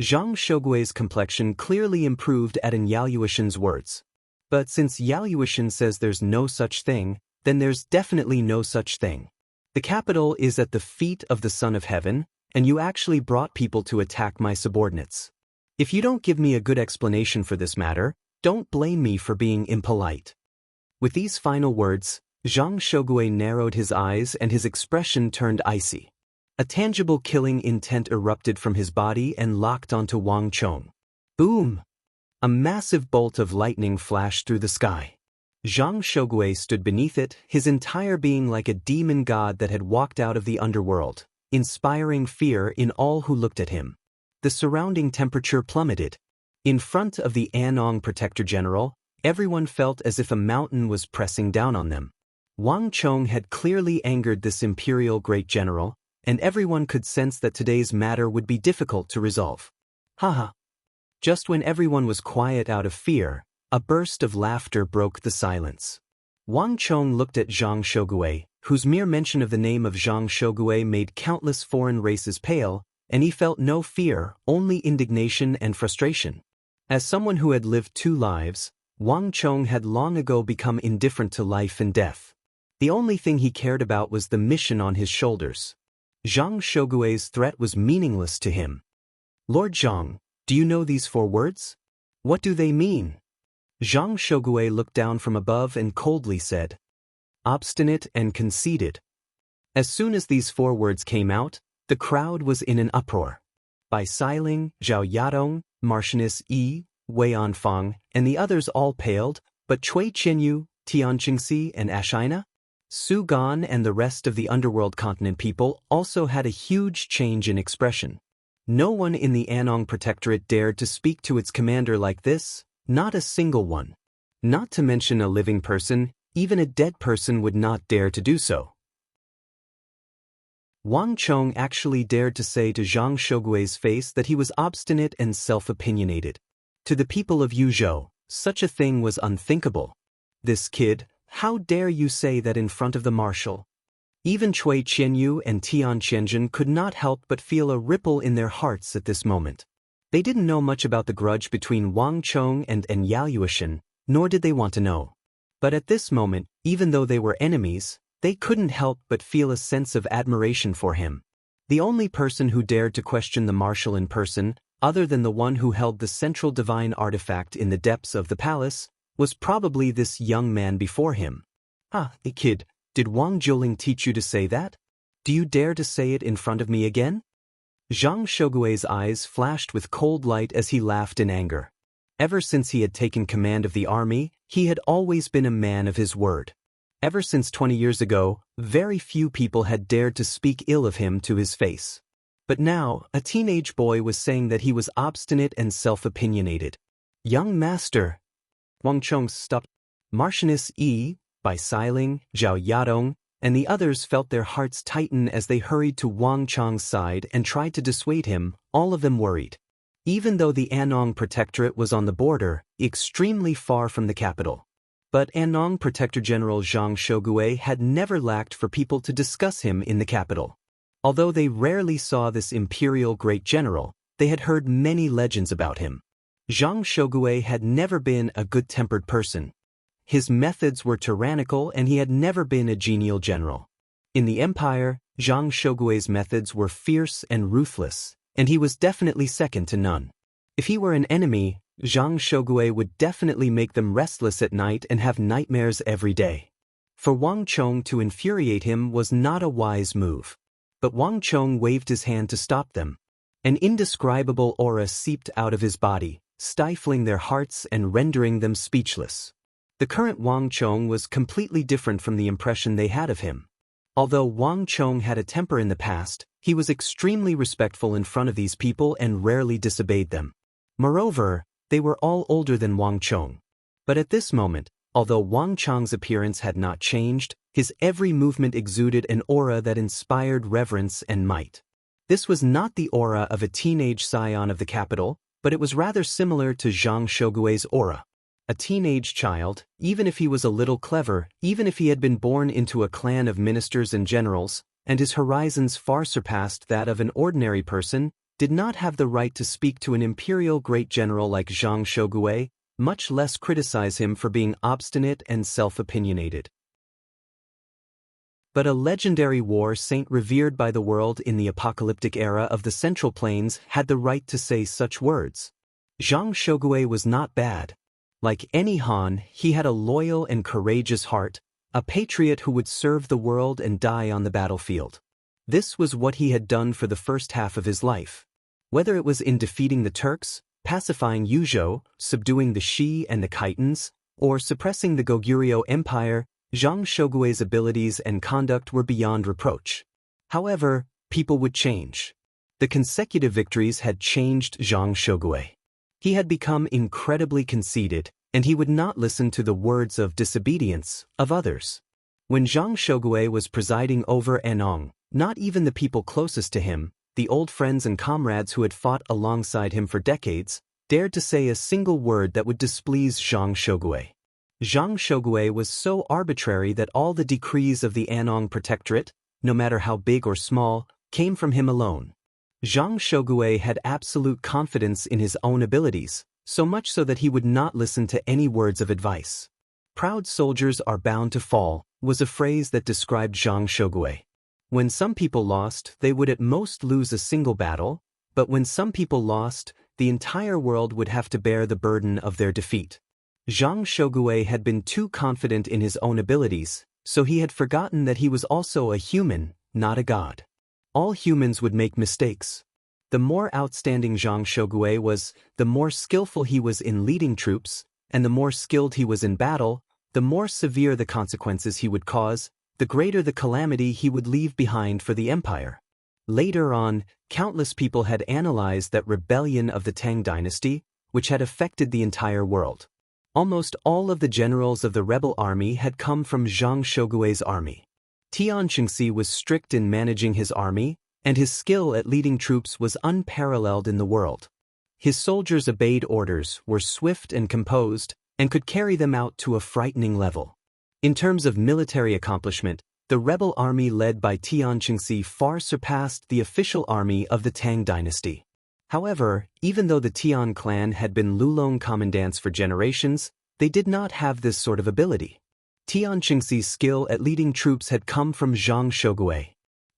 Zhang Shogui's complexion clearly improved at an Yaoyuan's words. But since Yaoyuan says there's no such thing, then there's definitely no such thing. The capital is at the feet of the Son of Heaven, and you actually brought people to attack my subordinates. If you don't give me a good explanation for this matter, don't blame me for being impolite. With these final words, Zhang Shogui narrowed his eyes and his expression turned icy. A tangible killing intent erupted from his body and locked onto Wang Chong. Boom! A massive bolt of lightning flashed through the sky. Zhang Shogui stood beneath it, his entire being like a demon god that had walked out of the underworld, inspiring fear in all who looked at him. The surrounding temperature plummeted. In front of the Anong Protector General, everyone felt as if a mountain was pressing down on them. Wang Chong had clearly angered this imperial great general, and everyone could sense that today's matter would be difficult to resolve. Haha. Just when everyone was quiet out of fear, a burst of laughter broke the silence. Wang Chong looked at Zhang Shogui, whose mere mention of the name of Zhang Shogui made countless foreign races pale, and he felt no fear, only indignation and frustration. As someone who had lived two lives, Wang Chong had long ago become indifferent to life and death. The only thing he cared about was the mission on his shoulders. Zhang Shogui's threat was meaningless to him. Lord Zhang, do you know these 4 words? What do they mean? Zhang Shogui looked down from above and coldly said, obstinate and conceited. As soon as these 4 words came out, the crowd was in an uproar. Bai Siling, Zhao Yadong, Marchioness Yi, Wei Anfang, and the others all paled, but Cui Qianyu, Tian Qingxi, and Ashina, Su Gan and the rest of the underworld continent people also had a huge change in expression. No one in the Anong Protectorate dared to speak to its commander like this, not a single one. Not to mention a living person, even a dead person would not dare to do so. Wang Chong actually dared to say to Zhang Shogui's face that he was obstinate and self-opinionated. To the people of Yuzhou, such a thing was unthinkable. This kid, how dare you say that in front of the marshal? Even Cui Qianyu and Tian Qianjun could not help but feel a ripple in their hearts at this moment. They didn't know much about the grudge between Wang Chong and Yaoyuan, nor did they want to know. But at this moment, even though they were enemies, they couldn't help but feel a sense of admiration for him. The only person who dared to question the marshal in person, other than the one who held the central divine artifact in the depths of the palace, was probably this young man before him. Kid, did Wang Jiuling teach you to say that? Do you dare to say it in front of me again? Zhang Shogui's eyes flashed with cold light as he laughed in anger. Ever since he had taken command of the army, he had always been a man of his word. Ever since 20 years ago, very few people had dared to speak ill of him to his face. But now, a teenage boy was saying that he was obstinate and self-opinionated. Young master. Wang Chong stopped. Marchioness Yi, Bai Siling, Zhao Yadong, and the others felt their hearts tighten as they hurried to Wang Chong's side and tried to dissuade him, all of them worried. Even though the Anong Protectorate was on the border, extremely far from the capital. But Anong Protector General Zhang Shogui had never lacked for people to discuss him in the capital. Although they rarely saw this imperial great general, they had heard many legends about him. Zhang Shogui had never been a good-tempered person. His methods were tyrannical and he had never been a genial general. In the empire, Zhang Shogui's methods were fierce and ruthless, and he was definitely second to none. If he were an enemy, Zhang Shogui would definitely make them restless at night and have nightmares every day. For Wang Chong to infuriate him was not a wise move. But Wang Chong waved his hand to stop them. An indescribable aura seeped out of his body, stifling their hearts and rendering them speechless. The current Wang Chong was completely different from the impression they had of him. Although Wang Chong had a temper in the past, he was extremely respectful in front of these people and rarely disobeyed them. Moreover, they were all older than Wang Chong. But at this moment, although Wang Chong's appearance had not changed, his every movement exuded an aura that inspired reverence and might. This was not the aura of a teenage scion of the capital, but it was rather similar to Zhang Shogue's aura. A teenage child, even if he was a little clever, even if he had been born into a clan of ministers and generals, and his horizons far surpassed that of an ordinary person, did not have the right to speak to an imperial great general like Zhang Shogue, much less criticize him for being obstinate and self-opinionated. But a legendary war saint revered by the world in the apocalyptic era of the Central Plains had the right to say such words. Zhang Shogue was not bad. Like any Han, he had a loyal and courageous heart, a patriot who would serve the world and die on the battlefield. This was what he had done for the first half of his life. Whether it was in defeating the Turks, pacifying Yuzhou, subduing the Shi and the Khitans, or suppressing the Goguryeo Empire, Zhang Shogue's abilities and conduct were beyond reproach. However, people would change. The consecutive victories had changed Zhang Shogue. He had become incredibly conceited, and he would not listen to the words of disobedience of others. When Zhang Shogue was presiding over Anong, not even the people closest to him, the old friends and comrades who had fought alongside him for decades, dared to say a single word that would displease Zhang Shogue. Zhang Shogue was so arbitrary that all the decrees of the Anong Protectorate, no matter how big or small, came from him alone. Zhang Shogue had absolute confidence in his own abilities, so much so that he would not listen to any words of advice. "Proud soldiers are bound to fall," was a phrase that described Zhang Shogue. When some people lost, they would at most lose a single battle, but when some people lost, the entire world would have to bear the burden of their defeat. Zhang Shogue had been too confident in his own abilities, so he had forgotten that he was also a human, not a god. All humans would make mistakes. The more outstanding Zhang Shogue was, the more skillful he was in leading troops, and the more skilled he was in battle, the more severe the consequences he would cause, the greater the calamity he would leave behind for the empire. Later on, countless people had analyzed that rebellion of the Tang dynasty, which had affected the entire world. Almost all of the generals of the rebel army had come from Zhang Shogue's army. Tian Qingxi was strict in managing his army, and his skill at leading troops was unparalleled in the world. His soldiers obeyed orders, were swift and composed, and could carry them out to a frightening level. In terms of military accomplishment, the rebel army led by Tian Qingxi far surpassed the official army of the Tang dynasty. However, even though the Tian clan had been Lulong commandants for generations, they did not have this sort of ability. Tian Qingxi's skill at leading troops had come from Zhang Shogue.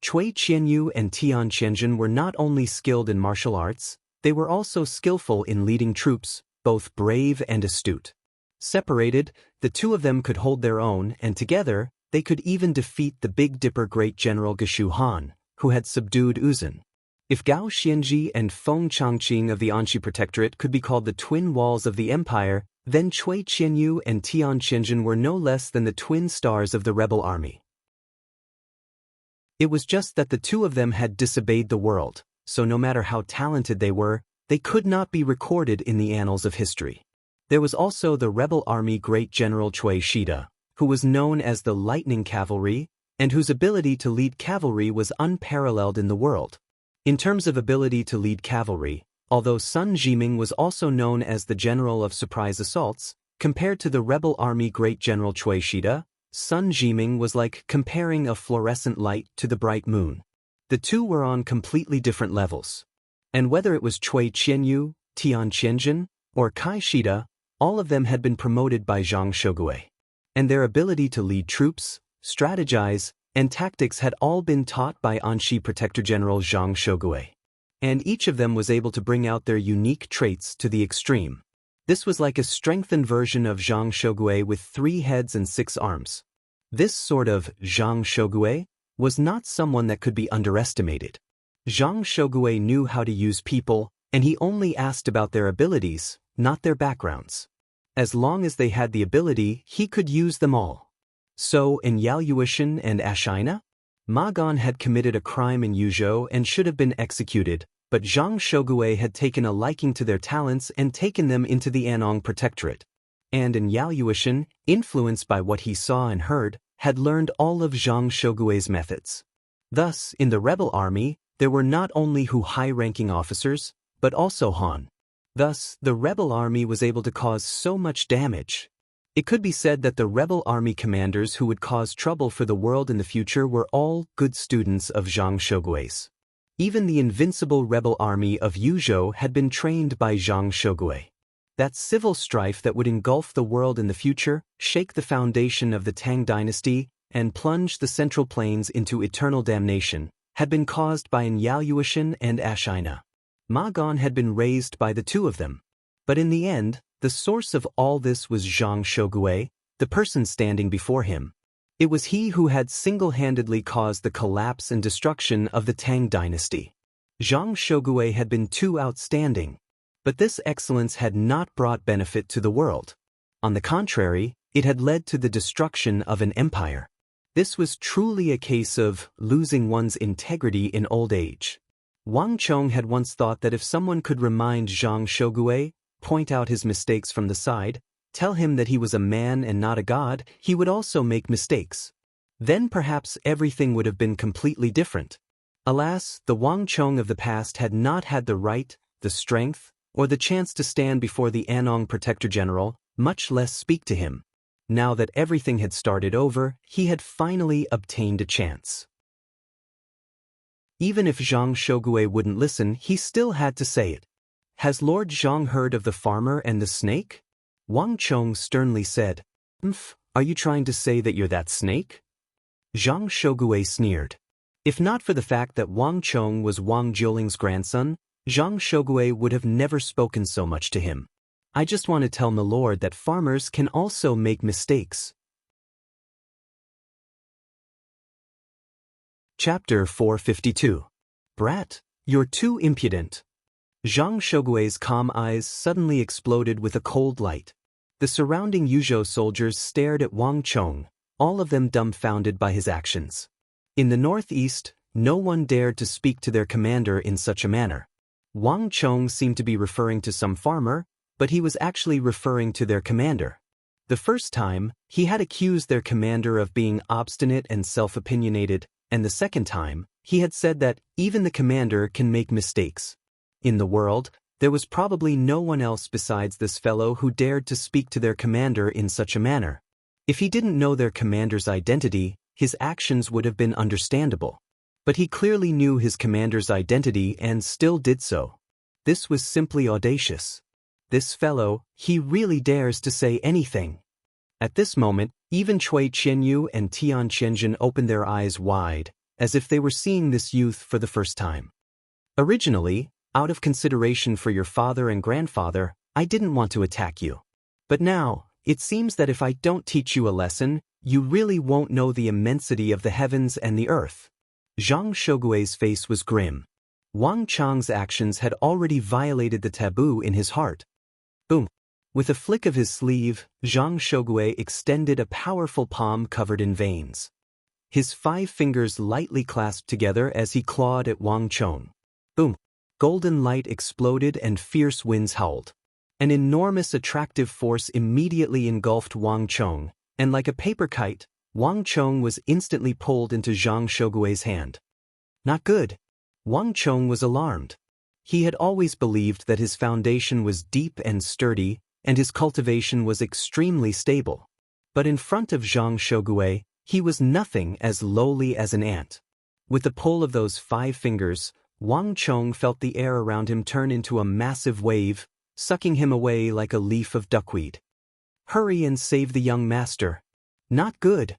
Cui Qianyu and Tian Qianjun were not only skilled in martial arts, they were also skillful in leading troops, both brave and astute. Separated, the two of them could hold their own, and together, they could even defeat the Big Dipper great general Geshu Han, who had subdued Uzan. If Gao Xianji and Feng Changqing of the Anxi Protectorate could be called the twin walls of the empire, then Cui Qianyu and Tian Qianjun were no less than the twin stars of the rebel army. It was just that the two of them had disobeyed the world, so no matter how talented they were, they could not be recorded in the annals of history. There was also the rebel army great general Cui Shida, who was known as the Lightning Cavalry, and whose ability to lead cavalry was unparalleled in the world. In terms of ability to lead cavalry, although Sun Jiming was also known as the general of surprise assaults, compared to the rebel army great general Cui Shida, Sun Jiming was like comparing a fluorescent light to the bright moon. The two were on completely different levels. And whether it was Cui Qianyu, Tian Qianjun, or Kai Shida, all of them had been promoted by Zhang Shogue. And their ability to lead troops, strategize, and tactics had all been taught by Anxi Protector General Zhang Shogue. And each of them was able to bring out their unique traits to the extreme. This was like a strengthened version of Zhang Shogue with 3 heads and 6 arms. This sort of Zhang Shogue was not someone that could be underestimated. Zhang Shogue knew how to use people, and he only asked about their abilities, not their backgrounds. As long as they had the ability, he could use them all. So, in Yaoyuishan and Ashina? Ma Gan had committed a crime in Yuzhou and should have been executed, but Zhang Shogui had taken a liking to their talents and taken them into the Anong Protectorate. And in Yaoyuishan, influenced by what he saw and heard, had learned all of Zhang Shogui's methods. Thus, in the rebel army, there were not only high-ranking officers, but also Han. Thus, the rebel army was able to cause so much damage. It could be said that the rebel army commanders who would cause trouble for the world in the future were all good students of Zhang Shogui's. Even the invincible rebel army of Yuzhou had been trained by Zhang Shogui. That civil strife that would engulf the world in the future, shake the foundation of the Tang dynasty, and plunge the Central Plains into eternal damnation, had been caused by Yaoyuishan and Ashina. Ma Gan had been raised by the two of them. But in the end, the source of all this was Zhang Shogui, the person standing before him. It was he who had single-handedly caused the collapse and destruction of the Tang dynasty. Zhang Shogui had been too outstanding. But this excellence had not brought benefit to the world. On the contrary, it had led to the destruction of an empire. This was truly a case of losing one's integrity in old age. Wang Chong had once thought that if someone could remind Zhang Shogui, point out his mistakes from the side, tell him that he was a man and not a god, he would also make mistakes. Then perhaps everything would have been completely different. Alas, the Wang Chong of the past had not had the right, the strength, or the chance to stand before the Anong Protector General, much less speak to him. Now that everything had started over, he had finally obtained a chance. Even if Zhang Shogui wouldn't listen, he still had to say it. Has Lord Zhang heard of the farmer and the snake? Wang Chong sternly said. Are you trying to say that you're that snake? Zhang Shogui sneered. If not for the fact that Wang Chong was Wang Jiuling's grandson, Zhang Shogui would have never spoken so much to him. I just want to tell my lord that farmers can also make mistakes. Chapter 452. Brat, you're too impudent. Zhang Shogui's calm eyes suddenly exploded with a cold light. The surrounding Yuzhou soldiers stared at Wang Chong, all of them dumbfounded by his actions. In the northeast, no one dared to speak to their commander in such a manner. Wang Chong seemed to be referring to some farmer, but he was actually referring to their commander. The first time, he had accused their commander of being obstinate and self-opinionated, and the second time, he had said that even the commander can make mistakes. In the world, there was probably no one else besides this fellow who dared to speak to their commander in such a manner. If he didn't know their commander's identity, his actions would have been understandable. But he clearly knew his commander's identity and still did so. This was simply audacious. This fellow, he really dares to say anything. At this moment, even Cui Qianyu and Tian Qianzhen opened their eyes wide, as if they were seeing this youth for the first time. Originally, out of consideration for your father and grandfather, I didn't want to attack you. But now, it seems that if I don't teach you a lesson, you really won't know the immensity of the heavens and the earth. Zhang Shogui's face was grim. Wang Chong's actions had already violated the taboo in his heart. Boom! With a flick of his sleeve, Zhang Shogui extended a powerful palm covered in veins. His 5 fingers lightly clasped together as he clawed at Wang Chong. Boom! Golden light exploded and fierce winds howled. An enormous attractive force immediately engulfed Wang Chong, and like a paper kite, Wang Chong was instantly pulled into Zhang Shogui's hand. Not good. Wang Chong was alarmed. He had always believed that his foundation was deep and sturdy, and his cultivation was extremely stable. But in front of Zhang Shogui, he was nothing as lowly as an ant. With the pull of those 5 fingers, Wang Chong felt the air around him turn into a massive wave, sucking him away like a leaf of duckweed. Hurry and save the young master. Not good.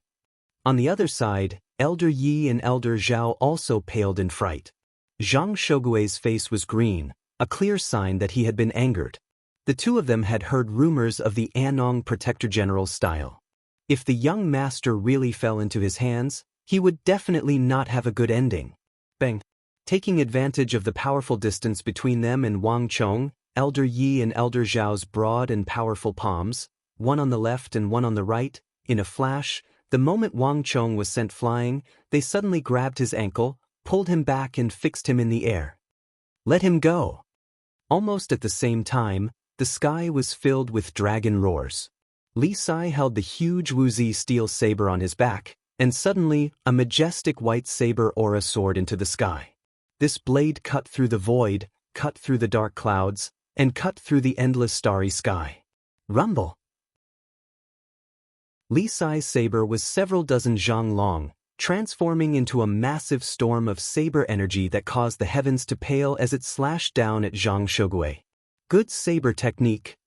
On the other side, Elder Yi and Elder Zhao also paled in fright. Zhang Shogui's face was green, a clear sign that he had been angered. The two of them had heard rumors of the Anong Protector General's style. If the young master really fell into his hands, he would definitely not have a good ending. Bang! Taking advantage of the powerful distance between them and Wang Chong, Elder Yi and Elder Zhao's broad and powerful palms, one on the left and one on the right. In a flash, the moment Wang Chong was sent flying, they suddenly grabbed his ankle, pulled him back and fixed him in the air. Let him go! Almost at the same time, the sky was filled with dragon roars. Li Sai held the huge Wuzi steel saber on his back, and suddenly a majestic white saber aura soared into the sky. This blade cut through the void, cut through the dark clouds, and cut through the endless starry sky. Rumble! Li Sai's saber was several dozen zhang long, transforming into a massive storm of saber energy that caused the heavens to pale as it slashed down at Zhang Shogui. Good saber technique.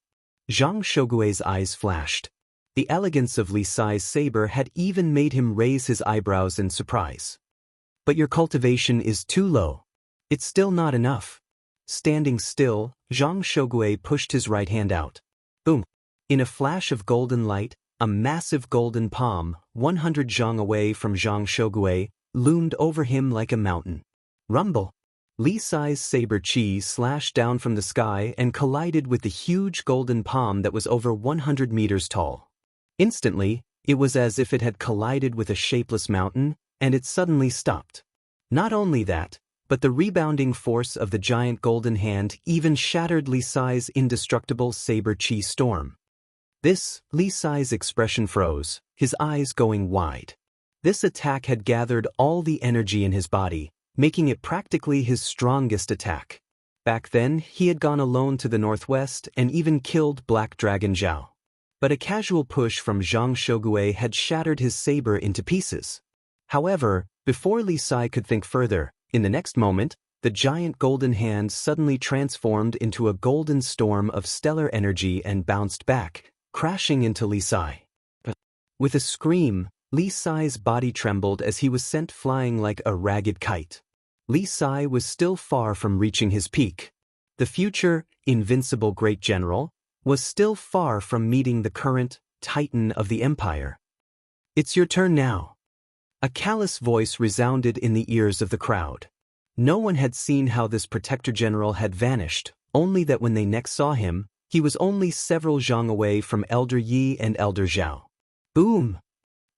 Zhang Shogui's eyes flashed. The elegance of Li Sai's saber had even made him raise his eyebrows in surprise. But your cultivation is too low. It's still not enough. Standing still, Zhang Shogui pushed his right hand out. Boom! In a flash of golden light, a massive golden palm, 100 zhang away from Zhang Shogui, loomed over him like a mountain. Rumble! Li Sai's saber chi slashed down from the sky and collided with the huge golden palm that was over 100 meters tall. Instantly, it was as if it had collided with a shapeless mountain, and it suddenly stopped. Not only that, but the rebounding force of the giant golden hand even shattered Li Sai's indestructible saber chi storm. Li Sai's expression froze, his eyes going wide. This attack had gathered all the energy in his body, making it practically his strongest attack. Back then, he had gone alone to the northwest and even killed Black Dragon Zhao. But a casual push from Zhang Shogui had shattered his saber into pieces. However, before Li Sai could think further, in the next moment, the giant golden hand suddenly transformed into a golden storm of stellar energy and bounced back, crashing into Li Sai. With a scream, Li Sai's body trembled as he was sent flying like a ragged kite. Li Sai was still far from reaching his peak. The future, invincible great general, was still far from meeting the current titan of the empire. It's your turn now. A callous voice resounded in the ears of the crowd. No one had seen how this protector general had vanished, only that when they next saw him, he was only several zhang away from Elder Yi and Elder Zhao. Boom!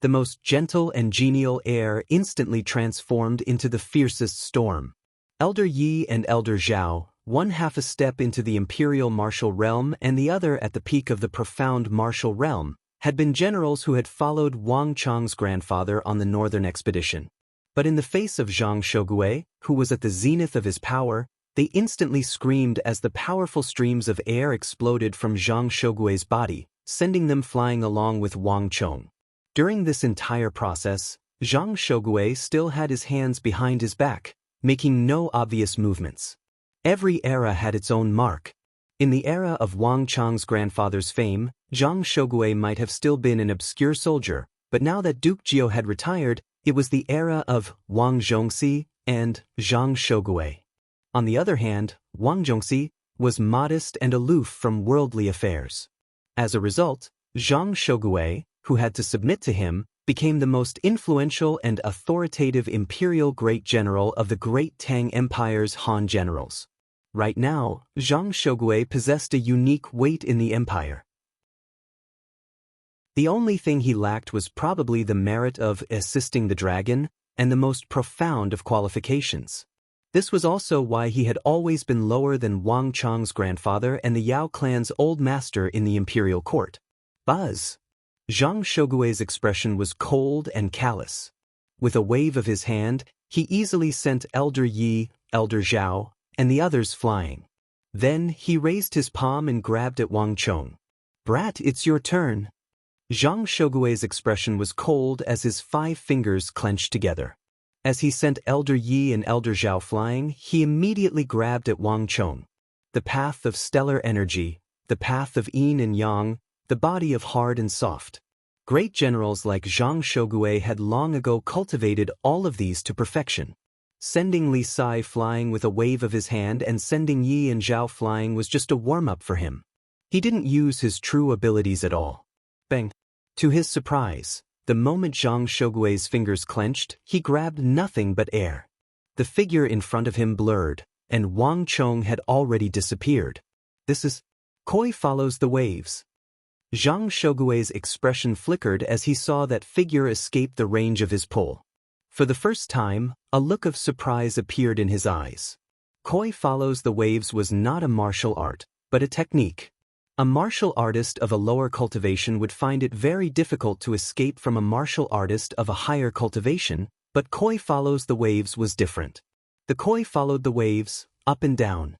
The most gentle and genial air instantly transformed into the fiercest storm. Elder Yi and Elder Zhao, one half a step into the imperial martial realm and the other at the peak of the profound martial realm, had been generals who had followed Wang Chong's grandfather on the northern expedition. But in the face of Zhang Shogui, who was at the zenith of his power, they instantly screamed as the powerful streams of air exploded from Zhang Shogui's body, sending them flying along with Wang Chong. During this entire process, Zhang Shogui still had his hands behind his back, making no obvious movements. Every era had its own mark. In the era of Wang Chong's grandfather's fame, Zhang Shogui might have still been an obscure soldier, but now that Duke Jiao had retired, it was the era of Wang Zhongxi and Zhang Shogui. On the other hand, Wang Zhongxi was modest and aloof from worldly affairs. As a result, Zhang Shogui, who had to submit to him, became the most influential and authoritative imperial great general of the Great Tang Empire's Han generals. Right now, Zhang Shogui possessed a unique weight in the empire. The only thing he lacked was probably the merit of assisting the dragon and the most profound of qualifications. This was also why he had always been lower than Wang Chong's grandfather and the Yao clan's old master in the imperial court. Buzz! Zhang Shogui's expression was cold and callous. With a wave of his hand, he easily sent Elder Yi, Elder Zhao, and the others flying. Then he raised his palm and grabbed at Wang Chong. Brat, it's your turn. Zhang Shogui's expression was cold as his 5 fingers clenched together. As he sent Elder Yi and Elder Zhao flying, he immediately grabbed at Wang Chong. The path of stellar energy, the path of yin and yang, the body of hard and soft. Great generals like Zhang Shogui had long ago cultivated all of these to perfection. Sending Li Sai flying with a wave of his hand and sending Yi and Zhao flying was just a warm-up for him. He didn't use his true abilities at all. Bang! To his surprise, the moment Zhang Shogui's fingers clenched, he grabbed nothing but air. The figure in front of him blurred, and Wang Chong had already disappeared. This is Koi follows the waves. Zhang Shogui's expression flickered as he saw that figure escape the range of his pull. For the first time, a look of surprise appeared in his eyes. Koi follows the waves was not a martial art, but a technique. A martial artist of a lower cultivation would find it very difficult to escape from a martial artist of a higher cultivation, but Koi follows the waves was different. The Koi followed the waves, up and down.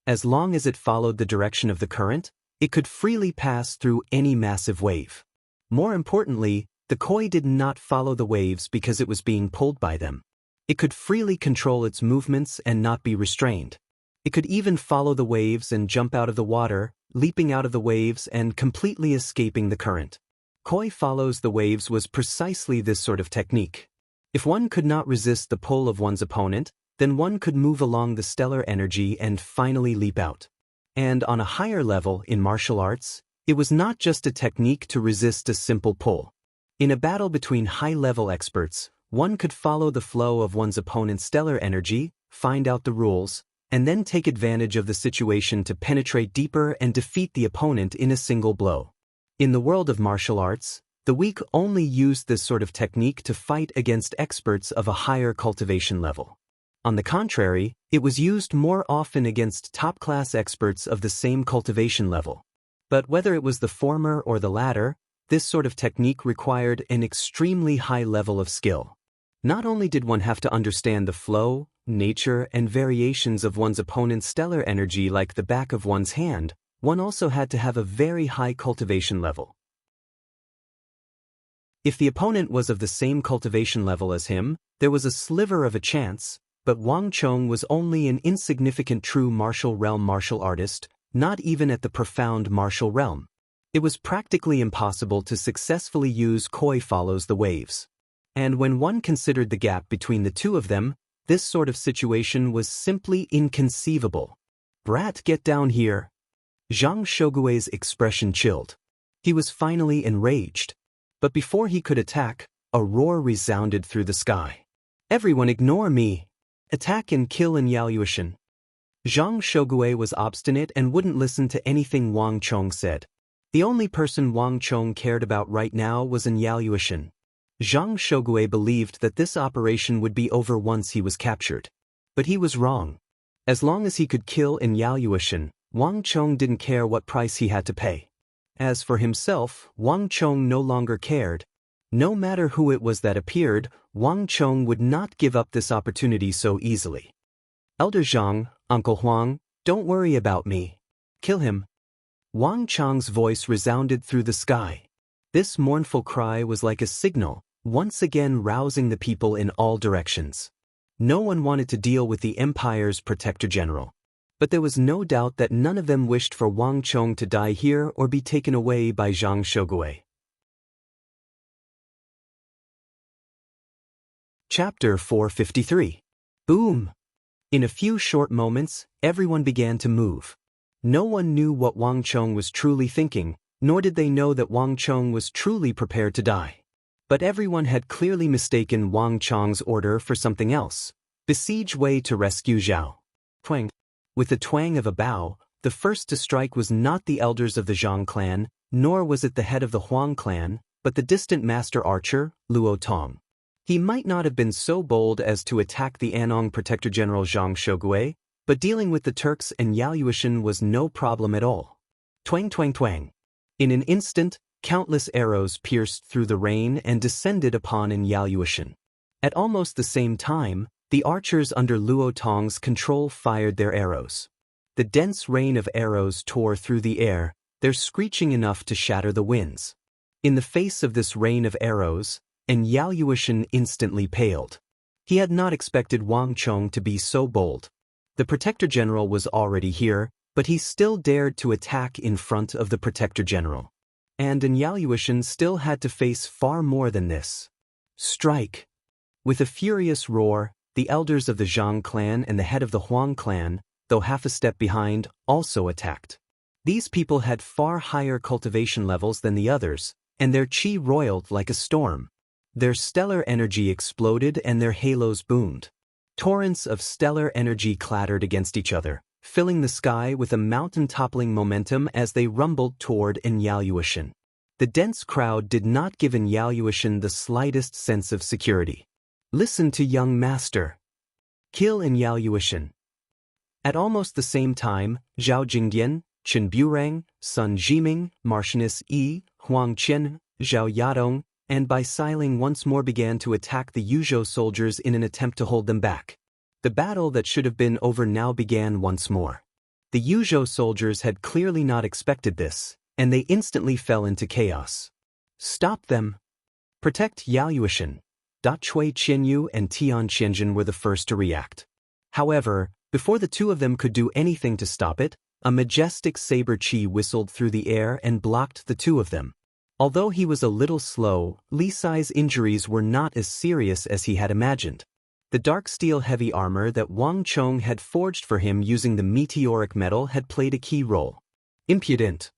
As long as it followed the direction of the current, it could freely pass through any massive wave. More importantly, the Koi did not follow the waves because it was being pulled by them. It could freely control its movements and not be restrained. It could even follow the waves and jump out of the water, leaping out of the waves and completely escaping the current. Koi follows the waves was precisely this sort of technique. If one could not resist the pull of one's opponent, then one could move along the stellar energy and finally leap out. And on a higher level in martial arts, it was not just a technique to resist a simple pull. In a battle between high-level experts, one could follow the flow of one's opponent's stellar energy, find out the rules, and then take advantage of the situation to penetrate deeper and defeat the opponent in a single blow. In the world of martial arts, the weak only used this sort of technique to fight against experts of a higher cultivation level. On the contrary, it was used more often against top-class experts of the same cultivation level. But whether it was the former or the latter, this sort of technique required an extremely high level of skill. Not only did one have to understand the flow, nature, and variations of one's opponent's stellar energy like the back of one's hand, one also had to have a very high cultivation level. If the opponent was of the same cultivation level as him, there was a sliver of a chance, but Wang Chong was only an insignificant true martial realm martial artist, not even at the profound martial realm. It was practically impossible to successfully use Koi follows the waves. And when one considered the gap between the two of them, this sort of situation was simply inconceivable. "Brat, get down here." Zhang Shogui's expression chilled. He was finally enraged. But before he could attack, a roar resounded through the sky. "Everyone ignore me! Attack and kill in Yaoyuan." Zhang Shogui was obstinate and wouldn't listen to anything Wang Chong said. The only person Wang Chong cared about right now was in Yaoyuan. Zhang Shogui believed that this operation would be over once he was captured. But he was wrong. As long as he could kill in Yaoyuan, Wang Chong didn't care what price he had to pay. As for himself, Wang Chong no longer cared. No matter who it was that appeared, Wang Chong would not give up this opportunity so easily. "Elder Zhang, Uncle Huang, don't worry about me. Kill him." Wang Chong's voice resounded through the sky. This mournful cry was like a signal, once again rousing the people in all directions. No one wanted to deal with the Empire's Protector General. But there was no doubt that none of them wished for Wang Chong to die here or be taken away by Zhang Shogui. Chapter 453. Boom! In a few short moments, everyone began to move. No one knew what Wang Chong was truly thinking, nor did they know that Wang Chong was truly prepared to die. But everyone had clearly mistaken Wang Chong's order for something else. Besiege Wei to rescue Zhao. Twang. With the twang of a bow, the first to strike was not the elders of the Zhang clan, nor was it the head of the Huang clan, but the distant master archer, Luo Tong. He might not have been so bold as to attack the Anong Protector General Zhang Shogui, but dealing with the Turks and Yaoyuan was no problem at all. Twang twang twang. In an instant, countless arrows pierced through the rain and descended upon in Yaoyuan. At almost the same time, the archers under Luo Tong's control fired their arrows. The dense rain of arrows tore through the air, their screeching enough to shatter the winds. In the face of this rain of arrows, and Yaoyuan instantly paled. He had not expected Wang Chong to be so bold. The Protector General was already here, but he still dared to attack in front of the Protector General. And Yaoyuan still had to face far more than this. Strike! With a furious roar, the elders of the Zhang clan and the head of the Huang clan, though half a step behind, also attacked. These people had far higher cultivation levels than the others, and their chi roiled like a storm. Their stellar energy exploded and their halos boomed. Torrents of stellar energy clattered against each other, filling the sky with a mountain-toppling momentum as they rumbled toward Enyaluishan. The dense crowd did not give Enyaluishan the slightest sense of security. "Listen to young master. Kill Enyaluishan." At almost the same time, Zhao Jingdian, Chen Burang, Sun Jiming, Martianus Yi, Huang Qian, Zhao Yadong, and Bai Siling once more began to attack the Yuzhou soldiers in an attempt to hold them back. The battle that should have been over now began once more. The Yuzhou soldiers had clearly not expected this, and they instantly fell into chaos. "Stop them! Protect Yaoyuishan!" Da Chui Qianyu and Tian Qianjin were the first to react. However, before the two of them could do anything to stop it, a majestic saber chi whistled through the air and blocked the two of them. Although he was a little slow, Li Sai's injuries were not as serious as he had imagined. The dark steel heavy armor that Wang Chong had forged for him using the meteoric metal had played a key role. Impudent!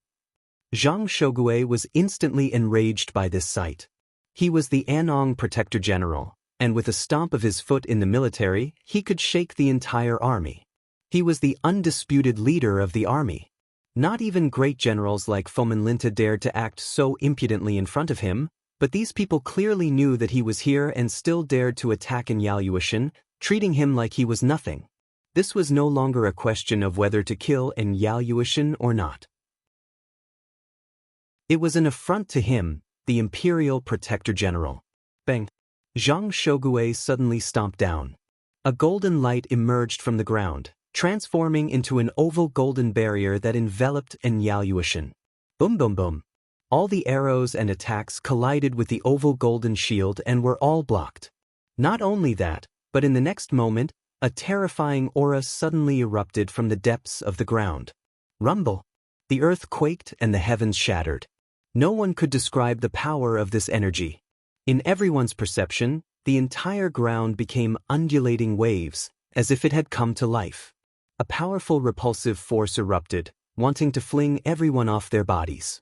Zhang Shogui was instantly enraged by this sight. He was the Anong Protector General, and with a stomp of his foot in the military, he could shake the entire army. He was the undisputed leader of the army. Not even great generals like Fomin Linta dared to act so impudently in front of him, but these people clearly knew that he was here and still dared to attack Enyaluishan, treating him like he was nothing. This was no longer a question of whether to kill Enyaluishan or not. It was an affront to him, the Imperial Protector General. Bang! Zhang Shogui suddenly stomped down. A golden light emerged from the ground, transforming into an oval golden barrier that enveloped Enyaluishan. Boom boom boom. All the arrows and attacks collided with the oval golden shield and were all blocked. Not only that, but in the next moment, a terrifying aura suddenly erupted from the depths of the ground. Rumble! The earth quaked and the heavens shattered. No one could describe the power of this energy. In everyone's perception, the entire ground became undulating waves, as if it had come to life. A powerful repulsive force erupted, wanting to fling everyone off their bodies.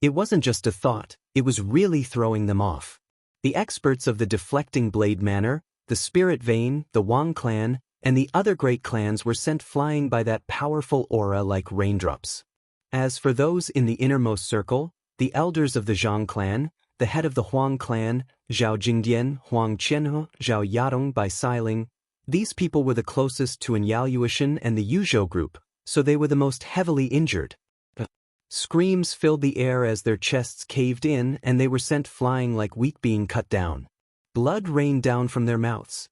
It wasn't just a thought, it was really throwing them off. The experts of the Deflecting Blade Manor, the Spirit Vein, the Wang clan, and the other great clans were sent flying by that powerful aura like raindrops. As for those in the innermost circle, the elders of the Zhang clan, the head of the Huang clan, Zhao Jingdian, Huang Qianhu, Zhao Yadong Bai Siling, these people were the closest to Enyaluishan and the Yuzhou group, so they were the most heavily injured. Screams filled the air as their chests caved in and they were sent flying like wheat being cut down. Blood rained down from their mouths.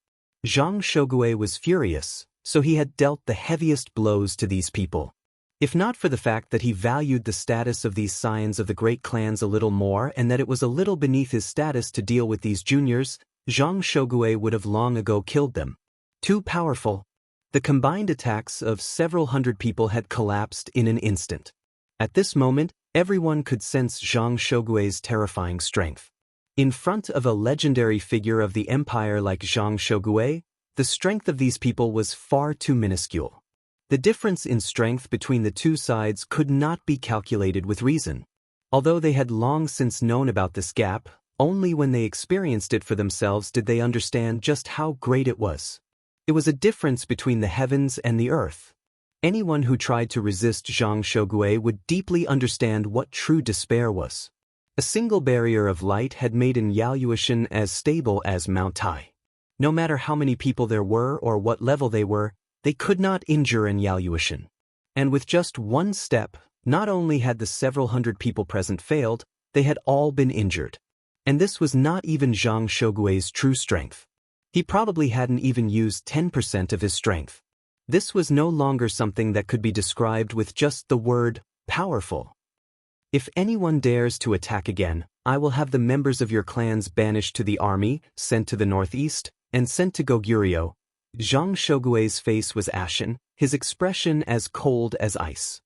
Zhang Shogui was furious, so he had dealt the heaviest blows to these people. If not for the fact that he valued the status of these scions of the great clans a little more and that it was a little beneath his status to deal with these juniors, Zhang Shogui would have long ago killed them. Too powerful. The combined attacks of several hundred people had collapsed in an instant. At this moment, everyone could sense Zhang Shogui's terrifying strength. In front of a legendary figure of the empire like Zhang Shogui, the strength of these people was far too minuscule. The difference in strength between the two sides could not be calculated with reason. Although they had long since known about this gap, only when they experienced it for themselves did they understand just how great it was. It was a difference between the heavens and the earth. Anyone who tried to resist Zhang Shogui would deeply understand what true despair was. A single barrier of light had made Enyaluishan as stable as Mount Tai. No matter how many people there were or what level they were, they could not injure Enyaluishan. And with just one step, not only had the several hundred people present failed, they had all been injured. And this was not even Zhang Shogui's true strength. He probably hadn't even used 10% of his strength. This was no longer something that could be described with just the word, powerful. If anyone dares to attack again, I will have the members of your clans banished to the army, sent to the northeast, and sent to Goguryeo. Zhang Shogui's face was ashen, his expression as cold as ice.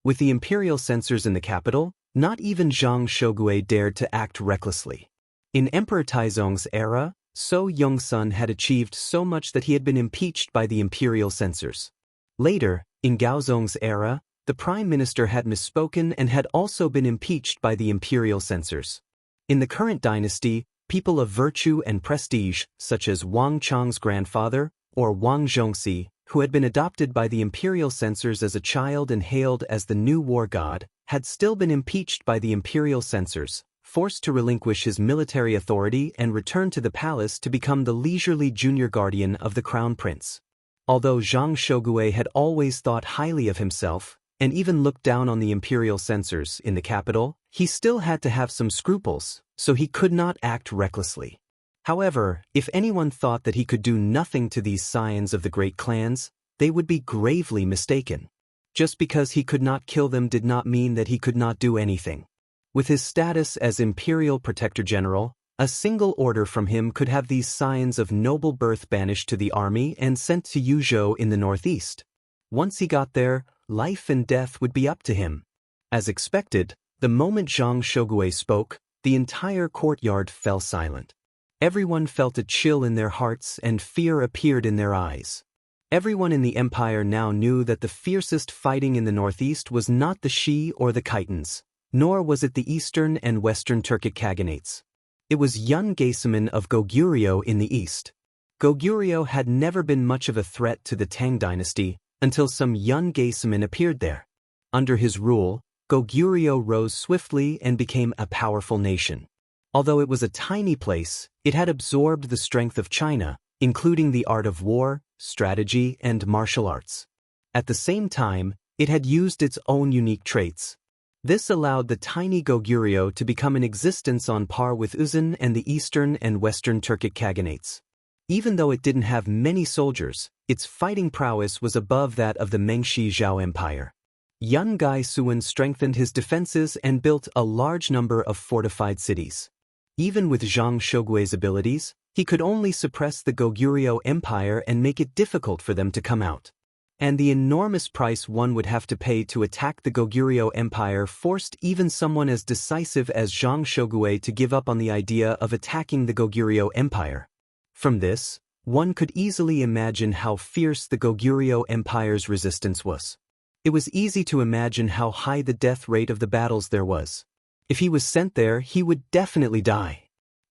With the imperial censors in the capital, not even Zhang Shogui dared to act recklessly. In Emperor Taizong's era, So Yongsun had achieved so much that he had been impeached by the imperial censors. Later, in Gaozong's era, the prime minister had misspoken and had also been impeached by the imperial censors. In the current dynasty, people of virtue and prestige, such as Wang Chang's grandfather, or Wang Zhongxi, who had been adopted by the imperial censors as a child and hailed as the new war god, had still been impeached by the imperial censors, forced to relinquish his military authority and return to the palace to become the leisurely junior guardian of the crown prince. Although Zhang Shogui had always thought highly of himself, and even looked down on the imperial censors in the capital, he still had to have some scruples, so he could not act recklessly. However, if anyone thought that he could do nothing to these scions of the great clans, they would be gravely mistaken. Just because he could not kill them did not mean that he could not do anything. With his status as Imperial Protector General, a single order from him could have these scions of noble birth banished to the army and sent to Yuzhou in the northeast. Once he got there, life and death would be up to him. As expected, the moment Zhang Shogui spoke, the entire courtyard fell silent. Everyone felt a chill in their hearts and fear appeared in their eyes. Everyone in the empire now knew that the fiercest fighting in the northeast was not the Shi or the Khitans, nor was it the eastern and western Turkic Khaganates. It was Yun Gaesaman of Goguryeo in the east. Goguryeo had never been much of a threat to the Tang dynasty until some Yun Gaesaman appeared there. Under his rule, Goguryeo rose swiftly and became a powerful nation. Although it was a tiny place, it had absorbed the strength of China, including the art of war, strategy, and martial arts. At the same time, it had used its own unique traits. This allowed the tiny Goguryeo to become in existence on par with Uzun and the eastern and western Turkic Khaganates. Even though it didn't have many soldiers, its fighting prowess was above that of the Mengshi Zhao Empire. Yun Gaesuan strengthened his defenses and built a large number of fortified cities. Even with Zhang Shogui's abilities, he could only suppress the Goguryeo Empire and make it difficult for them to come out. And the enormous price one would have to pay to attack the Goguryeo Empire forced even someone as decisive as Zhang Shogui to give up on the idea of attacking the Goguryeo Empire. From this, one could easily imagine how fierce the Goguryeo Empire's resistance was. It was easy to imagine how high the death rate of the battles there was. If he was sent there, he would definitely die.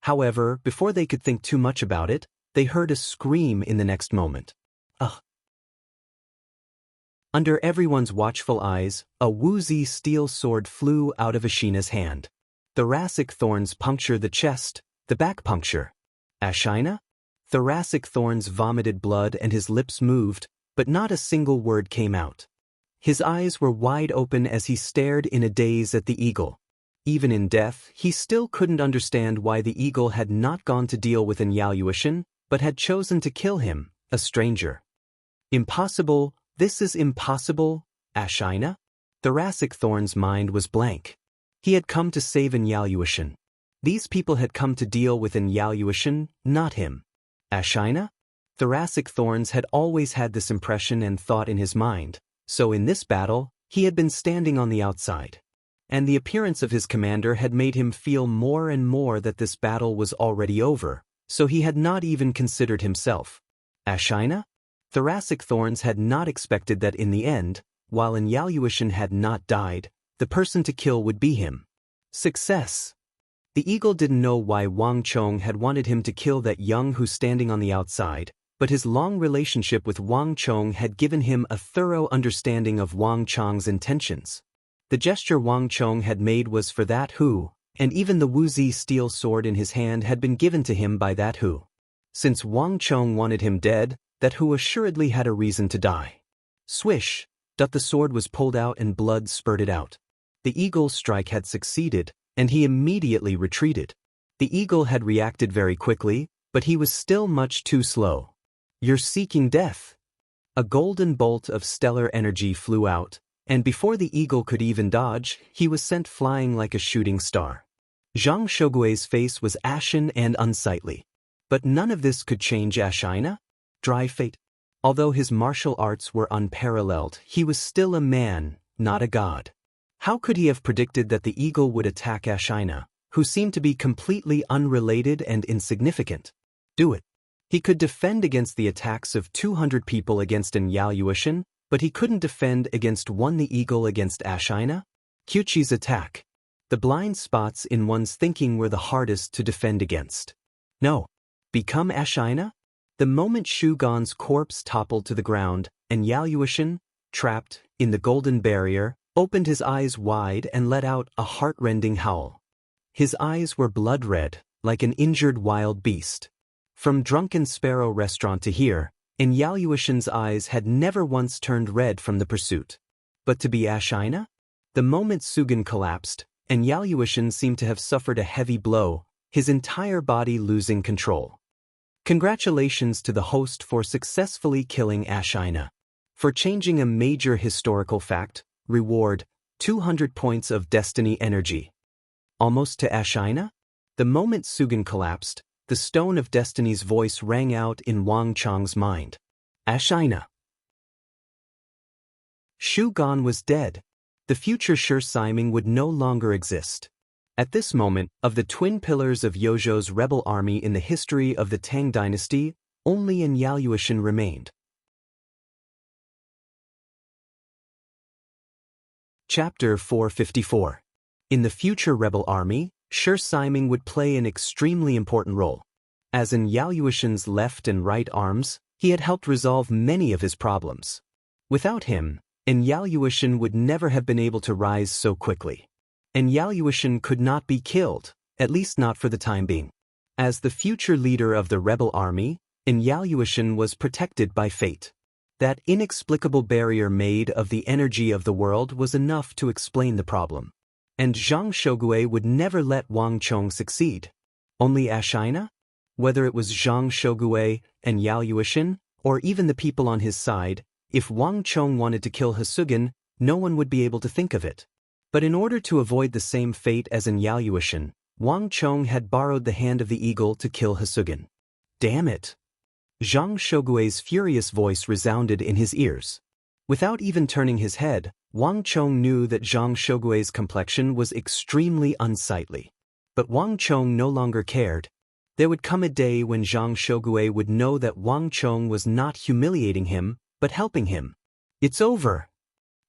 However, before they could think too much about it, they heard a scream in the next moment. Ugh! Under everyone's watchful eyes, a woozy steel sword flew out of Ashina's hand. Thoracic thorns puncture the chest, the back puncture. Ashina? Thoracic thorns vomited blood and his lips moved, but not a single word came out. His eyes were wide open as he stared in a daze at the eagle. Even in death, he still couldn't understand why the eagle had not gone to deal with Yaluoshan, but had chosen to kill him, a stranger. Impossible, this is impossible, Ashina? Thoracic Thorn's mind was blank. He had come to save Yaluoshan. These people had come to deal with Yaluoshan, not him. Ashina? Thoracic Thorns had always had this impression and thought in his mind, so in this battle, he had been standing on the outside. And the appearance of his commander had made him feel more and more that this battle was already over, so he had not even considered himself. Ashina? Thoracic Thorns had not expected that in the end, while Yaluoshan had not died, the person to kill would be him. Success! The eagle didn't know why Wang Chong had wanted him to kill that young who standing on the outside, but his long relationship with Wang Chong had given him a thorough understanding of Wang Chong's intentions. The gesture Wang Chong had made was for that who, and even the woozy steel sword in his hand had been given to him by that who. Since Wang Chong wanted him dead, that who assuredly had a reason to die. Swish! The sword was pulled out and blood spurted out. The eagle's strike had succeeded, and he immediately retreated. The eagle had reacted very quickly, but he was still much too slow. You're seeking death. A golden bolt of stellar energy flew out, and before the eagle could even dodge, he was sent flying like a shooting star. Zhang Shogui's face was ashen and unsightly. But none of this could change Ashina? Dry fate. Although his martial arts were unparalleled, he was still a man, not a god. How could he have predicted that the eagle would attack Ashina, who seemed to be completely unrelated and insignificant? Do it. He could defend against the attacks of 200 people against Yaluoshan, but he couldn't defend against the eagle against Ashina? Kyuchi's attack. The blind spots in one's thinking were the hardest to defend against. No. Become Ashina? The moment Shu Gan's corpse toppled to the ground, and Yaoyuan, trapped in the golden barrier, opened his eyes wide and let out a heart-rending howl. His eyes were blood-red, like an injured wild beast. From Drunken Sparrow Restaurant to here, and Yaoyuan's eyes had never once turned red from the pursuit. But to be Ashina? The moment Sugan collapsed, and Yaoyuan seemed to have suffered a heavy blow, his entire body losing control. Congratulations to the host for successfully killing Ashina. For changing a major historical fact, reward 200 points of destiny energy. Almost to Ashina? The moment Sugan collapsed, the Stone of Destiny's voice rang out in Wang Chong's mind. Ashina. Shu Gan was dead. The future Shi Siming would no longer exist. At this moment, of the twin pillars of Yozhou's rebel army in the history of the Tang dynasty, only an Yaoyuan remained. Chapter 454. In the future rebel army, Shi Siming would play an extremely important role. As in Yaoyuan's left and right arms, he had helped resolve many of his problems. Without him, an Yaoyuan would never have been able to rise so quickly. And Yaoyuan could not be killed, at least not for the time being. As the future leader of the rebel army, an Yaoyuan was protected by fate. That inexplicable barrier made of the energy of the world was enough to explain the problem. And Zhang Shogui would never let Wang Chong succeed. Only Ashina? Whether it was Zhang Shogui and Yaoyuan, or even the people on his side, if Wang Chong wanted to kill Hasugan, no one would be able to think of it. But in order to avoid the same fate as in Yaoyuan, Wang Chong had borrowed the hand of the eagle to kill Hasugan. Damn it! Zhang Shogui's furious voice resounded in his ears. Without even turning his head, Wang Chong knew that Zhang Shogui's complexion was extremely unsightly. But Wang Chong no longer cared. There would come a day when Zhang Shogui would know that Wang Chong was not humiliating him, but helping him. It's over!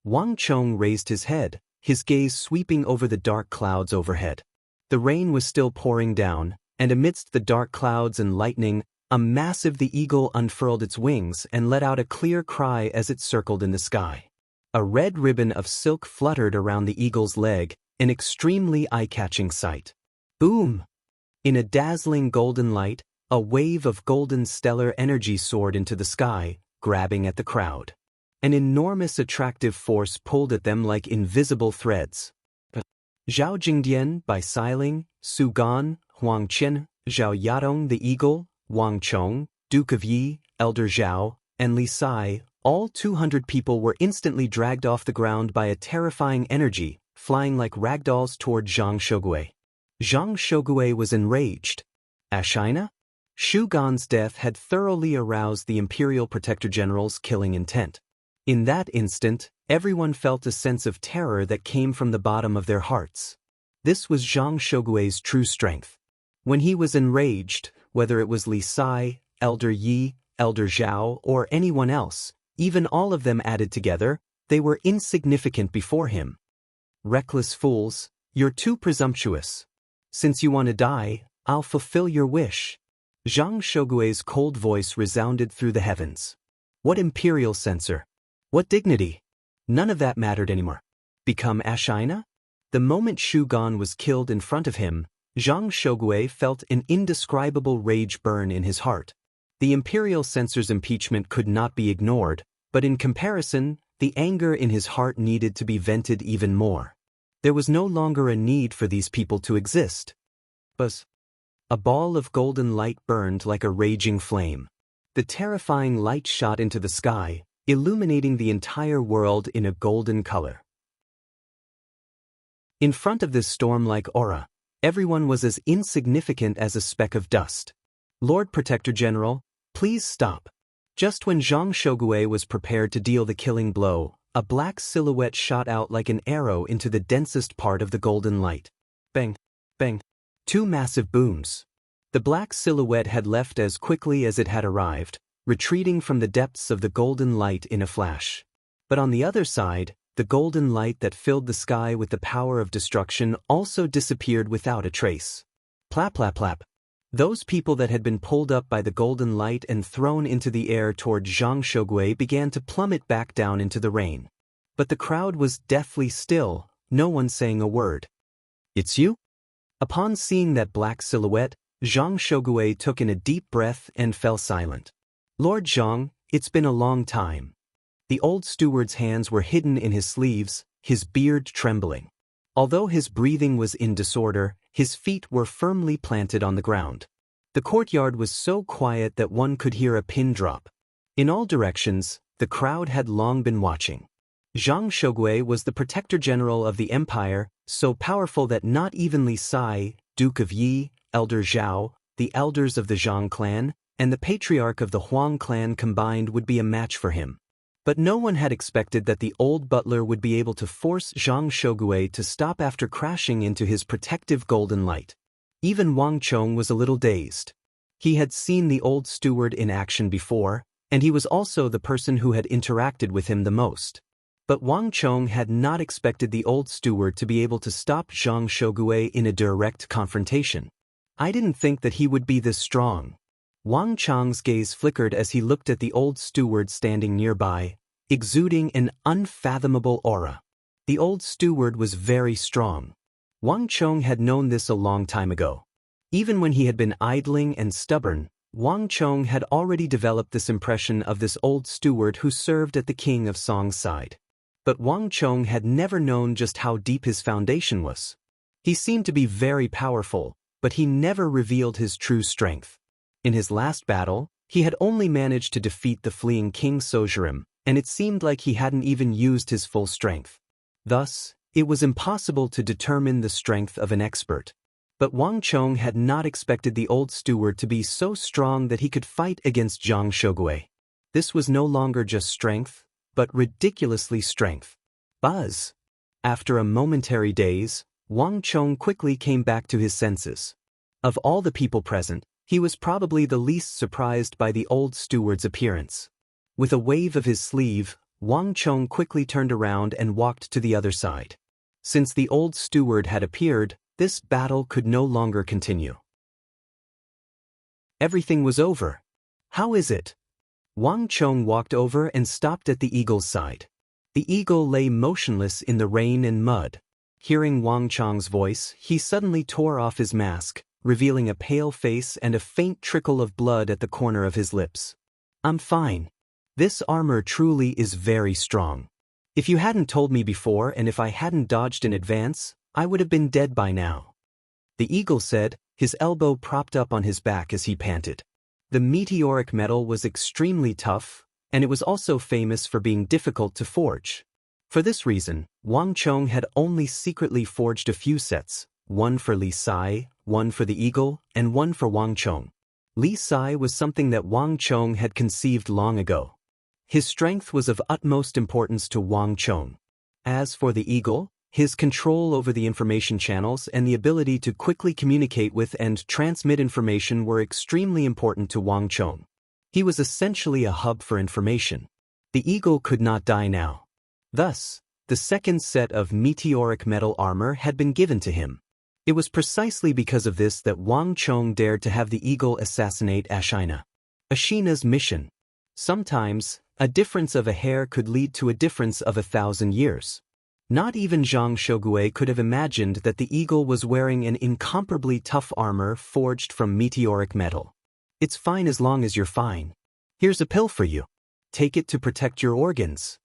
Wang Chong raised his head, his gaze sweeping over the dark clouds overhead. The rain was still pouring down, and amidst the dark clouds and lightning, a massive eagle unfurled its wings and let out a clear cry as it circled in the sky. A red ribbon of silk fluttered around the eagle's leg, an extremely eye-catching sight. Boom! In a dazzling golden light, a wave of golden stellar energy soared into the sky, grabbing at the crowd. An enormous attractive force pulled at them like invisible threads. Zhao Jingdian by Xiling, Su Gan, Huang Qian, Zhao Yadong the Eagle, Wang Chong, Duke of Yi, Elder Zhao, and Li Sai, all 200 people were instantly dragged off the ground by a terrifying energy, flying like ragdolls toward Zhang Shogui. Zhang Shogui was enraged. Ashina? Shu Gan's death had thoroughly aroused the Imperial Protector General's killing intent. In that instant, everyone felt a sense of terror that came from the bottom of their hearts. This was Zhang Shogui's true strength. When he was enraged, whether it was Li Sai, Elder Yi, Elder Zhao, or anyone else, even all of them added together, they were insignificant before him. Reckless fools, you're too presumptuous. Since you want to die, I'll fulfill your wish. Zhang Shogui's cold voice resounded through the heavens. What imperial censor? What dignity? None of that mattered anymore. Become Ashina? The moment Shu Gan was killed in front of him, Zhang Shogui felt an indescribable rage burn in his heart. The imperial censor's impeachment could not be ignored, but in comparison, the anger in his heart needed to be vented even more. There was no longer a need for these people to exist. Buzz. A ball of golden light burned like a raging flame. The terrifying light shot into the sky, illuminating the entire world in a golden color. In front of this storm-like aura, everyone was as insignificant as a speck of dust. Lord Protector General, please stop. Just when Zhang Shogui was prepared to deal the killing blow, a black silhouette shot out like an arrow into the densest part of the golden light. Bang! Bang! Two massive booms. The black silhouette had left as quickly as it had arrived, retreating from the depths of the golden light in a flash. But on the other side, the golden light that filled the sky with the power of destruction also disappeared without a trace. Plap plap plap. Those people that had been pulled up by the golden light and thrown into the air toward Zhang Shogui began to plummet back down into the rain. But the crowd was deathly still, no one saying a word. "It's you?" Upon seeing that black silhouette, Zhang Shogui took in a deep breath and fell silent. "Lord Zhang, it's been a long time." The old steward's hands were hidden in his sleeves, his beard trembling. Although his breathing was in disorder, his feet were firmly planted on the ground. The courtyard was so quiet that one could hear a pin drop. In all directions, the crowd had long been watching. Zhang Shogui was the protector general of the empire, so powerful that not even Li Sai, Duke of Yi, Elder Zhao, the elders of the Zhang clan, and the patriarch of the Huang clan combined would be a match for him. But no one had expected that the old butler would be able to force Zhang Shogui to stop after crashing into his protective golden light. Even Wang Chong was a little dazed. He had seen the old steward in action before, and he was also the person who had interacted with him the most. But Wang Chong had not expected the old steward to be able to stop Zhang Shogui in a direct confrontation. "I didn't think that he would be this strong." Wang Chong's gaze flickered as he looked at the old steward standing nearby, exuding an unfathomable aura. The old steward was very strong. Wang Chong had known this a long time ago. Even when he had been idling and stubborn, Wang Chong had already developed this impression of this old steward who served at the king of Song's side. But Wang Chong had never known just how deep his foundation was. He seemed to be very powerful, but he never revealed his true strength. In his last battle, he had only managed to defeat the fleeing King Sojurim, and it seemed like he hadn't even used his full strength. Thus, it was impossible to determine the strength of an expert. But Wang Chong had not expected the old steward to be so strong that he could fight against Zhang Shogui. This was no longer just strength, but ridiculously strength. Buzz! After a momentary daze, Wang Chong quickly came back to his senses. Of all the people present, he was probably the least surprised by the old steward's appearance. With a wave of his sleeve, Wang Chong quickly turned around and walked to the other side. Since the old steward had appeared, this battle could no longer continue. Everything was over. "How is it?" Wang Chong walked over and stopped at the eagle's side. The eagle lay motionless in the rain and mud. Hearing Wang Chong's voice, he suddenly tore off his mask, revealing a pale face and a faint trickle of blood at the corner of his lips. "I'm fine. This armor truly is very strong. If you hadn't told me before and if I hadn't dodged in advance, I would have been dead by now," the eagle said, his elbow propped up on his back as he panted. The meteoric metal was extremely tough, and it was also famous for being difficult to forge. For this reason, Wang Chong had only secretly forged a few sets, one for Li Sai, one for the eagle, and one for Wang Chong. Li Sai was something that Wang Chong had conceived long ago. His strength was of utmost importance to Wang Chong. As for the eagle, his control over the information channels and the ability to quickly communicate with and transmit information were extremely important to Wang Chong. He was essentially a hub for information. The eagle could not die now. Thus, the second set of meteoric metal armor had been given to him. It was precisely because of this that Wang Chong dared to have the eagle assassinate Ashina's mission. Sometimes, a difference of a hair could lead to a difference of 1,000 years. Not even Zhang Shogui could have imagined that the eagle was wearing an incomparably tough armor forged from meteoric metal. "It's fine as long as you're fine. Here's a pill for you. Take it to protect your organs."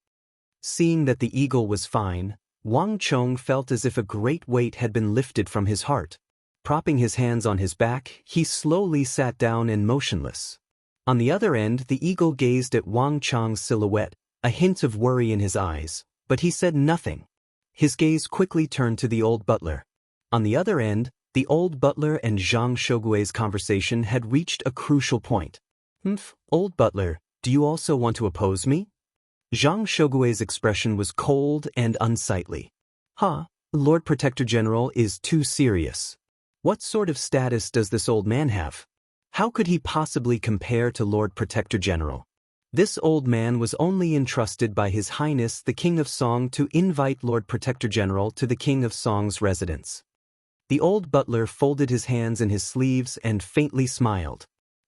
Seeing that the eagle was fine, Wang Chong felt as if a great weight had been lifted from his heart. Propping his hands on his back, he slowly sat down and motionless. On the other end, the eagle gazed at Wang Chong's silhouette, a hint of worry in his eyes, but he said nothing. His gaze quickly turned to the old butler. On the other end, the old butler and Zhang Shogui's conversation had reached a crucial point. Old butler, do you also want to oppose me?" Zhang Shogui's expression was cold and unsightly. Lord Protector General is too serious. What sort of status does this old man have? How could he possibly compare to Lord Protector General? This old man was only entrusted by His Highness the King of Song to invite Lord Protector General to the King of Song's residence. The old butler folded his hands in his sleeves and faintly smiled.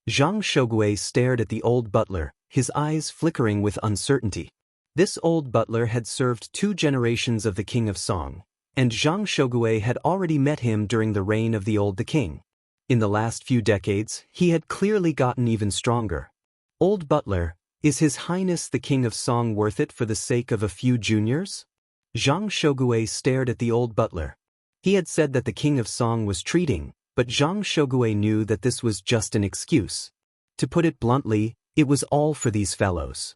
Zhang Shogui stared at the old butler, his eyes flickering with uncertainty. This old butler had served 2 generations of the King of Song, and Zhang Shogui had already met him during the reign of the old king. In the last few decades, he had clearly gotten even stronger. Old butler, is His Highness the King of Song worth it for the sake of a few juniors? Zhang Shogui stared at the old butler. He had said that the King of Song was treating, but Zhang Shogui knew that this was just an excuse. To put it bluntly, it was all for these fellows.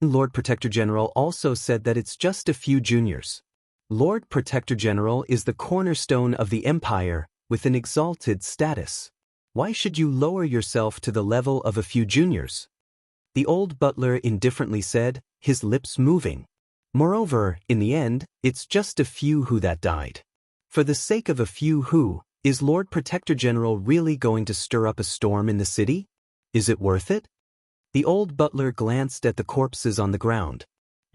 Lord Protector General also said that it's just a few juniors. Lord Protector General is the cornerstone of the empire, with an exalted status. Why should you lower yourself to the level of a few juniors? The old butler indifferently said, his lips moving. Moreover, in the end, it's just a few who that died. For the sake of a few who, is Lord Protector General really going to stir up a storm in the city? Is it worth it? The old butler glanced at the corpses on the ground.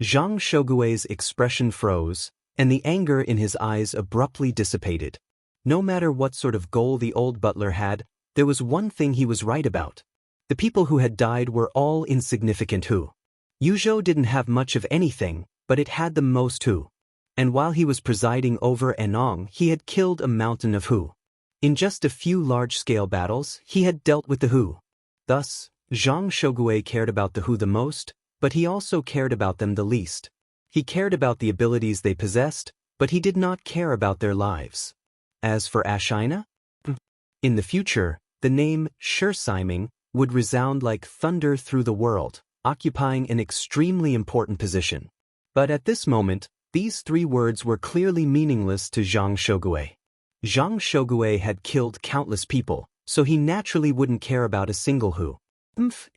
Zhang Shogui's expression froze, and the anger in his eyes abruptly dissipated. No matter what sort of goal the old butler had, there was one thing he was right about. The people who had died were all insignificant who. Yuzhou didn't have much of anything, but it had the most who. And while he was presiding over Anong, he had killed a mountain of who. In just a few large-scale battles, he had dealt with the who. Thus, Zhang Shogui cared about the who the most, but he also cared about them the least. He cared about the abilities they possessed, but he did not care about their lives. As for Ashina? In the future, the name Shursiming would resound like thunder through the world, occupying an extremely important position. But at this moment, these 3 words were clearly meaningless to Zhang Shogui. Zhang Shogui had killed countless people, so he naturally wouldn't care about a single who.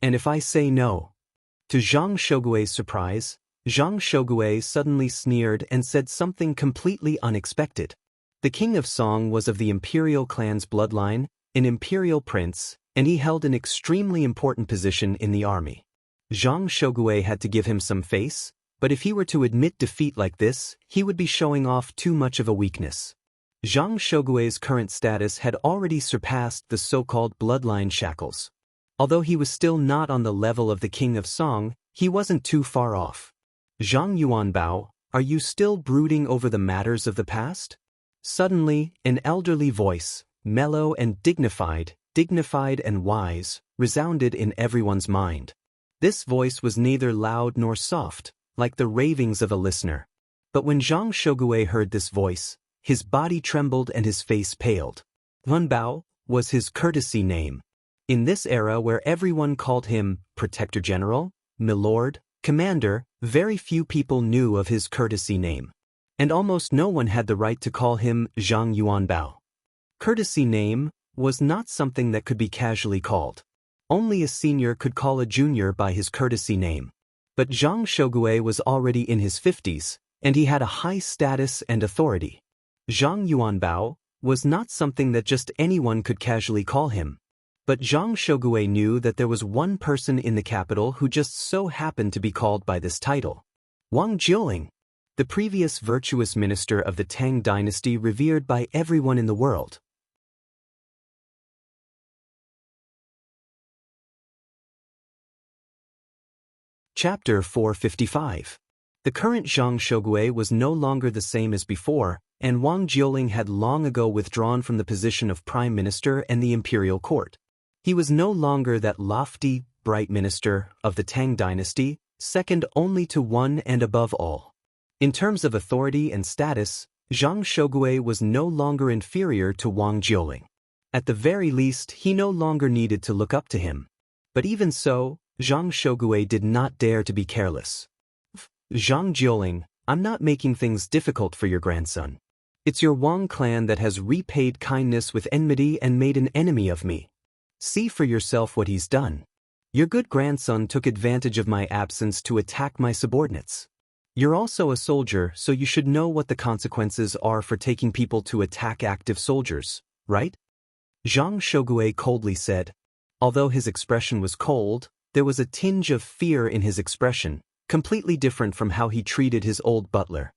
And if I say no? To Zhang Shogui's surprise, Zhang Shogui suddenly sneered and said something completely unexpected. The King of Song was of the imperial clan's bloodline, an imperial prince, and he held an extremely important position in the army. Zhang Shogui had to give him some face, but if he were to admit defeat like this, he would be showing off too much of a weakness. Zhang Shogui's current status had already surpassed the so-called bloodline shackles. Although he was still not on the level of the King of Song, he wasn't too far off. Zhang Yuanbao, are you still brooding over the matters of the past? Suddenly, an elderly voice, mellow and dignified and wise, resounded in everyone's mind. This voice was neither loud nor soft, like the ravings of a listener. But when Zhang Shogui heard this voice, his body trembled and his face paled. Yuanbao was his courtesy name. In this era where everyone called him Protector General, Milord, Commander, very few people knew of his courtesy name. And almost no one had the right to call him Zhang Yuanbao. Courtesy name was not something that could be casually called. Only a senior could call a junior by his courtesy name. But Zhang Shogui was already in his 50s, and he had a high status and authority. Zhang Yuanbao was not something that just anyone could casually call him. But Zhang Shogui knew that there was one person in the capital who just so happened to be called by this title. Wang Jiuling, the previous virtuous minister of the Tang dynasty revered by everyone in the world. Chapter 455. The current Zhang Shogui was no longer the same as before, and Wang Jiuling had long ago withdrawn from the position of prime minister and the imperial court. He was no longer that lofty, bright minister of the Tang dynasty, second only to one and above all. In terms of authority and status, Zhang Shogui was no longer inferior to Wang Jiuling. At the very least, he no longer needed to look up to him. But even so, Zhang Shogui did not dare to be careless. Zhang Jiuling, I'm not making things difficult for your grandson. It's your Wang clan that has repaid kindness with enmity and made an enemy of me. See for yourself what he's done. Your good grandson took advantage of my absence to attack my subordinates. You're also a soldier, so you should know what the consequences are for taking people to attack active soldiers, right? Zhang Shogui coldly said. Although his expression was cold, there was a tinge of fear in his expression, completely different from how he treated his old butler.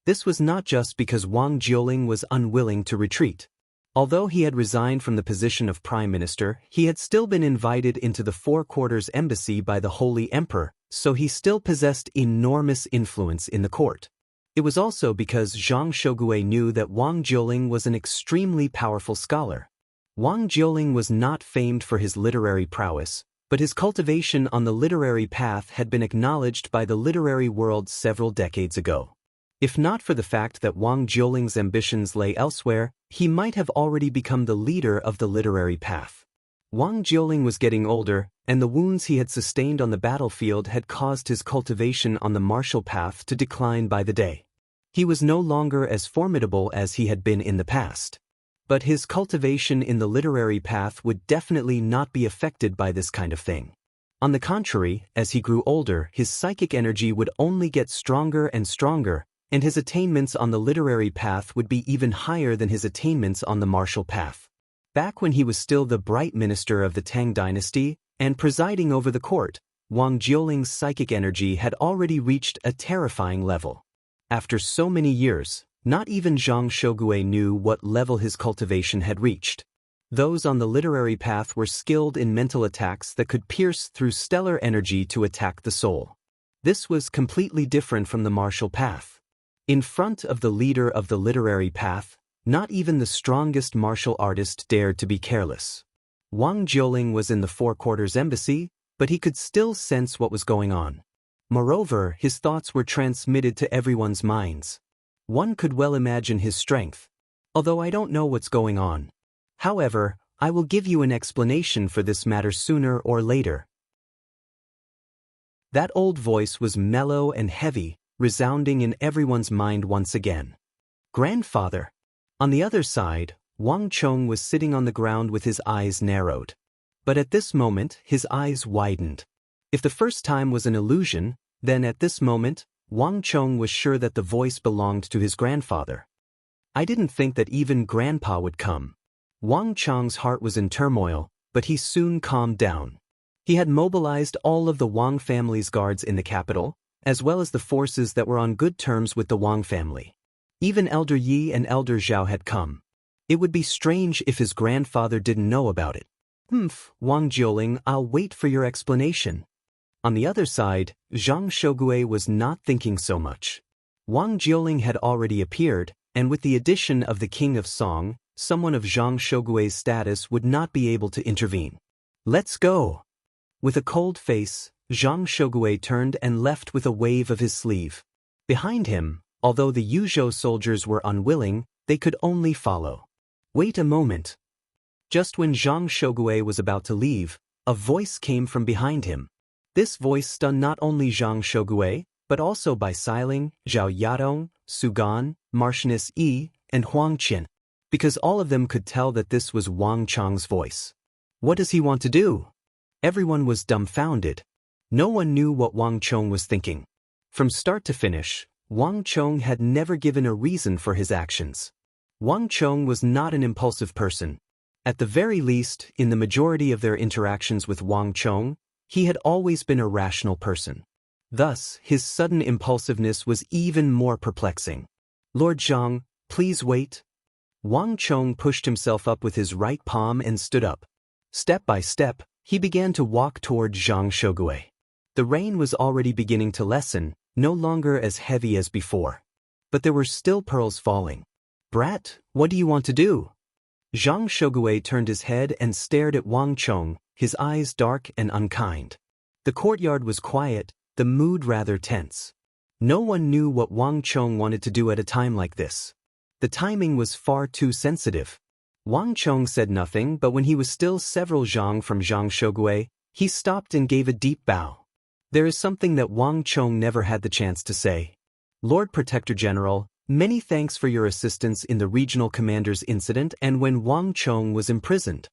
This was not just because Wang Jiuling was unwilling to retreat. Although he had resigned from the position of prime minister, he had still been invited into the Four Quarters Embassy by the Holy Emperor, so he still possessed enormous influence in the court. It was also because Zhang Shogui knew that Wang Jiuling was an extremely powerful scholar. Wang Jiuling was not famed for his literary prowess, but his cultivation on the literary path had been acknowledged by the literary world several decades ago. If not for the fact that Wang Jiuling's ambitions lay elsewhere, he might have already become the leader of the literary path. Wang Jiuling was getting older, and the wounds he had sustained on the battlefield had caused his cultivation on the martial path to decline by the day. He was no longer as formidable as he had been in the past. But his cultivation in the literary path would definitely not be affected by this kind of thing. On the contrary, as he grew older, his psychic energy would only get stronger and stronger, and his attainments on the literary path would be even higher than his attainments on the martial path. Back when he was still the bright minister of the Tang dynasty and presiding over the court, Wang Jiuling's psychic energy had already reached a terrifying level. After so many years, not even Zhang Shogui knew what level his cultivation had reached. Those on the literary path were skilled in mental attacks that could pierce through stellar energy to attack the soul. This was completely different from the martial path. In front of the leader of the literary path, not even the strongest martial artist dared to be careless. Wang Jiuling was in the Four Quarters Embassy, but he could still sense what was going on. Moreover, his thoughts were transmitted to everyone's minds. One could well imagine his strength. Although I don't know what's going on. However, I will give you an explanation for this matter sooner or later. That old voice was mellow and heavy, resounding in everyone's mind once again. Grandfather. On the other side, Wang Chong was sitting on the ground with his eyes narrowed. But at this moment, his eyes widened. If the first time was an illusion, then at this moment, Wang Chong was sure that the voice belonged to his grandfather. I didn't think that even Grandpa would come. Wang Chong's heart was in turmoil, but he soon calmed down. He had mobilized all of the Wang family's guards in the capital, as well as the forces that were on good terms with the Wang family. Even Elder Yi and Elder Zhao had come. It would be strange if his grandfather didn't know about it. Wang Jiuling, I'll wait for your explanation. On the other side, Zhang Shogui was not thinking so much. Wang Jiuling had already appeared, and with the addition of the King of Song, someone of Zhang Shogui's status would not be able to intervene. Let's go. With a cold face, Zhang Shogui turned and left with a wave of his sleeve. Behind him, although the Yuzhou soldiers were unwilling, they could only follow. Wait a moment. Just when Zhang Shogui was about to leave, a voice came from behind him. This voice stunned not only Zhang Shogui, but also Bai Siling, Zhao Yadong, Su Gan, Marchioness Yi, and Huang Qin, because all of them could tell that this was Wang Chong's voice. What does he want to do? Everyone was dumbfounded. No one knew what Wang Chong was thinking. From start to finish, Wang Chong had never given a reason for his actions. Wang Chong was not an impulsive person. At the very least, in the majority of their interactions with Wang Chong, he had always been a rational person. Thus, his sudden impulsiveness was even more perplexing. Lord Zhang, please wait. Wang Chong pushed himself up with his right palm and stood up. Step by step, he began to walk toward Zhang Shogui. The rain was already beginning to lessen, no longer as heavy as before. But there were still pearls falling. Brat, what do you want to do? Zhang Shogui turned his head and stared at Wang Chong, his eyes dark and unkind. The courtyard was quiet, the mood rather tense. No one knew what Wang Chong wanted to do at a time like this. The timing was far too sensitive. Wang Chong said nothing, but when he was still several zhang from Zhang Shogui, he stopped and gave a deep bow. There is something that Wang Chong never had the chance to say. Lord Protector General, many thanks for your assistance in the regional commander's incident and when Wang Chong was imprisoned.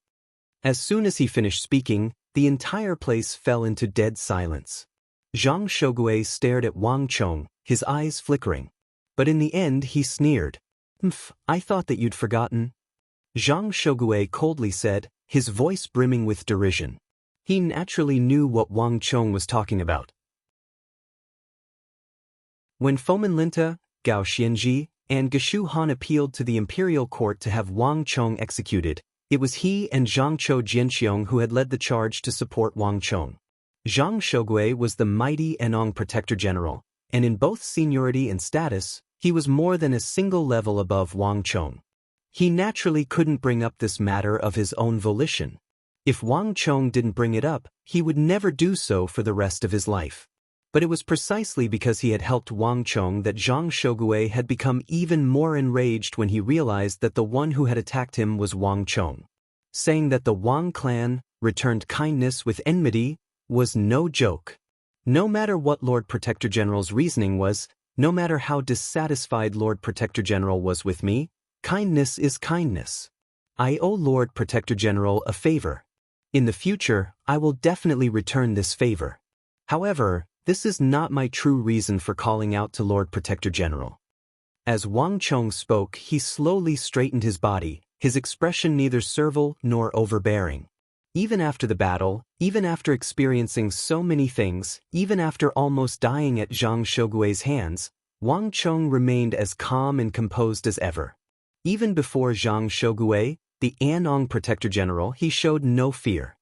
As soon as he finished speaking, the entire place fell into dead silence. Zhang Shogui stared at Wang Chong, his eyes flickering. But in the end he sneered. I thought that you'd forgotten. Zhang Shogui coldly said, his voice brimming with derision. He naturally knew what Wang Chong was talking about. When Fomenlinta, Gao Xianji, and Geshu Han appealed to the imperial court to have Wang Chong executed, it was he and Zhang Chou Jianxiong who had led the charge to support Wang Chong. Zhang Shougui was the mighty Anong Protector General, and in both seniority and status, he was more than a single level above Wang Chong. He naturally couldn't bring up this matter of his own volition. If Wang Chong didn't bring it up, he would never do so for the rest of his life. But it was precisely because he had helped Wang Chong that Zhang Shougui had become even more enraged when he realized that the one who had attacked him was Wang Chong. Saying that the Wang clan returned kindness with enmity was no joke. No matter what Lord Protector General's reasoning was, no matter how dissatisfied Lord Protector General was with me, kindness is kindness. I owe Lord Protector General a favor. In the future, I will definitely return this favor. However, this is not my true reason for calling out to Lord Protector General. As Wang Chong spoke, he slowly straightened his body, his expression neither servile nor overbearing. Even after the battle, even after experiencing so many things, even after almost dying at Zhang Shougui's hands, Wang Chong remained as calm and composed as ever. Even before Zhang Shougui, the Anong Protector General, he showed no fear.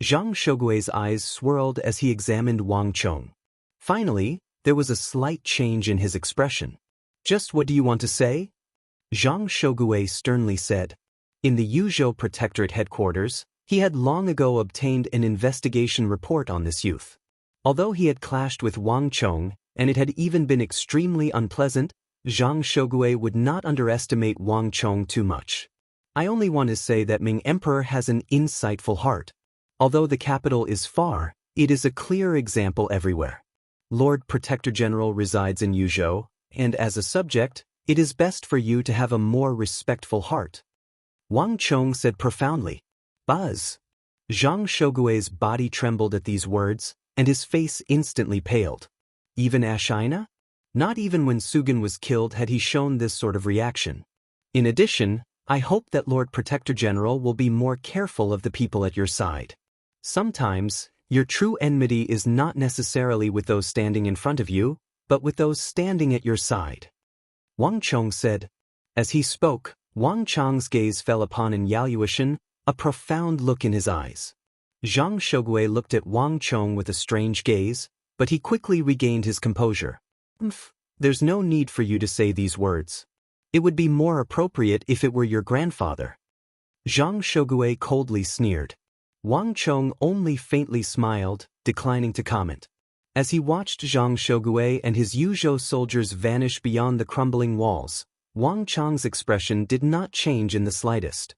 Zhang Shougui's eyes swirled as he examined Wang Chong. Finally, there was a slight change in his expression. "Just what do you want to say?" Zhang Shougui sternly said. In the Yuzhou Protectorate headquarters, he had long ago obtained an investigation report on this youth. Although he had clashed with Wang Chong, and it had even been extremely unpleasant, Zhang Shougui would not underestimate Wang Chong too much. "I only want to say that Ming Emperor has an insightful heart. Although the capital is far, it is a clear example everywhere. Lord Protector General resides in Yuzhou, and as a subject, it is best for you to have a more respectful heart." Wang Chong said profoundly. "Buzz." Zhang Shougui's body trembled at these words, and his face instantly paled. Even Ashina? Not even when Sugan was killed had he shown this sort of reaction. "In addition, I hope that Lord Protector General will be more careful of the people at your side. Sometimes, your true enmity is not necessarily with those standing in front of you, but with those standing at your side," Wang Chong said. As he spoke, Wang Chong's gaze fell upon Yaluoshan, a profound look in his eyes. Zhang Shougui looked at Wang Chong with a strange gaze, but he quickly regained his composure. "There's no need for you to say these words. It would be more appropriate if it were your grandfather." Zhang Shougui coldly sneered. Wang Chong only faintly smiled, declining to comment. As he watched Zhang Shougui and his Yuzhou soldiers vanish beyond the crumbling walls, Wang Chong's expression did not change in the slightest.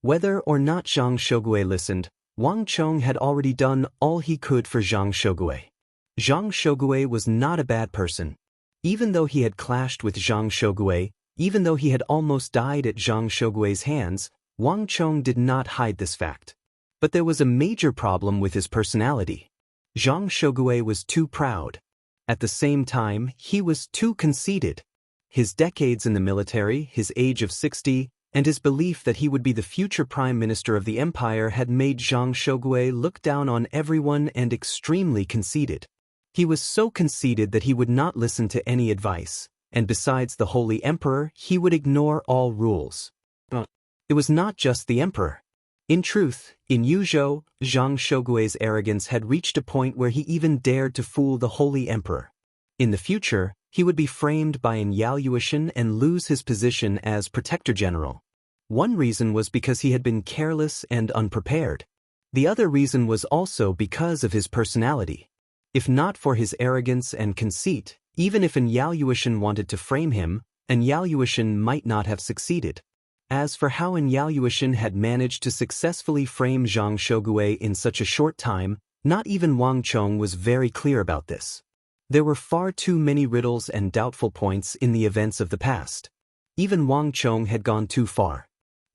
Whether or not Zhang Shougui listened, Wang Chong had already done all he could for Zhang Shougui. Zhang Shougui was not a bad person. Even though he had clashed with Zhang Shougui, even though he had almost died at Zhang Shougui's hands, Wang Chong did not hide this fact. But there was a major problem with his personality. Zhang Shougui was too proud. At the same time, he was too conceited. His decades in the military, his age of 60, and his belief that he would be the future prime minister of the empire had made Zhang Shougui look down on everyone and extremely conceited. He was so conceited that he would not listen to any advice, and besides the Holy Emperor, he would ignore all rules. But it was not just the emperor. In truth, in Yuzhou, Zhang Shougui's arrogance had reached a point where he even dared to fool the Holy Emperor. In the future, he would be framed by Yaluoshan and lose his position as Protector General. One reason was because he had been careless and unprepared. The other reason was also because of his personality. If not for his arrogance and conceit, even if Yaluoshan wanted to frame him, Yaluoshan might not have succeeded. As for how Yaluoshan had managed to successfully frame Zhang Shougui in such a short time, not even Wang Chong was very clear about this. There were far too many riddles and doubtful points in the events of the past. Even Wang Chong had gone too far.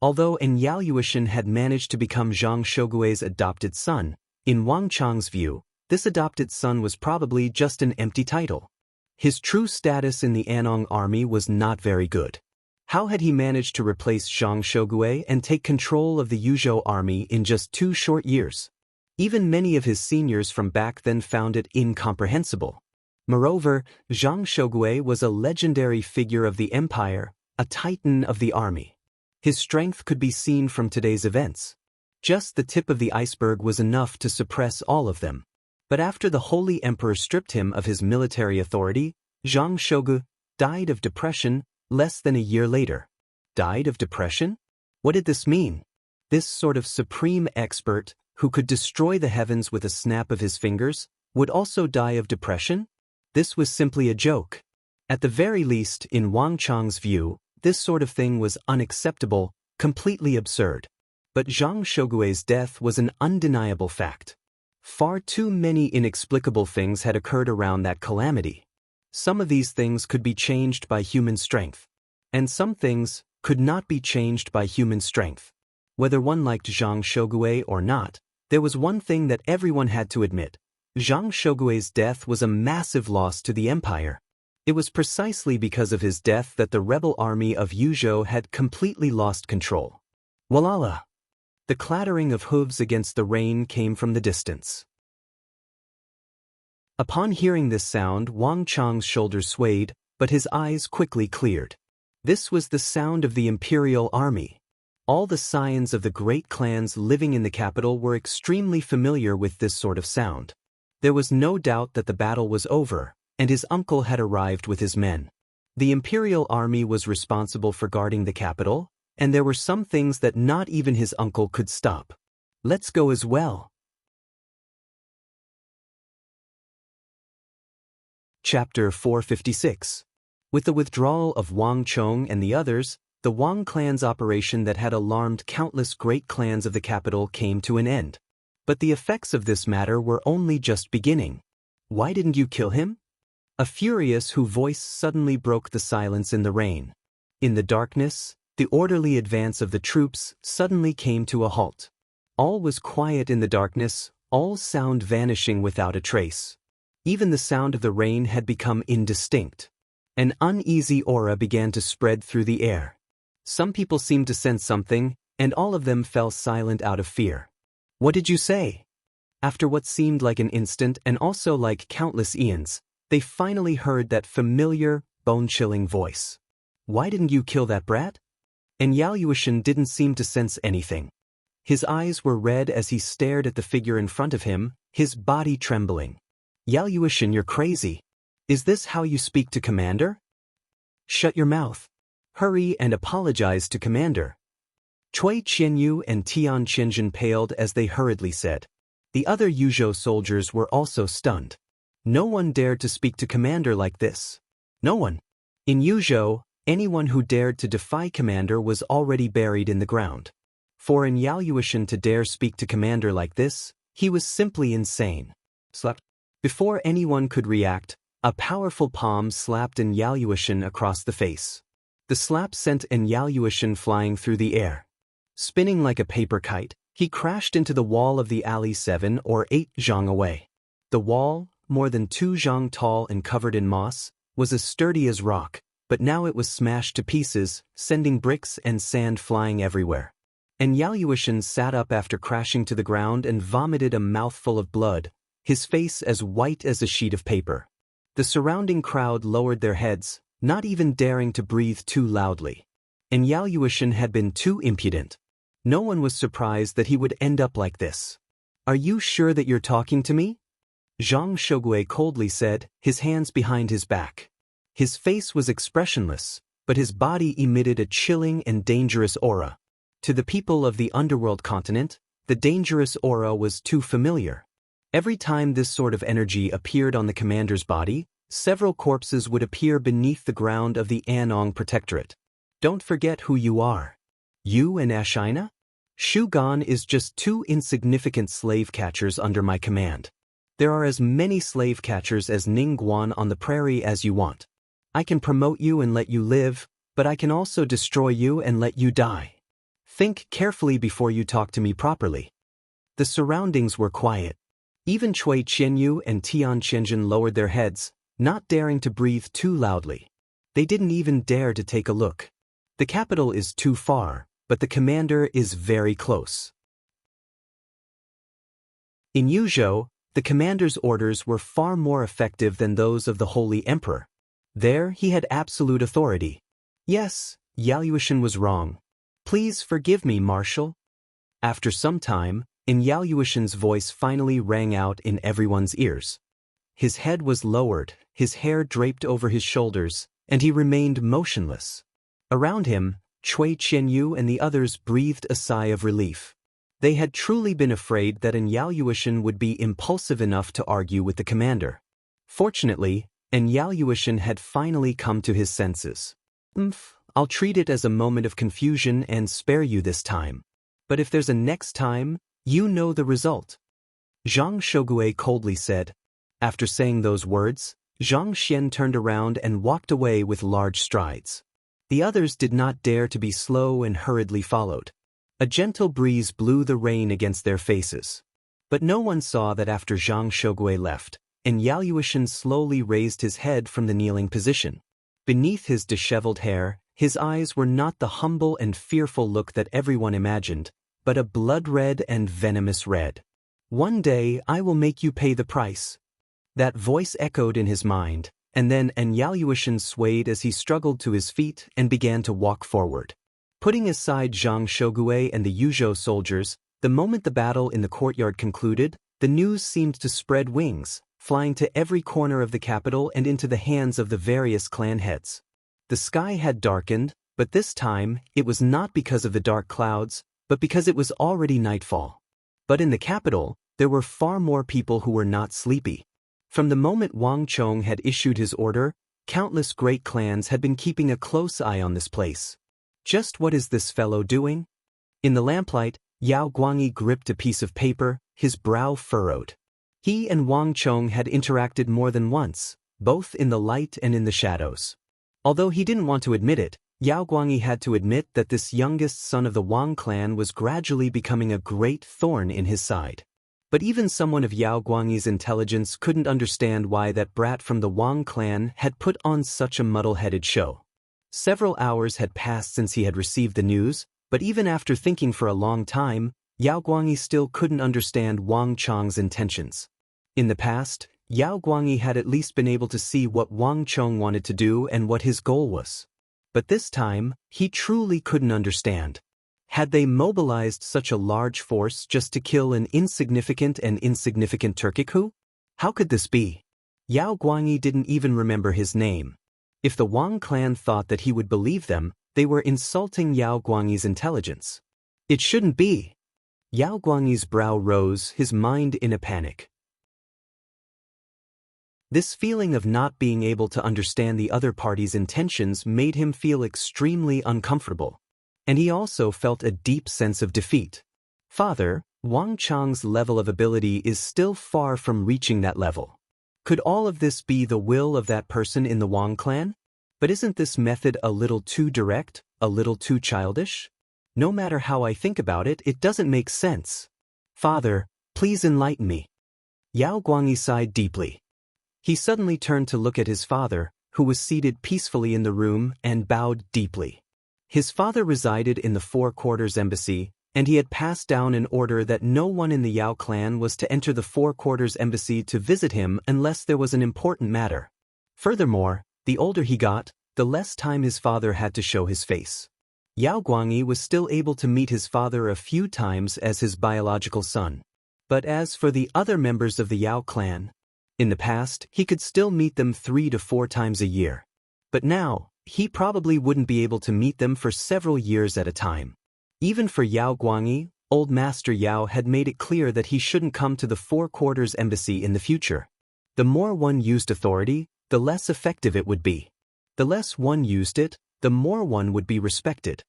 Although Yaluoshan had managed to become Zhang Shougui's adopted son, in Wang Chong's view, this adopted son was probably just an empty title. His true status in the Anong army was not very good. How had he managed to replace Zhang Shougui and take control of the Yuzhou army in just 2 short years? Even many of his seniors from back then found it incomprehensible. Moreover, Zhang Shogui was a legendary figure of the empire, a titan of the army. His strength could be seen from today's events. Just the tip of the iceberg was enough to suppress all of them. But after the Holy Emperor stripped him of his military authority, Zhang Shogui died of depression less than a year later. Died of depression? What did this mean? This sort of supreme expert, who could destroy the heavens with a snap of his fingers, would also die of depression? This was simply a joke. At the very least, in Wang Chang's view, this sort of thing was unacceptable, completely absurd. But Zhang Shogui's death was an undeniable fact. Far too many inexplicable things had occurred around that calamity. Some of these things could be changed by human strength, and some things could not be changed by human strength. Whether one liked Zhang Shogui or not, there was one thing that everyone had to admit. Zhang Shogui's death was a massive loss to the empire. It was precisely because of his death that the rebel army of Yuzhou had completely lost control. Walala! The clattering of hooves against the rain came from the distance. Upon hearing this sound, Wang Chang's shoulders swayed, but his eyes quickly cleared. This was the sound of the imperial army. All the scions of the great clans living in the capital were extremely familiar with this sort of sound. There was no doubt that the battle was over, and his uncle had arrived with his men. The imperial army was responsible for guarding the capital, and there were some things that not even his uncle could stop. Let's go as well. Chapter 456. With the withdrawal of Wang Chong and the others, the Wang clan's operation that had alarmed countless great clans of the capital came to an end. But the effects of this matter were only just beginning. Why didn't you kill him? A furious voice suddenly broke the silence in the rain. In the darkness, the orderly advance of the troops suddenly came to a halt. All was quiet in the darkness, all sound vanishing without a trace. Even the sound of the rain had become indistinct. An uneasy aura began to spread through the air. Some people seemed to sense something, and all of them fell silent out of fear. What did you say? After what seemed like an instant and also like countless eons, they finally heard that familiar, bone-chilling voice. Why didn't you kill that brat? And Yao Yuishan didn't seem to sense anything. His eyes were red as he stared at the figure in front of him, his body trembling. Yao Yuishan, you're crazy. Is this how you speak to Commander? Shut your mouth. Hurry and apologize to Commander. Cui Qianyu and Tian Qianjun paled as they hurriedly said. The other Yuzhou soldiers were also stunned. No one dared to speak to Commander like this. No one. In Yuzhou, anyone who dared to defy Commander was already buried in the ground. For in Yao Yuishan to dare speak to Commander like this, he was simply insane. Slap. Before anyone could react, a powerful palm slapped in Yao Yuishan across the face. The slap sent Yao Yuishan flying through the air. Spinning like a paper kite, he crashed into the wall of the alley 7 or 8 zhang away. The wall, more than 2 zhang tall and covered in moss, was as sturdy as rock, but now it was smashed to pieces, sending bricks and sand flying everywhere. And Yao Yuishan sat up after crashing to the ground and vomited a mouthful of blood, his face as white as a sheet of paper. The surrounding crowd lowered their heads, not even daring to breathe too loudly. And Yao Yuishan had been too impudent. No one was surprised that he would end up like this. Are you sure that you're talking to me? Zhang Shogui coldly said, his hands behind his back. His face was expressionless, but his body emitted a chilling and dangerous aura. To the people of the underworld continent, the dangerous aura was too familiar. Every time this sort of energy appeared on the commander's body, several corpses would appear beneath the ground of the Anong Protectorate. Don't forget who you are. You and Ashina? Shu Gan is just 2 insignificant slave catchers under my command. There are as many slave catchers as Ningguan on the prairie as you want. I can promote you and let you live, but I can also destroy you and let you die. Think carefully before you talk to me properly. The surroundings were quiet. Even Cui Qianyu and Tian Qianjun lowered their heads, not daring to breathe too loudly. They didn't even dare to take a look. The capital is too far, but the commander is very close. In Yuzhou, the commander's orders were far more effective than those of the Holy Emperor. There he had absolute authority. Yes, Yaluishan was wrong. Please forgive me, Marshal. After some time, Yaluishan's voice finally rang out in everyone's ears. His head was lowered, his hair draped over his shoulders, and he remained motionless. Around him, Cui Qianyu and the others breathed a sigh of relief. They had truly been afraid that Yaluishan would be impulsive enough to argue with the commander. Fortunately, Yaluishan had finally come to his senses. I'll treat it as a moment of confusion and spare you this time. But if there's a next time, you know the result. Zhang Shogui coldly said. After saying those words, Zhang Xian turned around and walked away with large strides. The others did not dare to be slow and hurriedly followed. A gentle breeze blew the rain against their faces. But no one saw that after Zhang Shogui left, Yaluishan slowly raised his head from the kneeling position. Beneath his disheveled hair, his eyes were not the humble and fearful look that everyone imagined, but a blood-red and venomous red. One day I will make you pay the price. That voice echoed in his mind, and then Yaluishan swayed as he struggled to his feet and began to walk forward. Putting aside Zhang Shogui and the Yuzhou soldiers, the moment the battle in the courtyard concluded, the news seemed to spread wings, flying to every corner of the capital and into the hands of the various clan heads. The sky had darkened, but this time, it was not because of the dark clouds, but because it was already nightfall. But in the capital, there were far more people who were not sleepy. From the moment Wang Chong had issued his order, countless great clans had been keeping a close eye on this place. Just what is this fellow doing? In the lamplight, Yao Guangyi gripped a piece of paper, his brow furrowed. He and Wang Chong had interacted more than once, both in the light and in the shadows. Although he didn't want to admit it, Yao Guangyi had to admit that this youngest son of the Wang clan was gradually becoming a great thorn in his side. But even someone of Yao Guangyi's intelligence couldn't understand why that brat from the Wang clan had put on such a muddle-headed show. Several hours had passed since he had received the news, but even after thinking for a long time, Yao Guangyi still couldn't understand Wang Chong's intentions. In the past, Yao Guangyi had at least been able to see what Wang Chong wanted to do and what his goal was. But this time, he truly couldn't understand. Had they mobilized such a large force just to kill an insignificant Turkic? How could this be? Yao Guangyi didn't even remember his name. If the Wang clan thought that he would believe them, they were insulting Yao Guangyi's intelligence. It shouldn't be. Yao Guangyi's brow rose, his mind in a panic. This feeling of not being able to understand the other party's intentions made him feel extremely uncomfortable. And he also felt a deep sense of defeat. Father, Wang Chong's level of ability is still far from reaching that level. Could all of this be the will of that person in the Wang clan? But isn't this method a little too direct, a little too childish? No matter how I think about it, it doesn't make sense. Father, please enlighten me. Yao Guangyi sighed deeply. He suddenly turned to look at his father, who was seated peacefully in the room, and bowed deeply. His father resided in the Four Quarters Embassy, and he had passed down an order that no one in the Yao clan was to enter the Four Quarters Embassy to visit him unless there was an important matter. Furthermore, the older he got, the less time his father had to show his face. Yao Guangyi was still able to meet his father a few times as his biological son. But as for the other members of the Yao clan, in the past, he could still meet them 3 to 4 times a year. But now, he probably wouldn't be able to meet them for several years at a time. Even for Yao Guangyi, Old Master Yao had made it clear that he shouldn't come to the Four Quarters Embassy in the future. The more one used authority, the less effective it would be. The less one used it, the more one would be respected.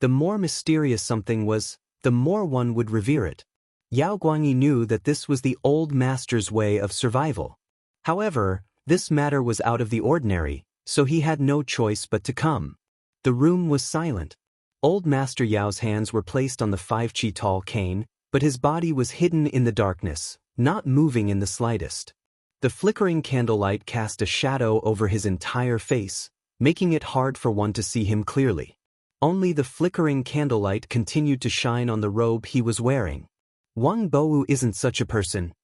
The more mysterious something was, the more one would revere it. Yao Guangyi knew that this was the old master's way of survival. However, this matter was out of the ordinary, so he had no choice but to come. The room was silent. Old Master Yao's hands were placed on the 5-chi tall cane, but his body was hidden in the darkness, not moving in the slightest. The flickering candlelight cast a shadow over his entire face, making it hard for one to see him clearly. Only the flickering candlelight continued to shine on the robe he was wearing. Wang Bowu isn't such a person.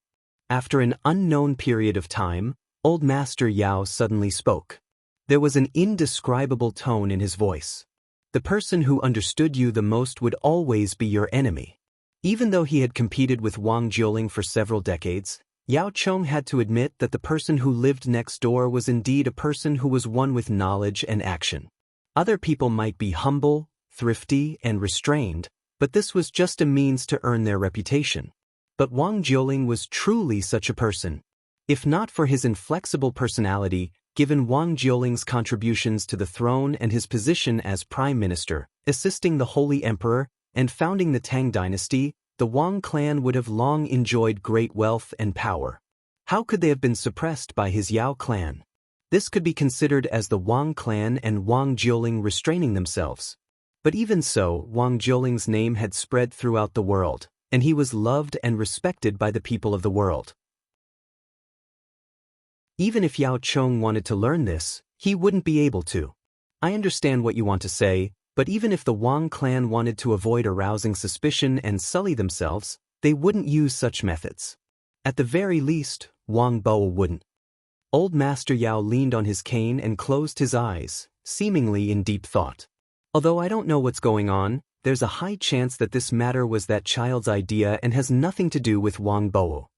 After an unknown period of time, Old Master Yao suddenly spoke. There was an indescribable tone in his voice. The person who understood you the most would always be your enemy. Even though he had competed with Wang Jiuling for several decades, Yao Chong had to admit that the person who lived next door was indeed a person who was one with knowledge and action. Other people might be humble, thrifty, and restrained, but this was just a means to earn their reputation. But Wang Jiuling was truly such a person. If not for his inflexible personality, given Wang Jiuling's contributions to the throne and his position as prime minister, assisting the Holy Emperor, and founding the Tang dynasty, the Wang clan would have long enjoyed great wealth and power. How could they have been suppressed by his Yao clan? This could be considered as the Wang clan and Wang Jiuling restraining themselves. But even so, Wang Jiuling's name had spread throughout the world, and he was loved and respected by the people of the world. Even if Yao Chong wanted to learn this, he wouldn't be able to. I understand what you want to say, but even if the Wang clan wanted to avoid arousing suspicion and sully themselves, they wouldn't use such methods. At the very least, Wang Bo wouldn't. Old Master Yao leaned on his cane and closed his eyes, seemingly in deep thought. Although I don't know what's going on, there's a high chance that this matter was that child's idea and has nothing to do with Wang Bo.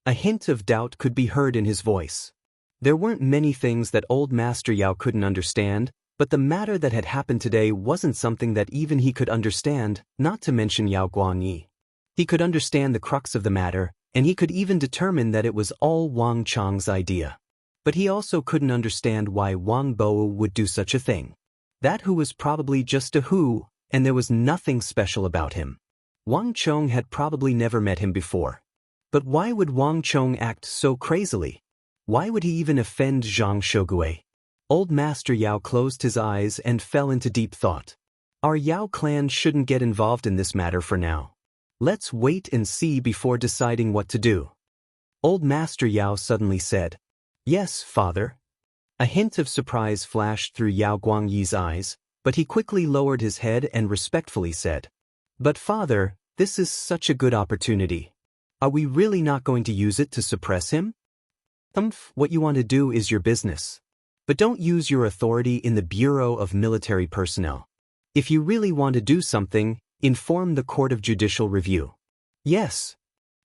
A hint of doubt could be heard in his voice. There weren't many things that Old Master Yao couldn't understand, but the matter that had happened today wasn't something that even he could understand, not to mention Yao Guangyi. He could understand the crux of the matter, and he could even determine that it was all Wang Chong's idea. But he also couldn't understand why Wang Bo would do such a thing. That who was probably just a who, and there was nothing special about him. Wang Chong had probably never met him before. But why would Wang Chong act so crazily? Why would he even offend Zhang Shogui? Old Master Yao closed his eyes and fell into deep thought. Our Yao clan shouldn't get involved in this matter for now. Let's wait and see before deciding what to do. Old Master Yao suddenly said, "Yes, father." A hint of surprise flashed through Yao Guangyi's eyes, but he quickly lowered his head and respectfully said, "But father, this is such a good opportunity. Are we really not going to use it to suppress him?" What you want to do is your business. But don't use your authority in the Bureau of Military Personnel. If you really want to do something, inform the Court of Judicial Review. Yes.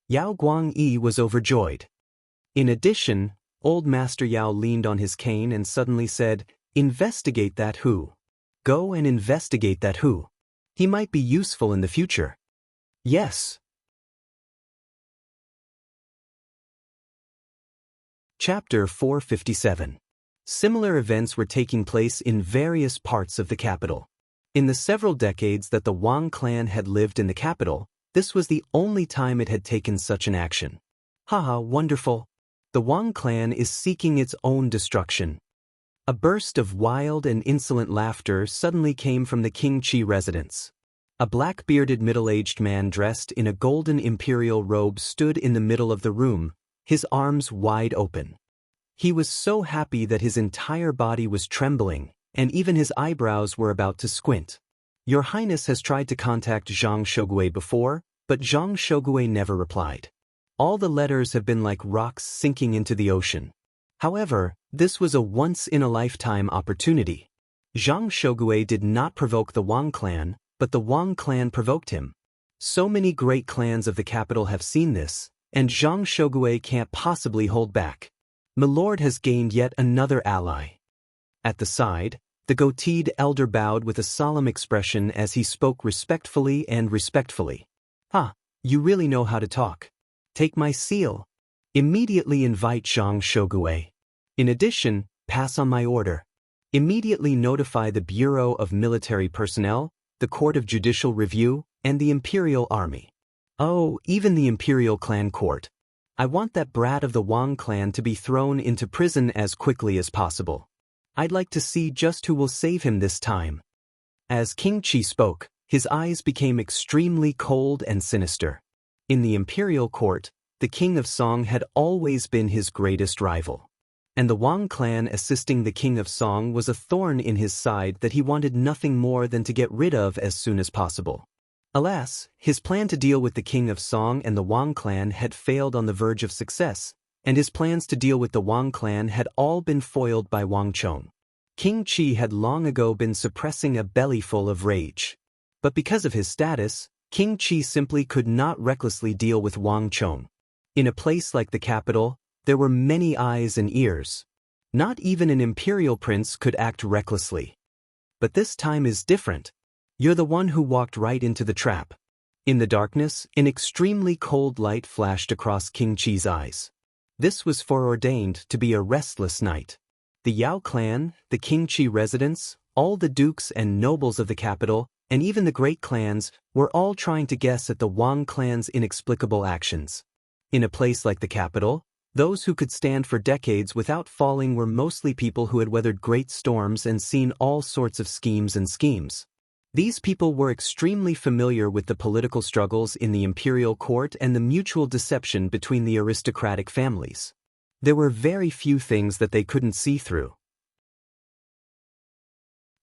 Yao Guangyi was overjoyed. In addition, Old Master Yao leaned on his cane and suddenly said, "Investigate that who. Go and investigate that who. He might be useful in the future." Yes. Chapter 457. Similar events were taking place in various parts of the capital. In the several decades that the Wang clan had lived in the capital, this was the only time it had taken such an action. Haha, wonderful. The Wang clan is seeking its own destruction. A burst of wild and insolent laughter suddenly came from the Qingqi residence. A black-bearded middle-aged man dressed in a golden imperial robe stood in the middle of the room, his arms wide open. He was so happy that his entire body was trembling, and even his eyebrows were about to squint. "Your Highness has tried to contact Zhang Shogui before, but Zhang Shogui never replied. All the letters have been like rocks sinking into the ocean. However, this was a once-in-a-lifetime opportunity. Zhang Shogui did not provoke the Wang clan, but the Wang clan provoked him. So many great clans of the capital have seen this, and Zhang Shogui can't possibly hold back. Milord has gained yet another ally." At the side, the goateed elder bowed with a solemn expression as he spoke respectfully. You really know how to talk. Take my seal. Immediately invite Zhang Shogui. In addition, pass on my order. Immediately notify the Bureau of Military Personnel, the Court of Judicial Review, and the Imperial Army. Oh, even the Imperial Clan Court. I want that brat of the Wang clan to be thrown into prison as quickly as possible. I'd like to see just who will save him this time." As Qingqi spoke, his eyes became extremely cold and sinister. In the imperial court, the King of Song had always been his greatest rival. And the Wang clan assisting the King of Song was a thorn in his side that he wanted nothing more than to get rid of as soon as possible. Alas, his plan to deal with the King of Song and the Wang clan had failed on the verge of success, and his plans to deal with the Wang clan had all been foiled by Wang Chong. King Qi had long ago been suppressing a bellyful of rage. But because of his status, King Qi simply could not recklessly deal with Wang Chong. In a place like the capital, there were many eyes and ears. Not even an imperial prince could act recklessly. But this time is different. You're the one who walked right into the trap. In the darkness, an extremely cold light flashed across King Qi's eyes. This was foreordained to be a restless night. The Yao clan, the King Qi residents, all the dukes and nobles of the capital, and even the great clans, were all trying to guess at the Wang clan's inexplicable actions. In a place like the capital, those who could stand for decades without falling were mostly people who had weathered great storms and seen all sorts of schemes and schemes. These people were extremely familiar with the political struggles in the imperial court and the mutual deception between the aristocratic families. There were very few things that they couldn't see through.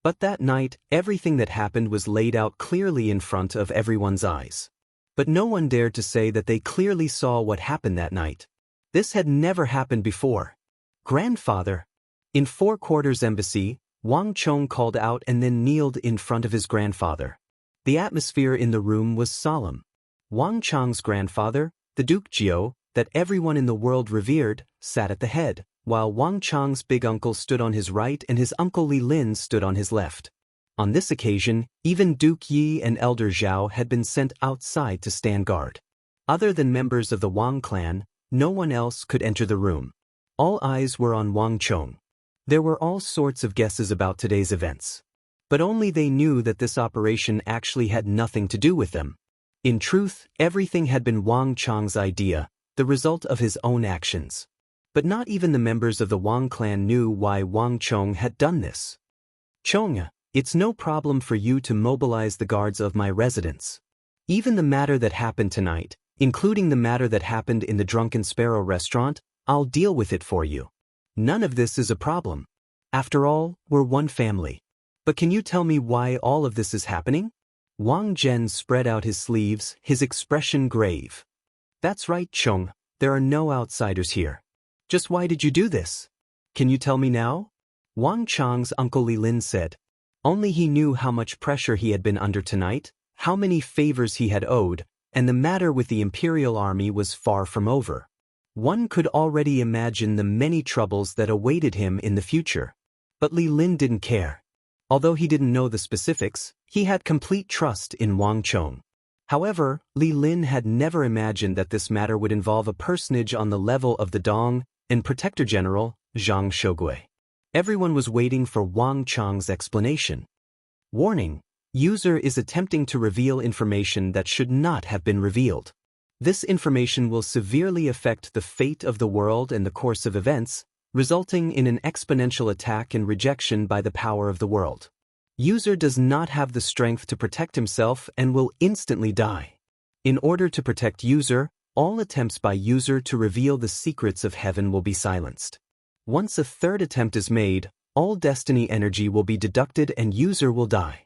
But that night, everything that happened was laid out clearly in front of everyone's eyes. But no one dared to say that they clearly saw what happened that night. This had never happened before. Grandfather. In Four Quarters Embassy, Wang Chong called out and then kneeled in front of his grandfather. The atmosphere in the room was solemn. Wang Chong's grandfather, the Duke Jiao, that everyone in the world revered, sat at the head, while Wang Chong's big uncle stood on his right and his uncle Li Lin stood on his left. On this occasion, even Duke Yi and Elder Zhao had been sent outside to stand guard. Other than members of the Wang clan, no one else could enter the room. All eyes were on Wang Chong. There were all sorts of guesses about today's events. But only they knew that this operation actually had nothing to do with them. In truth, everything had been Wang Chong's idea, the result of his own actions. But not even the members of the Wang clan knew why Wang Chong had done this. Chong, it's no problem for you to mobilize the guards of my residence. Even the matter that happened tonight, including the matter that happened in the Drunken Sparrow restaurant, I'll deal with it for you. None of this is a problem. After all, we're one family. But can you tell me why all of this is happening? Wang Zhen spread out his sleeves, his expression grave. That's right, Chong, there are no outsiders here. Just why did you do this? Can you tell me now? Wang Chong's uncle Li Lin said. Only he knew how much pressure he had been under tonight, how many favors he had owed, and the matter with the imperial army was far from over. One could already imagine the many troubles that awaited him in the future. But Li Lin didn't care. Although he didn't know the specifics, he had complete trust in Wang Chong. However, Li Lin had never imagined that this matter would involve a personage on the level of the Dong and Protector General, Zhang Shogui. Everyone was waiting for Wang Chong's explanation. Warning: user is attempting to reveal information that should not have been revealed. This information will severely affect the fate of the world and the course of events, resulting in an exponential attack and rejection by the power of the world. User does not have the strength to protect himself and will instantly die. In order to protect user, all attempts by user to reveal the secrets of heaven will be silenced. Once a third attempt is made, all destiny energy will be deducted and user will die.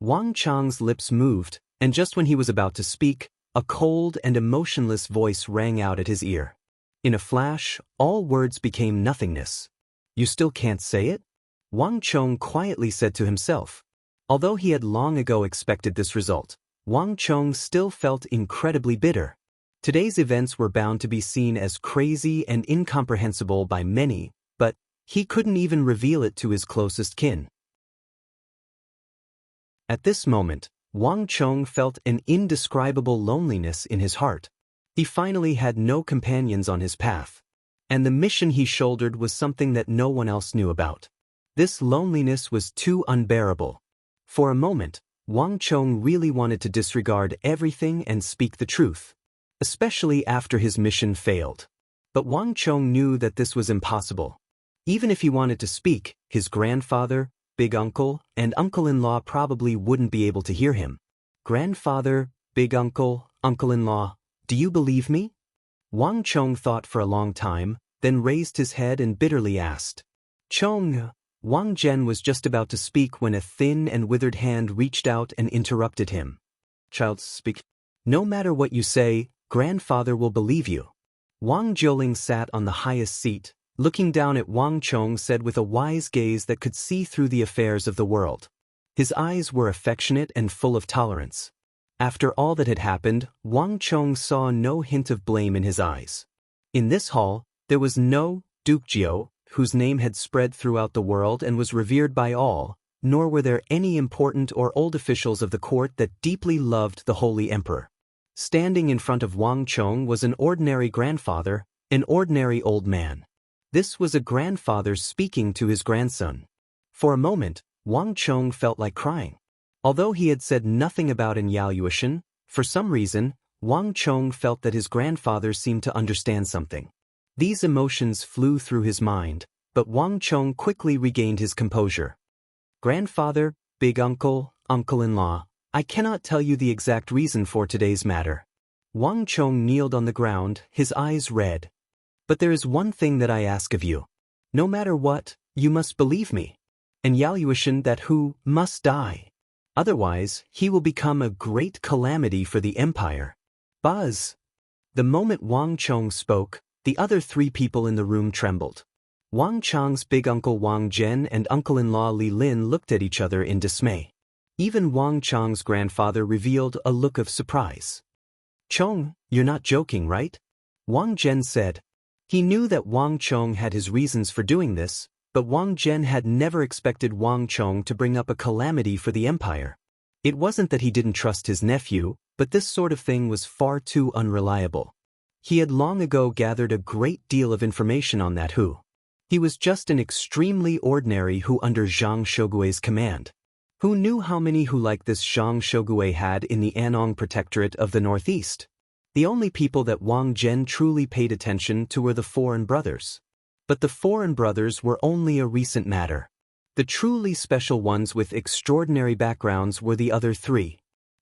Wang Chong's lips moved, and just when he was about to speak, a cold and emotionless voice rang out at his ear. In a flash, all words became nothingness. You still can't say it? Wang Chong quietly said to himself. Although he had long ago expected this result, Wang Chong still felt incredibly bitter. Today's events were bound to be seen as crazy and incomprehensible by many, but he couldn't even reveal it to his closest kin. At this moment, Wang Chong felt an indescribable loneliness in his heart. He finally had no companions on his path. And the mission he shouldered was something that no one else knew about. This loneliness was too unbearable. For a moment, Wang Chong really wanted to disregard everything and speak the truth, especially after his mission failed. But Wang Chong knew that this was impossible. Even if he wanted to speak, his grandfather, big uncle, and uncle-in-law probably wouldn't be able to hear him. Grandfather, big uncle, uncle-in-law, do you believe me? Wang Chong thought for a long time, then raised his head and bitterly asked. Chong. Wang Zhen was just about to speak when a thin and withered hand reached out and interrupted him. Child speak. No matter what you say, grandfather will believe you. Wang Jiuling sat on the highest seat, looking down at Wang Chong said with a wise gaze that could see through the affairs of the world. His eyes were affectionate and full of tolerance. After all that had happened, Wang Chong saw no hint of blame in his eyes. In this hall, there was no Duke Jiao, whose name had spread throughout the world and was revered by all, nor were there any important or old officials of the court that deeply loved the holy emperor. Standing in front of Wang Chong was an ordinary grandfather, an ordinary old man. This was a grandfather speaking to his grandson. For a moment, Wang Chong felt like crying. Although he had said nothing about evaluation, for some reason, Wang Chong felt that his grandfather seemed to understand something. These emotions flew through his mind, but Wang Chong quickly regained his composure. Grandfather, big uncle, uncle-in-law, I cannot tell you the exact reason for today's matter. Wang Chong kneeled on the ground, his eyes red. But there is one thing that I ask of you. No matter what, you must believe me. And Yaoyuan that who must die. Otherwise, he will become a great calamity for the empire. Buzz. The moment Wang Chong spoke, the other three people in the room trembled. Wang Chong's big uncle Wang Zhen and uncle-in-law Li Lin looked at each other in dismay. Even Wang Chong's grandfather revealed a look of surprise. Chong, you're not joking, right? Wang Zhen said. He knew that Wang Chong had his reasons for doing this, but Wang Zhen had never expected Wang Chong to bring up a calamity for the empire. It wasn't that he didn't trust his nephew, but this sort of thing was far too unreliable. He had long ago gathered a great deal of information on that Hu. He was just an extremely ordinary Hu under Zhang Shogui's command. Who knew how many Hu like this Zhang Shogui had in the Anong Protectorate of the Northeast? The only people that Wang Zhen truly paid attention to were the foreign brothers. But the foreign brothers were only a recent matter. The truly special ones with extraordinary backgrounds were the other three.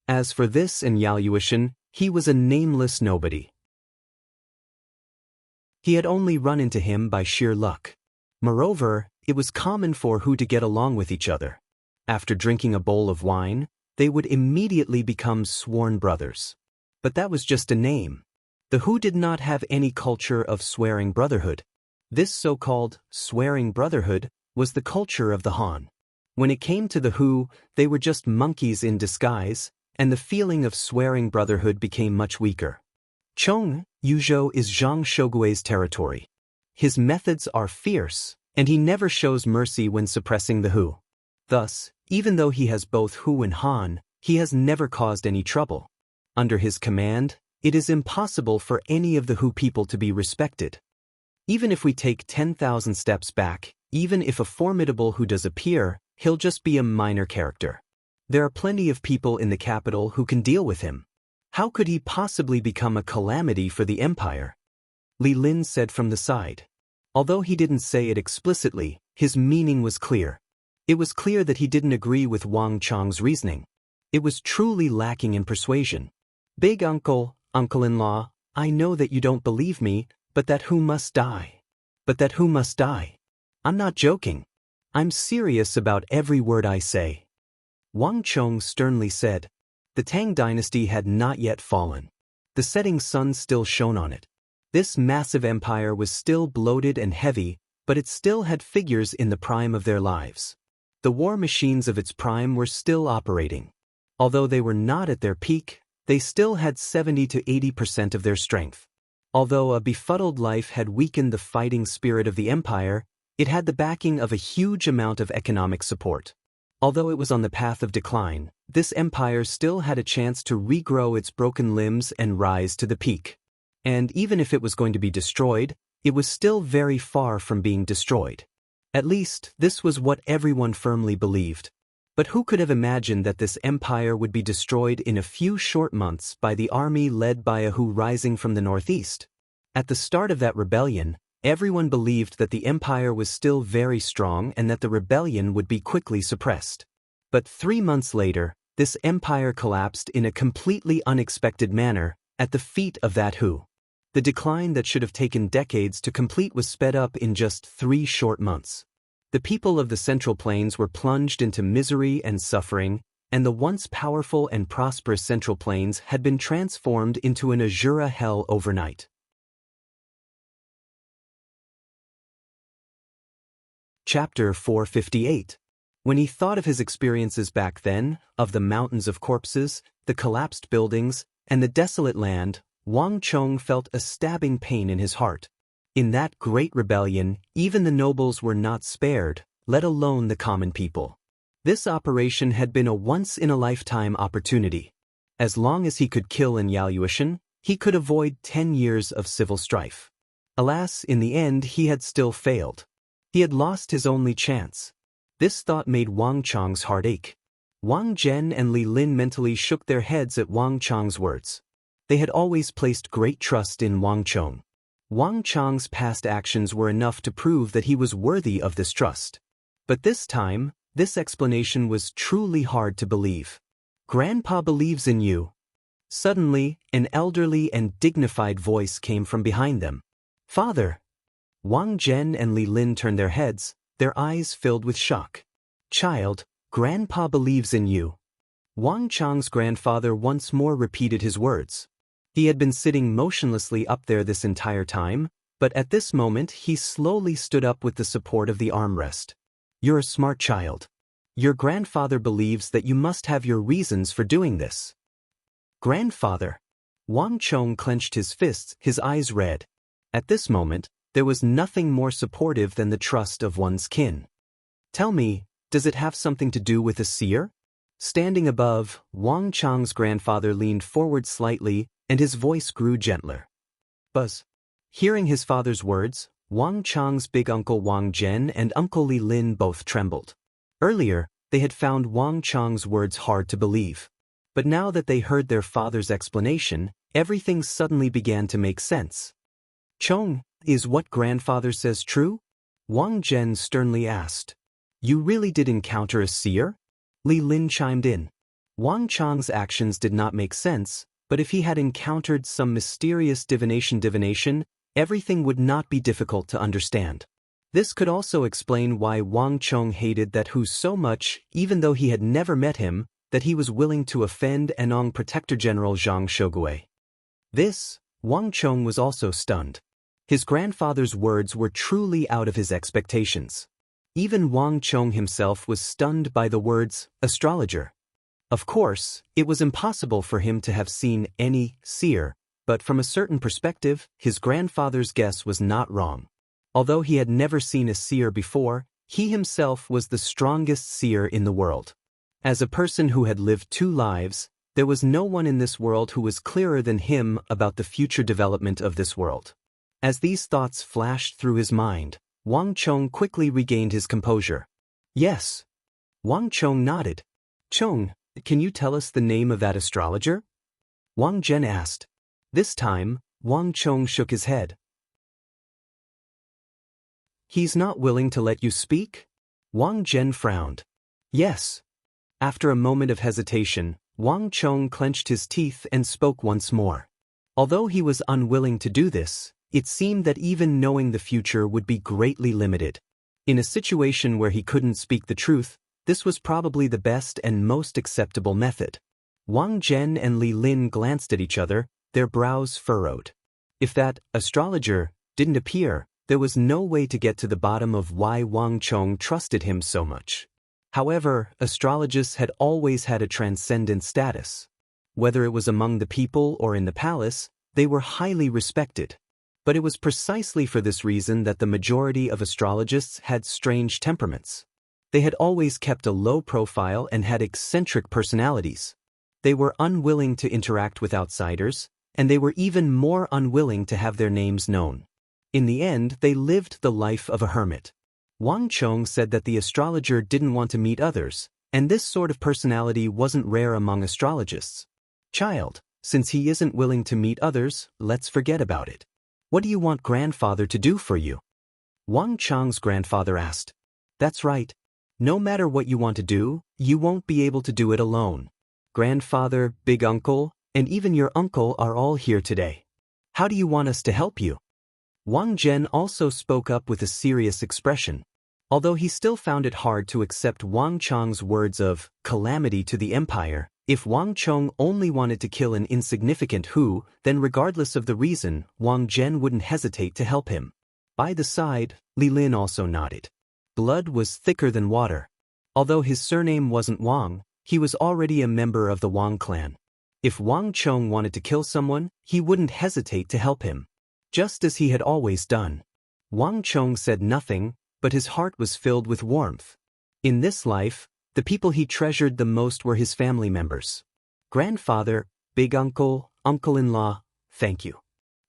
As for this and Yaoyuan, he was a nameless nobody. He had only run into him by sheer luck. Moreover, it was common for Hu to get along with each other. After drinking a bowl of wine, they would immediately become sworn brothers. But that was just a name. The Hu did not have any culture of swearing brotherhood. This so-called swearing brotherhood was the culture of the Han. When it came to the Hu, they were just monkeys in disguise, and the feeling of swearing brotherhood became much weaker. Chong, Yuzhou is Zhang Shogui's territory. His methods are fierce, and he never shows mercy when suppressing the Hu. Thus, even though he has both Hu and Han, he has never caused any trouble. Under his command, it is impossible for any of the Hu people to be respected. Even if we take 10,000 steps back, even if a formidable Hu does appear, he'll just be a minor character. There are plenty of people in the capital who can deal with him. How could he possibly become a calamity for the empire? Li Lin said from the side. Although he didn't say it explicitly, his meaning was clear. It was clear that he didn't agree with Wang Chong's reasoning. It was truly lacking in persuasion. Big uncle, uncle-in-law, I know that you don't believe me, but that Hu must die. But that Hu must die. I'm not joking. I'm serious about every word I say. Wang Chong sternly said. The Tang dynasty had not yet fallen. The setting sun still shone on it. This massive empire was still bloated and heavy, but it still had figures in the prime of their lives. The war machines of its prime were still operating. Although they were not at their peak, they still had 70 to 80% of their strength. Although a befuddled life had weakened the fighting spirit of the empire, it had the backing of a huge amount of economic support. Although it was on the path of decline, this empire still had a chance to regrow its broken limbs and rise to the peak. And even if it was going to be destroyed, it was still very far from being destroyed. At least, this was what everyone firmly believed. But who could have imagined that this empire would be destroyed in a few short months by the army led by a Hu rising from the northeast? At the start of that rebellion, everyone believed that the empire was still very strong and that the rebellion would be quickly suppressed. But 3 months later, this empire collapsed in a completely unexpected manner at the feet of that Hu. The decline that should have taken decades to complete was sped up in just 3 short months. The people of the Central Plains were plunged into misery and suffering, and the once powerful and prosperous Central Plains had been transformed into an Azura hell overnight. Chapter 458. When he thought of his experiences back then, of the mountains of corpses, the collapsed buildings, and the desolate land, Wang Chong felt a stabbing pain in his heart. In that great rebellion, even the nobles were not spared, let alone the common people. This operation had been a once-in-a-lifetime opportunity. As long as he could kill in Yaluoshan, he could avoid 10 years of civil strife. Alas, in the end he had still failed. He had lost his only chance. This thought made Wang Chong's heart ache. Wang Zhen and Li Lin mentally shook their heads at Wang Chong's words. They had always placed great trust in Wang Chong. Wang Chong's past actions were enough to prove that he was worthy of this trust. But this time, this explanation was truly hard to believe. "Grandpa believes in you." Suddenly, an elderly and dignified voice came from behind them. "Father!" Wang Zhen and Li Lin turned their heads, their eyes filled with shock. "Child, Grandpa believes in you." Wang Chong's grandfather once more repeated his words. He had been sitting motionlessly up there this entire time, but at this moment he slowly stood up with the support of the armrest. "You're a smart child. Your grandfather believes that you must have your reasons for doing this." "Grandfather!" Wang Chong clenched his fists, his eyes red. At this moment, there was nothing more supportive than the trust of one's kin. "Tell me, does it have something to do with a seer?" Standing above, Wang Chong's grandfather leaned forward slightly, and his voice grew gentler. "Buzz." Hearing his father's words, Wang Chong's big uncle Wang Zhen and Uncle Li Lin both trembled. Earlier, they had found Wang Chong's words hard to believe. But now that they heard their father's explanation, everything suddenly began to make sense. "Chong, is what grandfather says true?" Wang Zhen sternly asked. "You really did encounter a seer?" Li Lin chimed in. Wang Chong's actions did not make sense, but if he had encountered some mysterious divination, everything would not be difficult to understand. This could also explain why Wang Chong hated that Hu so much, even though he had never met him, that he was willing to offend Anong Protector General Zhang Shogui. This, Wang Chong was also stunned. His grandfather's words were truly out of his expectations. Even Wang Chong himself was stunned by the words, astrologer. Of course, it was impossible for him to have seen any seer, but from a certain perspective, his grandfather's guess was not wrong. Although he had never seen a seer before, he himself was the strongest seer in the world. As a person who had lived 2 lives, there was no one in this world who was clearer than him about the future development of this world. As these thoughts flashed through his mind, Wang Chong quickly regained his composure. "Yes." Wang Chong nodded. "Chong, can you tell us the name of that astrologer?" Wang Zhen asked. This time, Wang Chong shook his head. "He's not willing to let you speak?" Wang Zhen frowned. "Yes." After a moment of hesitation, Wang Chong clenched his teeth and spoke once more. Although he was unwilling to do this, it seemed that even knowing the future would be greatly limited. In a situation where he couldn't speak the truth, this was probably the best and most acceptable method. Wang Zhen and Li Lin glanced at each other, their brows furrowed. If that astrologer didn't appear, there was no way to get to the bottom of why Wang Chong trusted him so much. However, astrologists had always had a transcendent status. Whether it was among the people or in the palace, they were highly respected. But it was precisely for this reason that the majority of astrologists had strange temperaments. They had always kept a low profile and had eccentric personalities. They were unwilling to interact with outsiders, and they were even more unwilling to have their names known. In the end, they lived the life of a hermit. Wang Chong said that the astrologer didn't want to meet others, and this sort of personality wasn't rare among astrologists. "Child, since he isn't willing to meet others, let's forget about it. What do you want grandfather to do for you?" Wang Chong's grandfather asked. "That's right. No matter what you want to do, you won't be able to do it alone. Grandfather, big uncle, and even your uncle are all here today. How do you want us to help you?" Wang Zhen also spoke up with a serious expression. Although he still found it hard to accept Wang Chong's words of calamity to the empire, if Wang Chong only wanted to kill an insignificant Hu, then regardless of the reason, Wang Zhen wouldn't hesitate to help him. By the side, Li Lin also nodded. Blood was thicker than water. Although his surname wasn't Wang, he was already a member of the Wang clan. If Wang Chong wanted to kill someone, he wouldn't hesitate to help him. Just as he had always done. Wang Chong said nothing, but his heart was filled with warmth. In this life, the people he treasured the most were his family members. Grandfather, big uncle, uncle-in-law, thank you.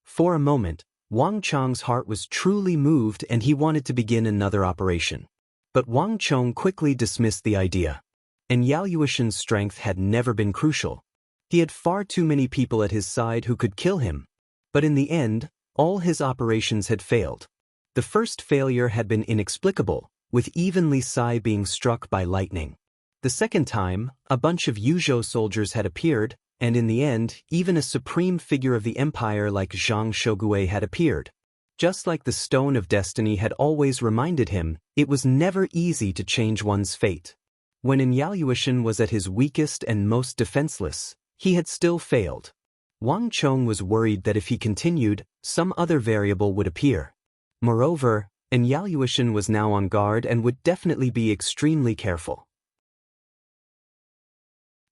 For a moment, Wang Chong's heart was truly moved and he wanted to begin another operation. But Wang Chong quickly dismissed the idea. And Yao Yuishen's strength had never been crucial. He had far too many people at his side who could kill him. But in the end, all his operations had failed. The first failure had been inexplicable, with even Li Sai being struck by lightning. The second time, a bunch of Yuzhou soldiers had appeared, and in the end, even a supreme figure of the empire like Zhang Shogui had appeared. Just like the Stone of Destiny had always reminded him, it was never easy to change one's fate. When Yao Yuishen was at his weakest and most defenseless, he had still failed. Wang Chong was worried that if he continued, some other variable would appear. Moreover, Yao Yuishen was now on guard and would definitely be extremely careful.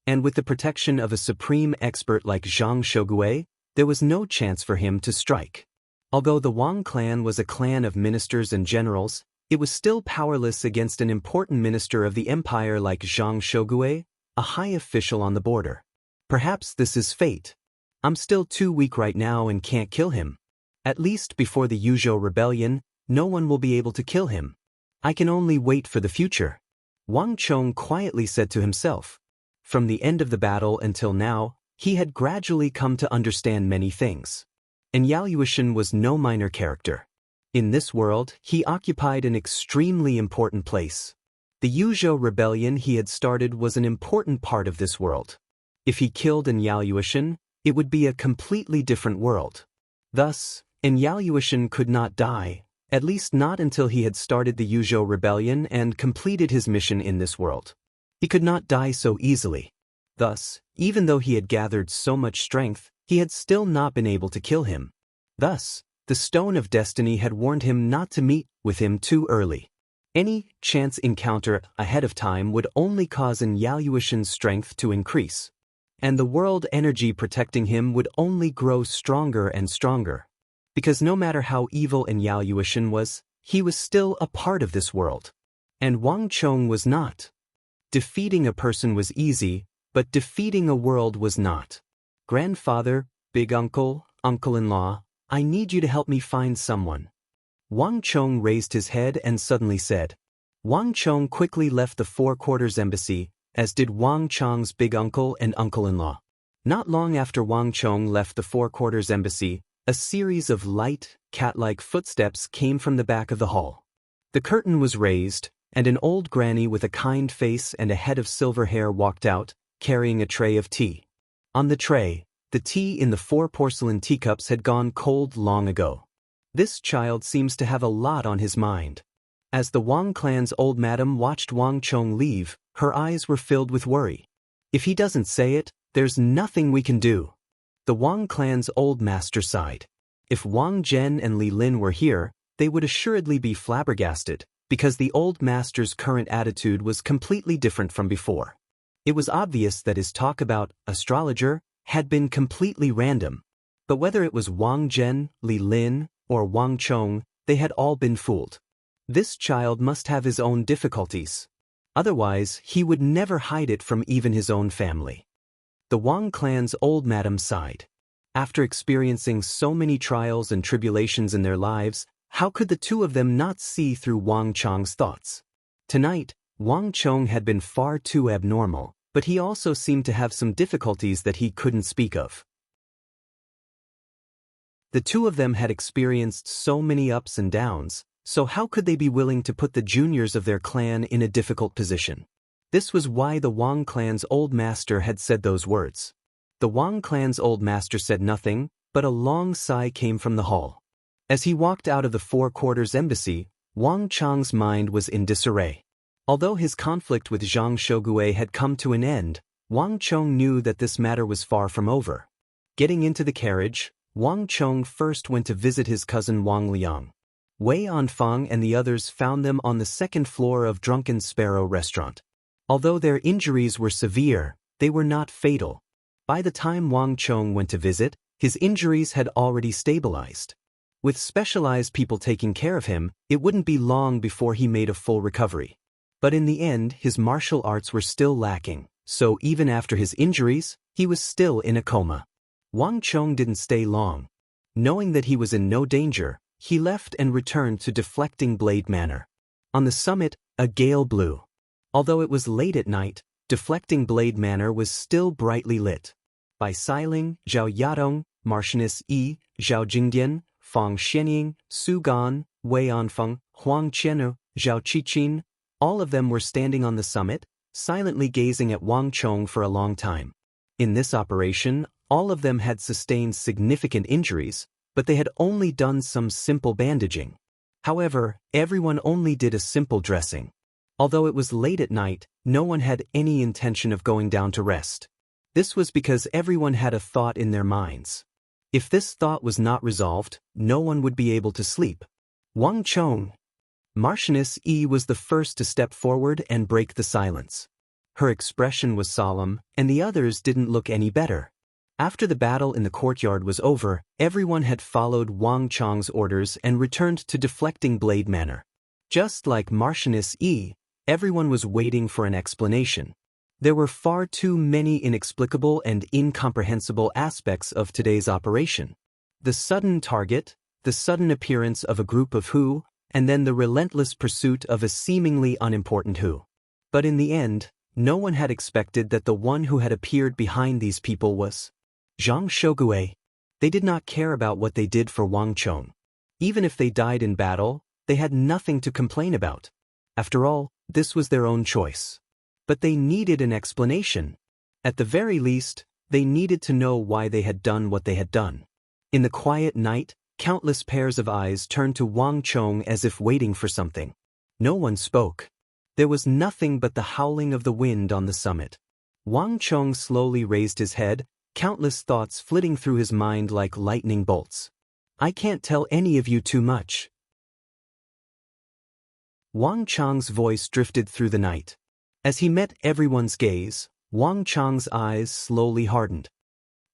And with the protection of a supreme expert like Zhang Shogui, there was no chance for him to strike. Although the Wang clan was a clan of ministers and generals, it was still powerless against an important minister of the empire like Zhang Shogui, a high official on the border. Perhaps this is fate. I'm still too weak right now and can't kill him. At least before the Yuzhou rebellion, no one will be able to kill him. I can only wait for the future. Wang Chong quietly said to himself. From the end of the battle until now, he had gradually come to understand many things. And Yao Yuishen was no minor character. In this world, he occupied an extremely important place. The Yuzhou rebellion he had started was an important part of this world. If he killed Yao Yuishen, it would be a completely different world. Thus, Yao Yuishen could not die, at least not until he had started the Yuzhou rebellion and completed his mission in this world. He could not die so easily. Thus, even though he had gathered so much strength, he had still not been able to kill him. Thus, the Stone of Destiny had warned him not to meet with him too early. Any chance encounter ahead of time would only cause Yao Yuishen's strength to increase. And the world energy protecting him would only grow stronger and stronger. Because no matter how evil Yao Yuishen was, he was still a part of this world. And Wang Chong was not. Defeating a person was easy, but defeating a world was not. Grandfather, big uncle, uncle-in-law, I need you to help me find someone. Wang Chong raised his head and suddenly said. Wang Chong quickly left the Four Quarters Embassy, as did Wang Chong's big uncle and uncle-in-law. Not long after Wang Chong left the Four Quarters Embassy, a series of light, cat-like footsteps came from the back of the hall. The curtain was raised, and an old granny with a kind face and a head of silver hair walked out, carrying a tray of tea. On the tray, the tea in the 4 porcelain teacups had gone cold long ago. This child seems to have a lot on his mind. As the Wang clan's old madam watched Wang Chong leave, her eyes were filled with worry. If he doesn't say it, there's nothing we can do. The Wang clan's old master sighed. If Wang Zhen and Li Lin were here, they would assuredly be flabbergasted, because the old master's current attitude was completely different from before. It was obvious that his talk about astrologer had been completely random. But whether it was Wang Zhen, Li Lin, or Wang Chong, they had all been fooled. This child must have his own difficulties. Otherwise, he would never hide it from even his own family. The Wang clan's old madam sighed. After experiencing so many trials and tribulations in their lives, how could the two of them not see through Wang Chong's thoughts? Tonight, Wang Chong had been far too abnormal, but he also seemed to have some difficulties that he couldn't speak of. The two of them had experienced so many ups and downs, so how could they be willing to put the juniors of their clan in a difficult position? This was why the Wang clan's old master had said those words. The Wang clan's old master said nothing, but a long sigh came from the hall. As he walked out of the Four Quarters Embassy, Wang Chang's mind was in disarray. Although his conflict with Zhang Shogui had come to an end, Wang Chong knew that this matter was far from over. Getting into the carriage, Wang Chong first went to visit his cousin Wang Liang. Wei Anfang and the others found them on the second floor of Drunken Sparrow restaurant. Although their injuries were severe, they were not fatal. By the time Wang Chong went to visit, his injuries had already stabilized. With specialized people taking care of him, it wouldn't be long before he made a full recovery. But in the end, his martial arts were still lacking, so even after his injuries, he was still in a coma. Wang Chong didn't stay long. Knowing that he was in no danger, he left and returned to Deflecting Blade Manor. On the summit, a gale blew. Although it was late at night, Deflecting Blade Manor was still brightly lit. Bai Siling, Zhao Yadong, Marchioness Yi, Zhao Jingdian, Fang Xianying, Su Gan, Wei Anfeng, Huang Qianu, Zhao Qiqin, all of them were standing on the summit, silently gazing at Wang Chong for a long time. In this operation, all of them had sustained significant injuries, but they had only done some simple bandaging. However, everyone only did a simple dressing. Although it was late at night, no one had any intention of going down to rest. This was because everyone had a thought in their minds. If this thought was not resolved, no one would be able to sleep. Wang Chong. Marchioness Yi was the first to step forward and break the silence. Her expression was solemn, and the others didn't look any better. After the battle in the courtyard was over, everyone had followed Wang Chong's orders and returned to Deflecting Blade Manor. Just like Marchioness Yi, everyone was waiting for an explanation. There were far too many inexplicable and incomprehensible aspects of today's operation. The sudden target, the sudden appearance of a group of who, and then the relentless pursuit of a seemingly unimportant who. But in the end, no one had expected that the one who had appeared behind these people was Zhang Shogui. They did not care about what they did for Wang Chong. Even if they died in battle, they had nothing to complain about. After all, this was their own choice. But they needed an explanation. At the very least, they needed to know why they had done what they had done. In the quiet night, countless pairs of eyes turned to Wang Chong as if waiting for something. No one spoke. There was nothing but the howling of the wind on the summit. Wang Chong slowly raised his head, countless thoughts flitting through his mind like lightning bolts. I can't tell any of you too much. Wang Chong's voice drifted through the night. As he met everyone's gaze, Wang Chong's eyes slowly hardened.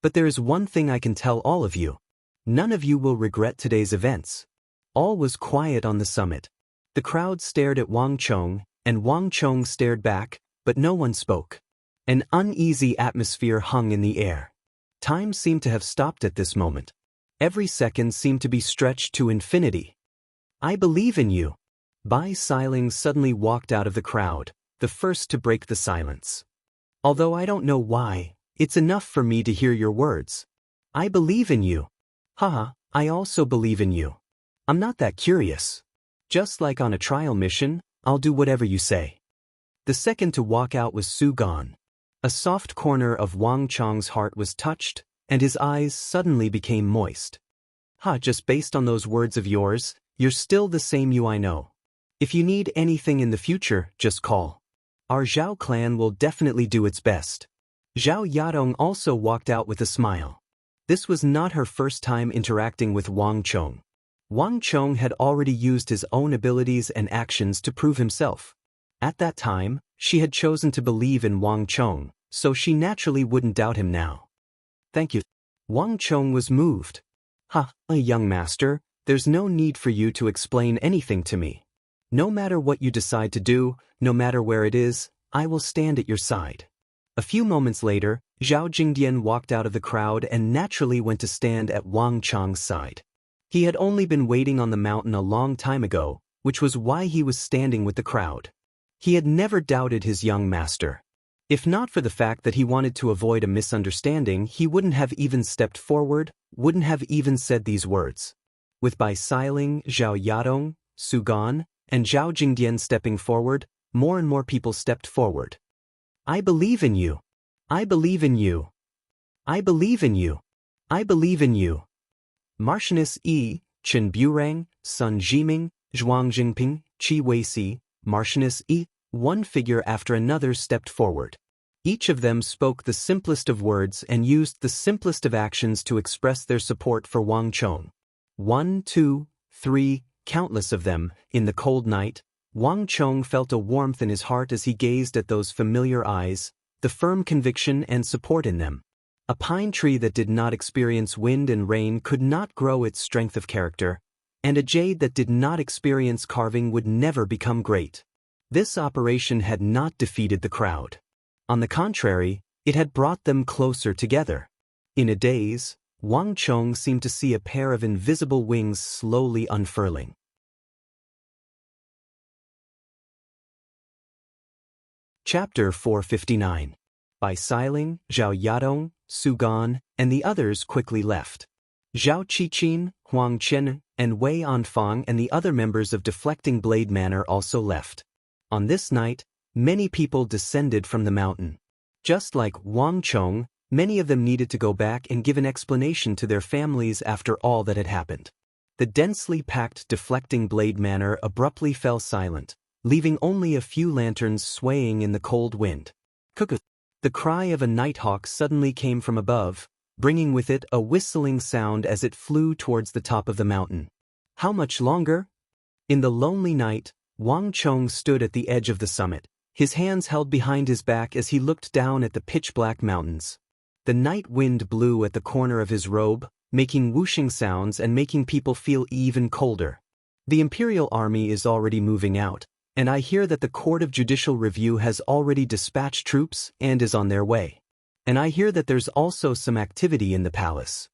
But there is one thing I can tell all of you. None of you will regret today's events. All was quiet on the summit. The crowd stared at Wang Chong, and Wang Chong stared back, but no one spoke. An uneasy atmosphere hung in the air. Time seemed to have stopped at this moment. Every second seemed to be stretched to infinity. I believe in you. Bai Siling suddenly walked out of the crowd, the first to break the silence. Although I don't know why, it's enough for me to hear your words. I believe in you. Haha, I also believe in you. I'm not that curious. Just like on a trial mission, I'll do whatever you say. The second to walk out was Su Gan. A soft corner of Wang Chong's heart was touched, and his eyes suddenly became moist. Just based on those words of yours, you're still the same you I know. If you need anything in the future, just call. Our Zhao clan will definitely do its best. Zhao Yadong also walked out with a smile. This was not her first time interacting with Wang Chong. Wang Chong had already used his own abilities and actions to prove himself. At that time, she had chosen to believe in Wang Chong, so she naturally wouldn't doubt him now. Thank you. Wang Chong was moved. Young master, there's no need for you to explain anything to me. No matter what you decide to do, no matter where it is, I will stand at your side. A few moments later, Zhao Jingdian walked out of the crowd and naturally went to stand at Wang Chong's side. He had only been waiting on the mountain a long time ago, which was why he was standing with the crowd. He had never doubted his young master. If not for the fact that he wanted to avoid a misunderstanding, he wouldn't have even stepped forward, wouldn't have even said these words. With Bai Siling, Zhao Yadong, Su Gan, and Zhao Jingdian stepping forward, more and more people stepped forward. I believe in you. I believe in you. I believe in you. I believe in you. Marchioness Yi, Chen Burang, Sun Jiming, Zhuang Jingping, Qi Weisi, Marchioness Yi, one figure after another stepped forward. Each of them spoke the simplest of words and used the simplest of actions to express their support for Wang Chong. 1, 2, 3, countless of them, in the cold night, Wang Chong felt a warmth in his heart as he gazed at those familiar eyes, the firm conviction and support in them. A pine tree that did not experience wind and rain could not grow its strength of character, and a jade that did not experience carving would never become great. This operation had not defeated the crowd. On the contrary, it had brought them closer together. In a daze, Wang Chong seemed to see a pair of invisible wings slowly unfurling. Chapter 459. By Xiling, Zhao Yadong, Su Gan, and the others quickly left. Zhao Qiqin, Huang Chen, and Wei Anfang and the other members of Deflecting Blade Manor also left. On this night, many people descended from the mountain. Just like Wang Chong, many of them needed to go back and give an explanation to their families after all that had happened. The densely packed Deflecting Blade Manor abruptly fell silent, leaving only a few lanterns swaying in the cold wind. Cuckoo! The cry of a nighthawk suddenly came from above, bringing with it a whistling sound as it flew towards the top of the mountain. How much longer? In the lonely night, Wang Chong stood at the edge of the summit, his hands held behind his back as he looked down at the pitch-black mountains. The night wind blew at the corner of his robe, making whooshing sounds and making people feel even colder. The Imperial Army is already moving out, and I hear that the Court of Judicial Review has already dispatched troops and is on their way. And I hear that there's also some activity in the palace.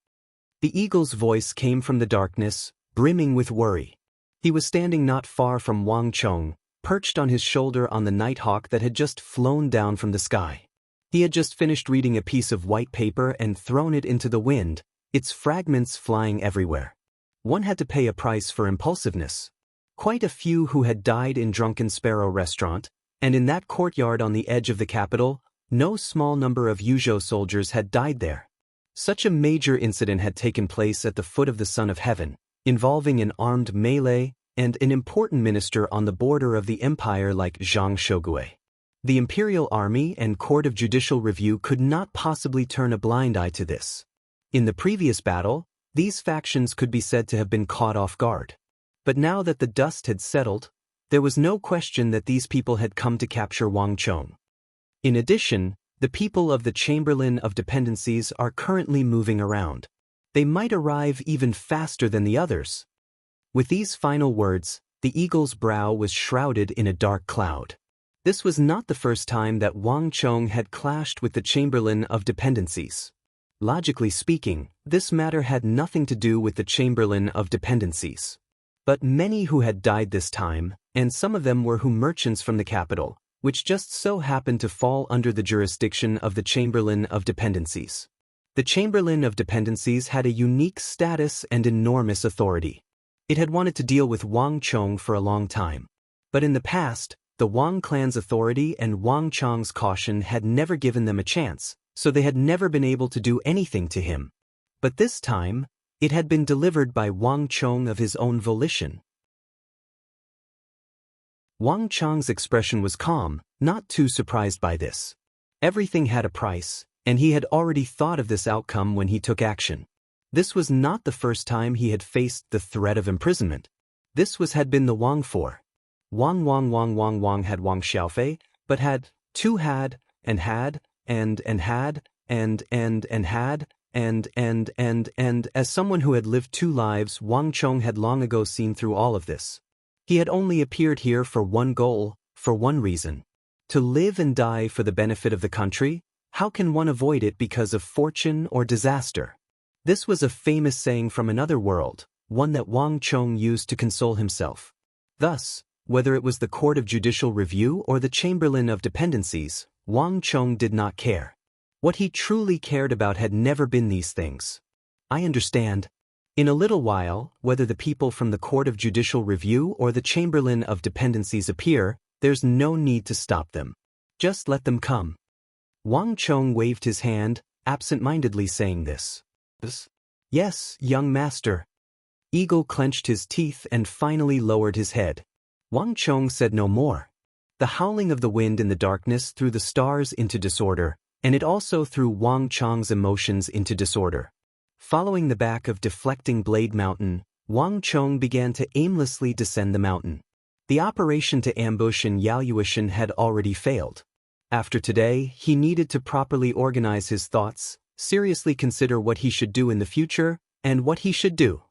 The eagle's voice came from the darkness, brimming with worry. He was standing not far from Wang Chong, perched on his shoulder on the nighthawk that had just flown down from the sky. He had just finished reading a piece of white paper and thrown it into the wind, its fragments flying everywhere. One had to pay a price for impulsiveness. Quite a few who had died in Drunken Sparrow Restaurant, and in that courtyard on the edge of the capital, no small number of Yuzhou soldiers had died there. Such a major incident had taken place at the foot of the Son of Heaven, involving an armed melee and an important minister on the border of the empire like Zhang Shogui. The Imperial Army and Court of Judicial Review could not possibly turn a blind eye to this. In the previous battle, these factions could be said to have been caught off guard. But now that the dust had settled, there was no question that these people had come to capture Wang Chong. In addition, the people of the Chamberlain of Dependencies are currently moving around. They might arrive even faster than the others. With these final words, the eagle's brow was shrouded in a dark cloud. This was not the first time that Wang Chong had clashed with the Chamberlain of Dependencies. Logically speaking, this matter had nothing to do with the Chamberlain of Dependencies. But many who had died this time, and some of them were merchants from the capital, which just so happened to fall under the jurisdiction of the Chamberlain of Dependencies. The Chamberlain of Dependencies had a unique status and enormous authority. It had wanted to deal with Wang Chong for a long time. But in the past, the Wang clan's authority and Wang Chong's caution had never given them a chance, so they had never been able to do anything to him. But this time, it had been delivered by Wang Chong of his own volition. Wang Chong's expression was calm, not too surprised by this. Everything had a price, and he had already thought of this outcome when he took action. This was not the first time he had faced the threat of imprisonment. This had been the Wang for. Wang had Wang Xiaofei, but had as someone who had lived two lives, Wang Chong had long ago seen through all of this. He had only appeared here for one goal, for one reason. To live and die for the benefit of the country. How can one avoid it because of fortune or disaster? This was a famous saying from another world, one that Wang Chong used to console himself. Thus, whether it was the Court of Judicial Review or the Chamberlain of Dependencies, Wang Chong did not care. What he truly cared about had never been these things. I understand. In a little while, whether the people from the Court of Judicial Review or the Chamberlain of Dependencies appear, there's no need to stop them. Just let them come. Wang Chong waved his hand, absent-mindedly saying this. Yes, young master. Eagle clenched his teeth and finally lowered his head. Wang Chong said no more. The howling of the wind in the darkness threw the stars into disorder, and it also threw Wang Chong's emotions into disorder. Following the back of deflecting Blade Mountain, Wang Chong began to aimlessly descend the mountain. The operation to ambush in Yaoyuishan had already failed. After today, he needed to properly organize his thoughts, seriously consider what he should do in the future, and what he should do.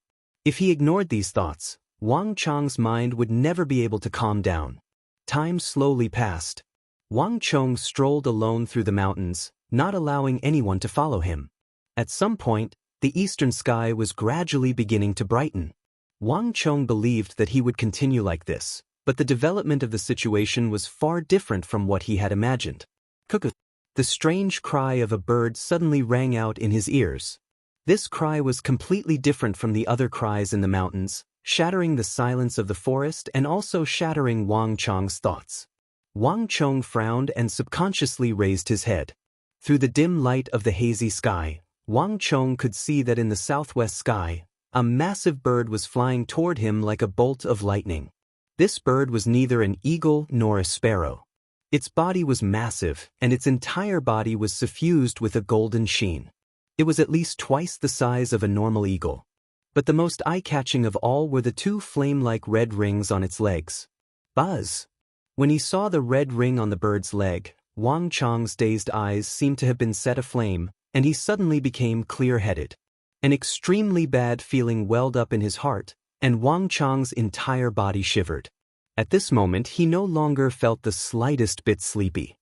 If he ignored these thoughts, Wang Chong's mind would never be able to calm down. Time slowly passed. Wang Chong strolled alone through the mountains, not allowing anyone to follow him. At some point, the eastern sky was gradually beginning to brighten. Wang Chong believed that he would continue like this, but the development of the situation was far different from what he had imagined. Cuckoo! The strange cry of a bird suddenly rang out in his ears. This cry was completely different from the other cries in the mountains, shattering the silence of the forest and also shattering Wang Chong's thoughts. Wang Chong frowned and subconsciously raised his head. Through the dim light of the hazy sky, Wang Chong could see that in the southwest sky, a massive bird was flying toward him like a bolt of lightning. This bird was neither an eagle nor a sparrow. Its body was massive, and its entire body was suffused with a golden sheen. It was at least twice the size of a normal eagle. But the most eye-catching of all were the two flame-like red rings on its legs. Buzz! When he saw the red ring on the bird's leg, Wang Chong's dazed eyes seemed to have been set aflame, and he suddenly became clear-headed. An extremely bad feeling welled up in his heart, and Wang Chong's entire body shivered. At this moment he no longer felt the slightest bit sleepy.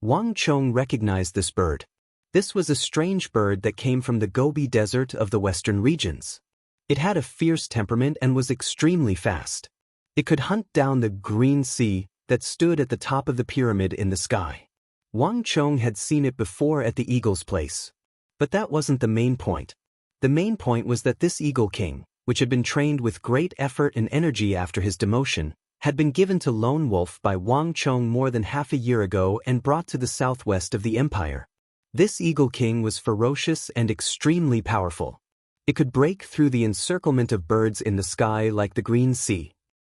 Wang Chong recognized this bird. This was a strange bird that came from the Gobi Desert of the western regions. It had a fierce temperament and was extremely fast. It could hunt down the green sea that stood at the top of the pyramid in the sky. Wang Chong had seen it before at the eagle's place. But that wasn't the main point. The main point was that this Eagle King, which had been trained with great effort and energy after his demotion, had been given to Lone Wolf by Wang Chong more than half a year ago and brought to the southwest of the empire. This Eagle King was ferocious and extremely powerful. It could break through the encirclement of birds in the sky like the green sea.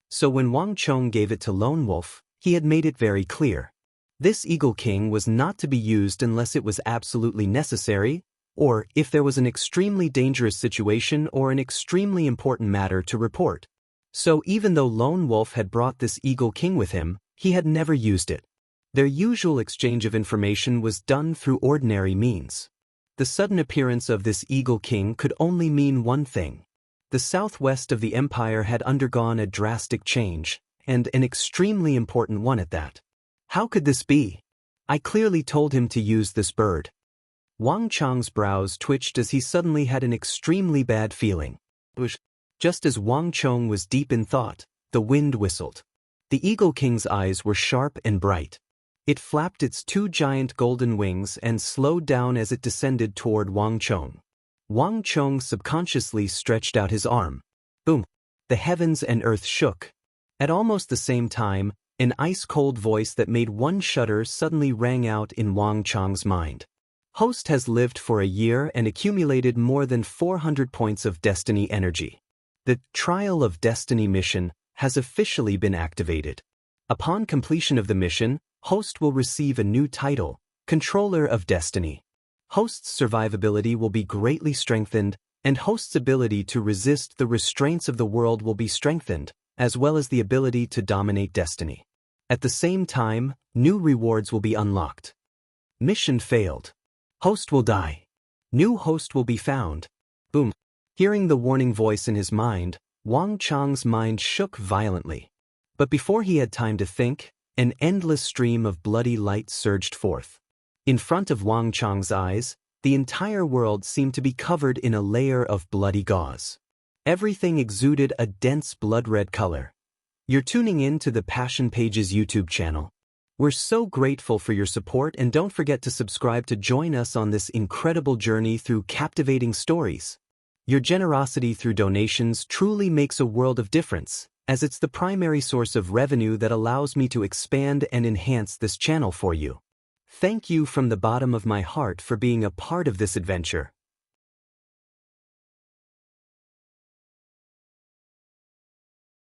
So when Wang Chong gave it to Lone Wolf, he had made it very clear. This Eagle King was not to be used unless it was absolutely necessary, or if there was an extremely dangerous situation or an extremely important matter to report. So even though Lone Wolf had brought this Eagle King with him, he had never used it. Their usual exchange of information was done through ordinary means. The sudden appearance of this Eagle King could only mean one thing. The southwest of the empire had undergone a drastic change, and an extremely important one at that. How could this be? I clearly told him to use this bird. Wang Chong's brows twitched as he suddenly had an extremely bad feeling. Just as Wang Chong was deep in thought, the wind whistled. The Eagle King's eyes were sharp and bright. It flapped its two giant golden wings and slowed down as it descended toward Wang Chong. Wang Chong subconsciously stretched out his arm. Boom! The heavens and earth shook. At almost the same time, an ice-cold voice that made one shudder suddenly rang out in Wang Chong's mind. Host has lived for a year and accumulated more than 400 points of destiny energy. The Trial of Destiny mission has officially been activated. Upon completion of the mission, Host will receive a new title, Controller of Destiny. Host's survivability will be greatly strengthened, and Host's ability to resist the restraints of the world will be strengthened, as well as the ability to dominate destiny. At the same time, new rewards will be unlocked. Mission failed. Host will die. New host will be found. Boom. Hearing the warning voice in his mind, Wang Chong's mind shook violently. But before he had time to think, an endless stream of bloody light surged forth. In front of Wang Chong's eyes, the entire world seemed to be covered in a layer of bloody gauze. Everything exuded a dense blood-red color. You're tuning in to the Passion Pages YouTube channel. We're so grateful for your support, and don't forget to subscribe to join us on this incredible journey through captivating stories. Your generosity through donations truly makes a world of difference, as it's the primary source of revenue that allows me to expand and enhance this channel for you. Thank you from the bottom of my heart for being a part of this adventure.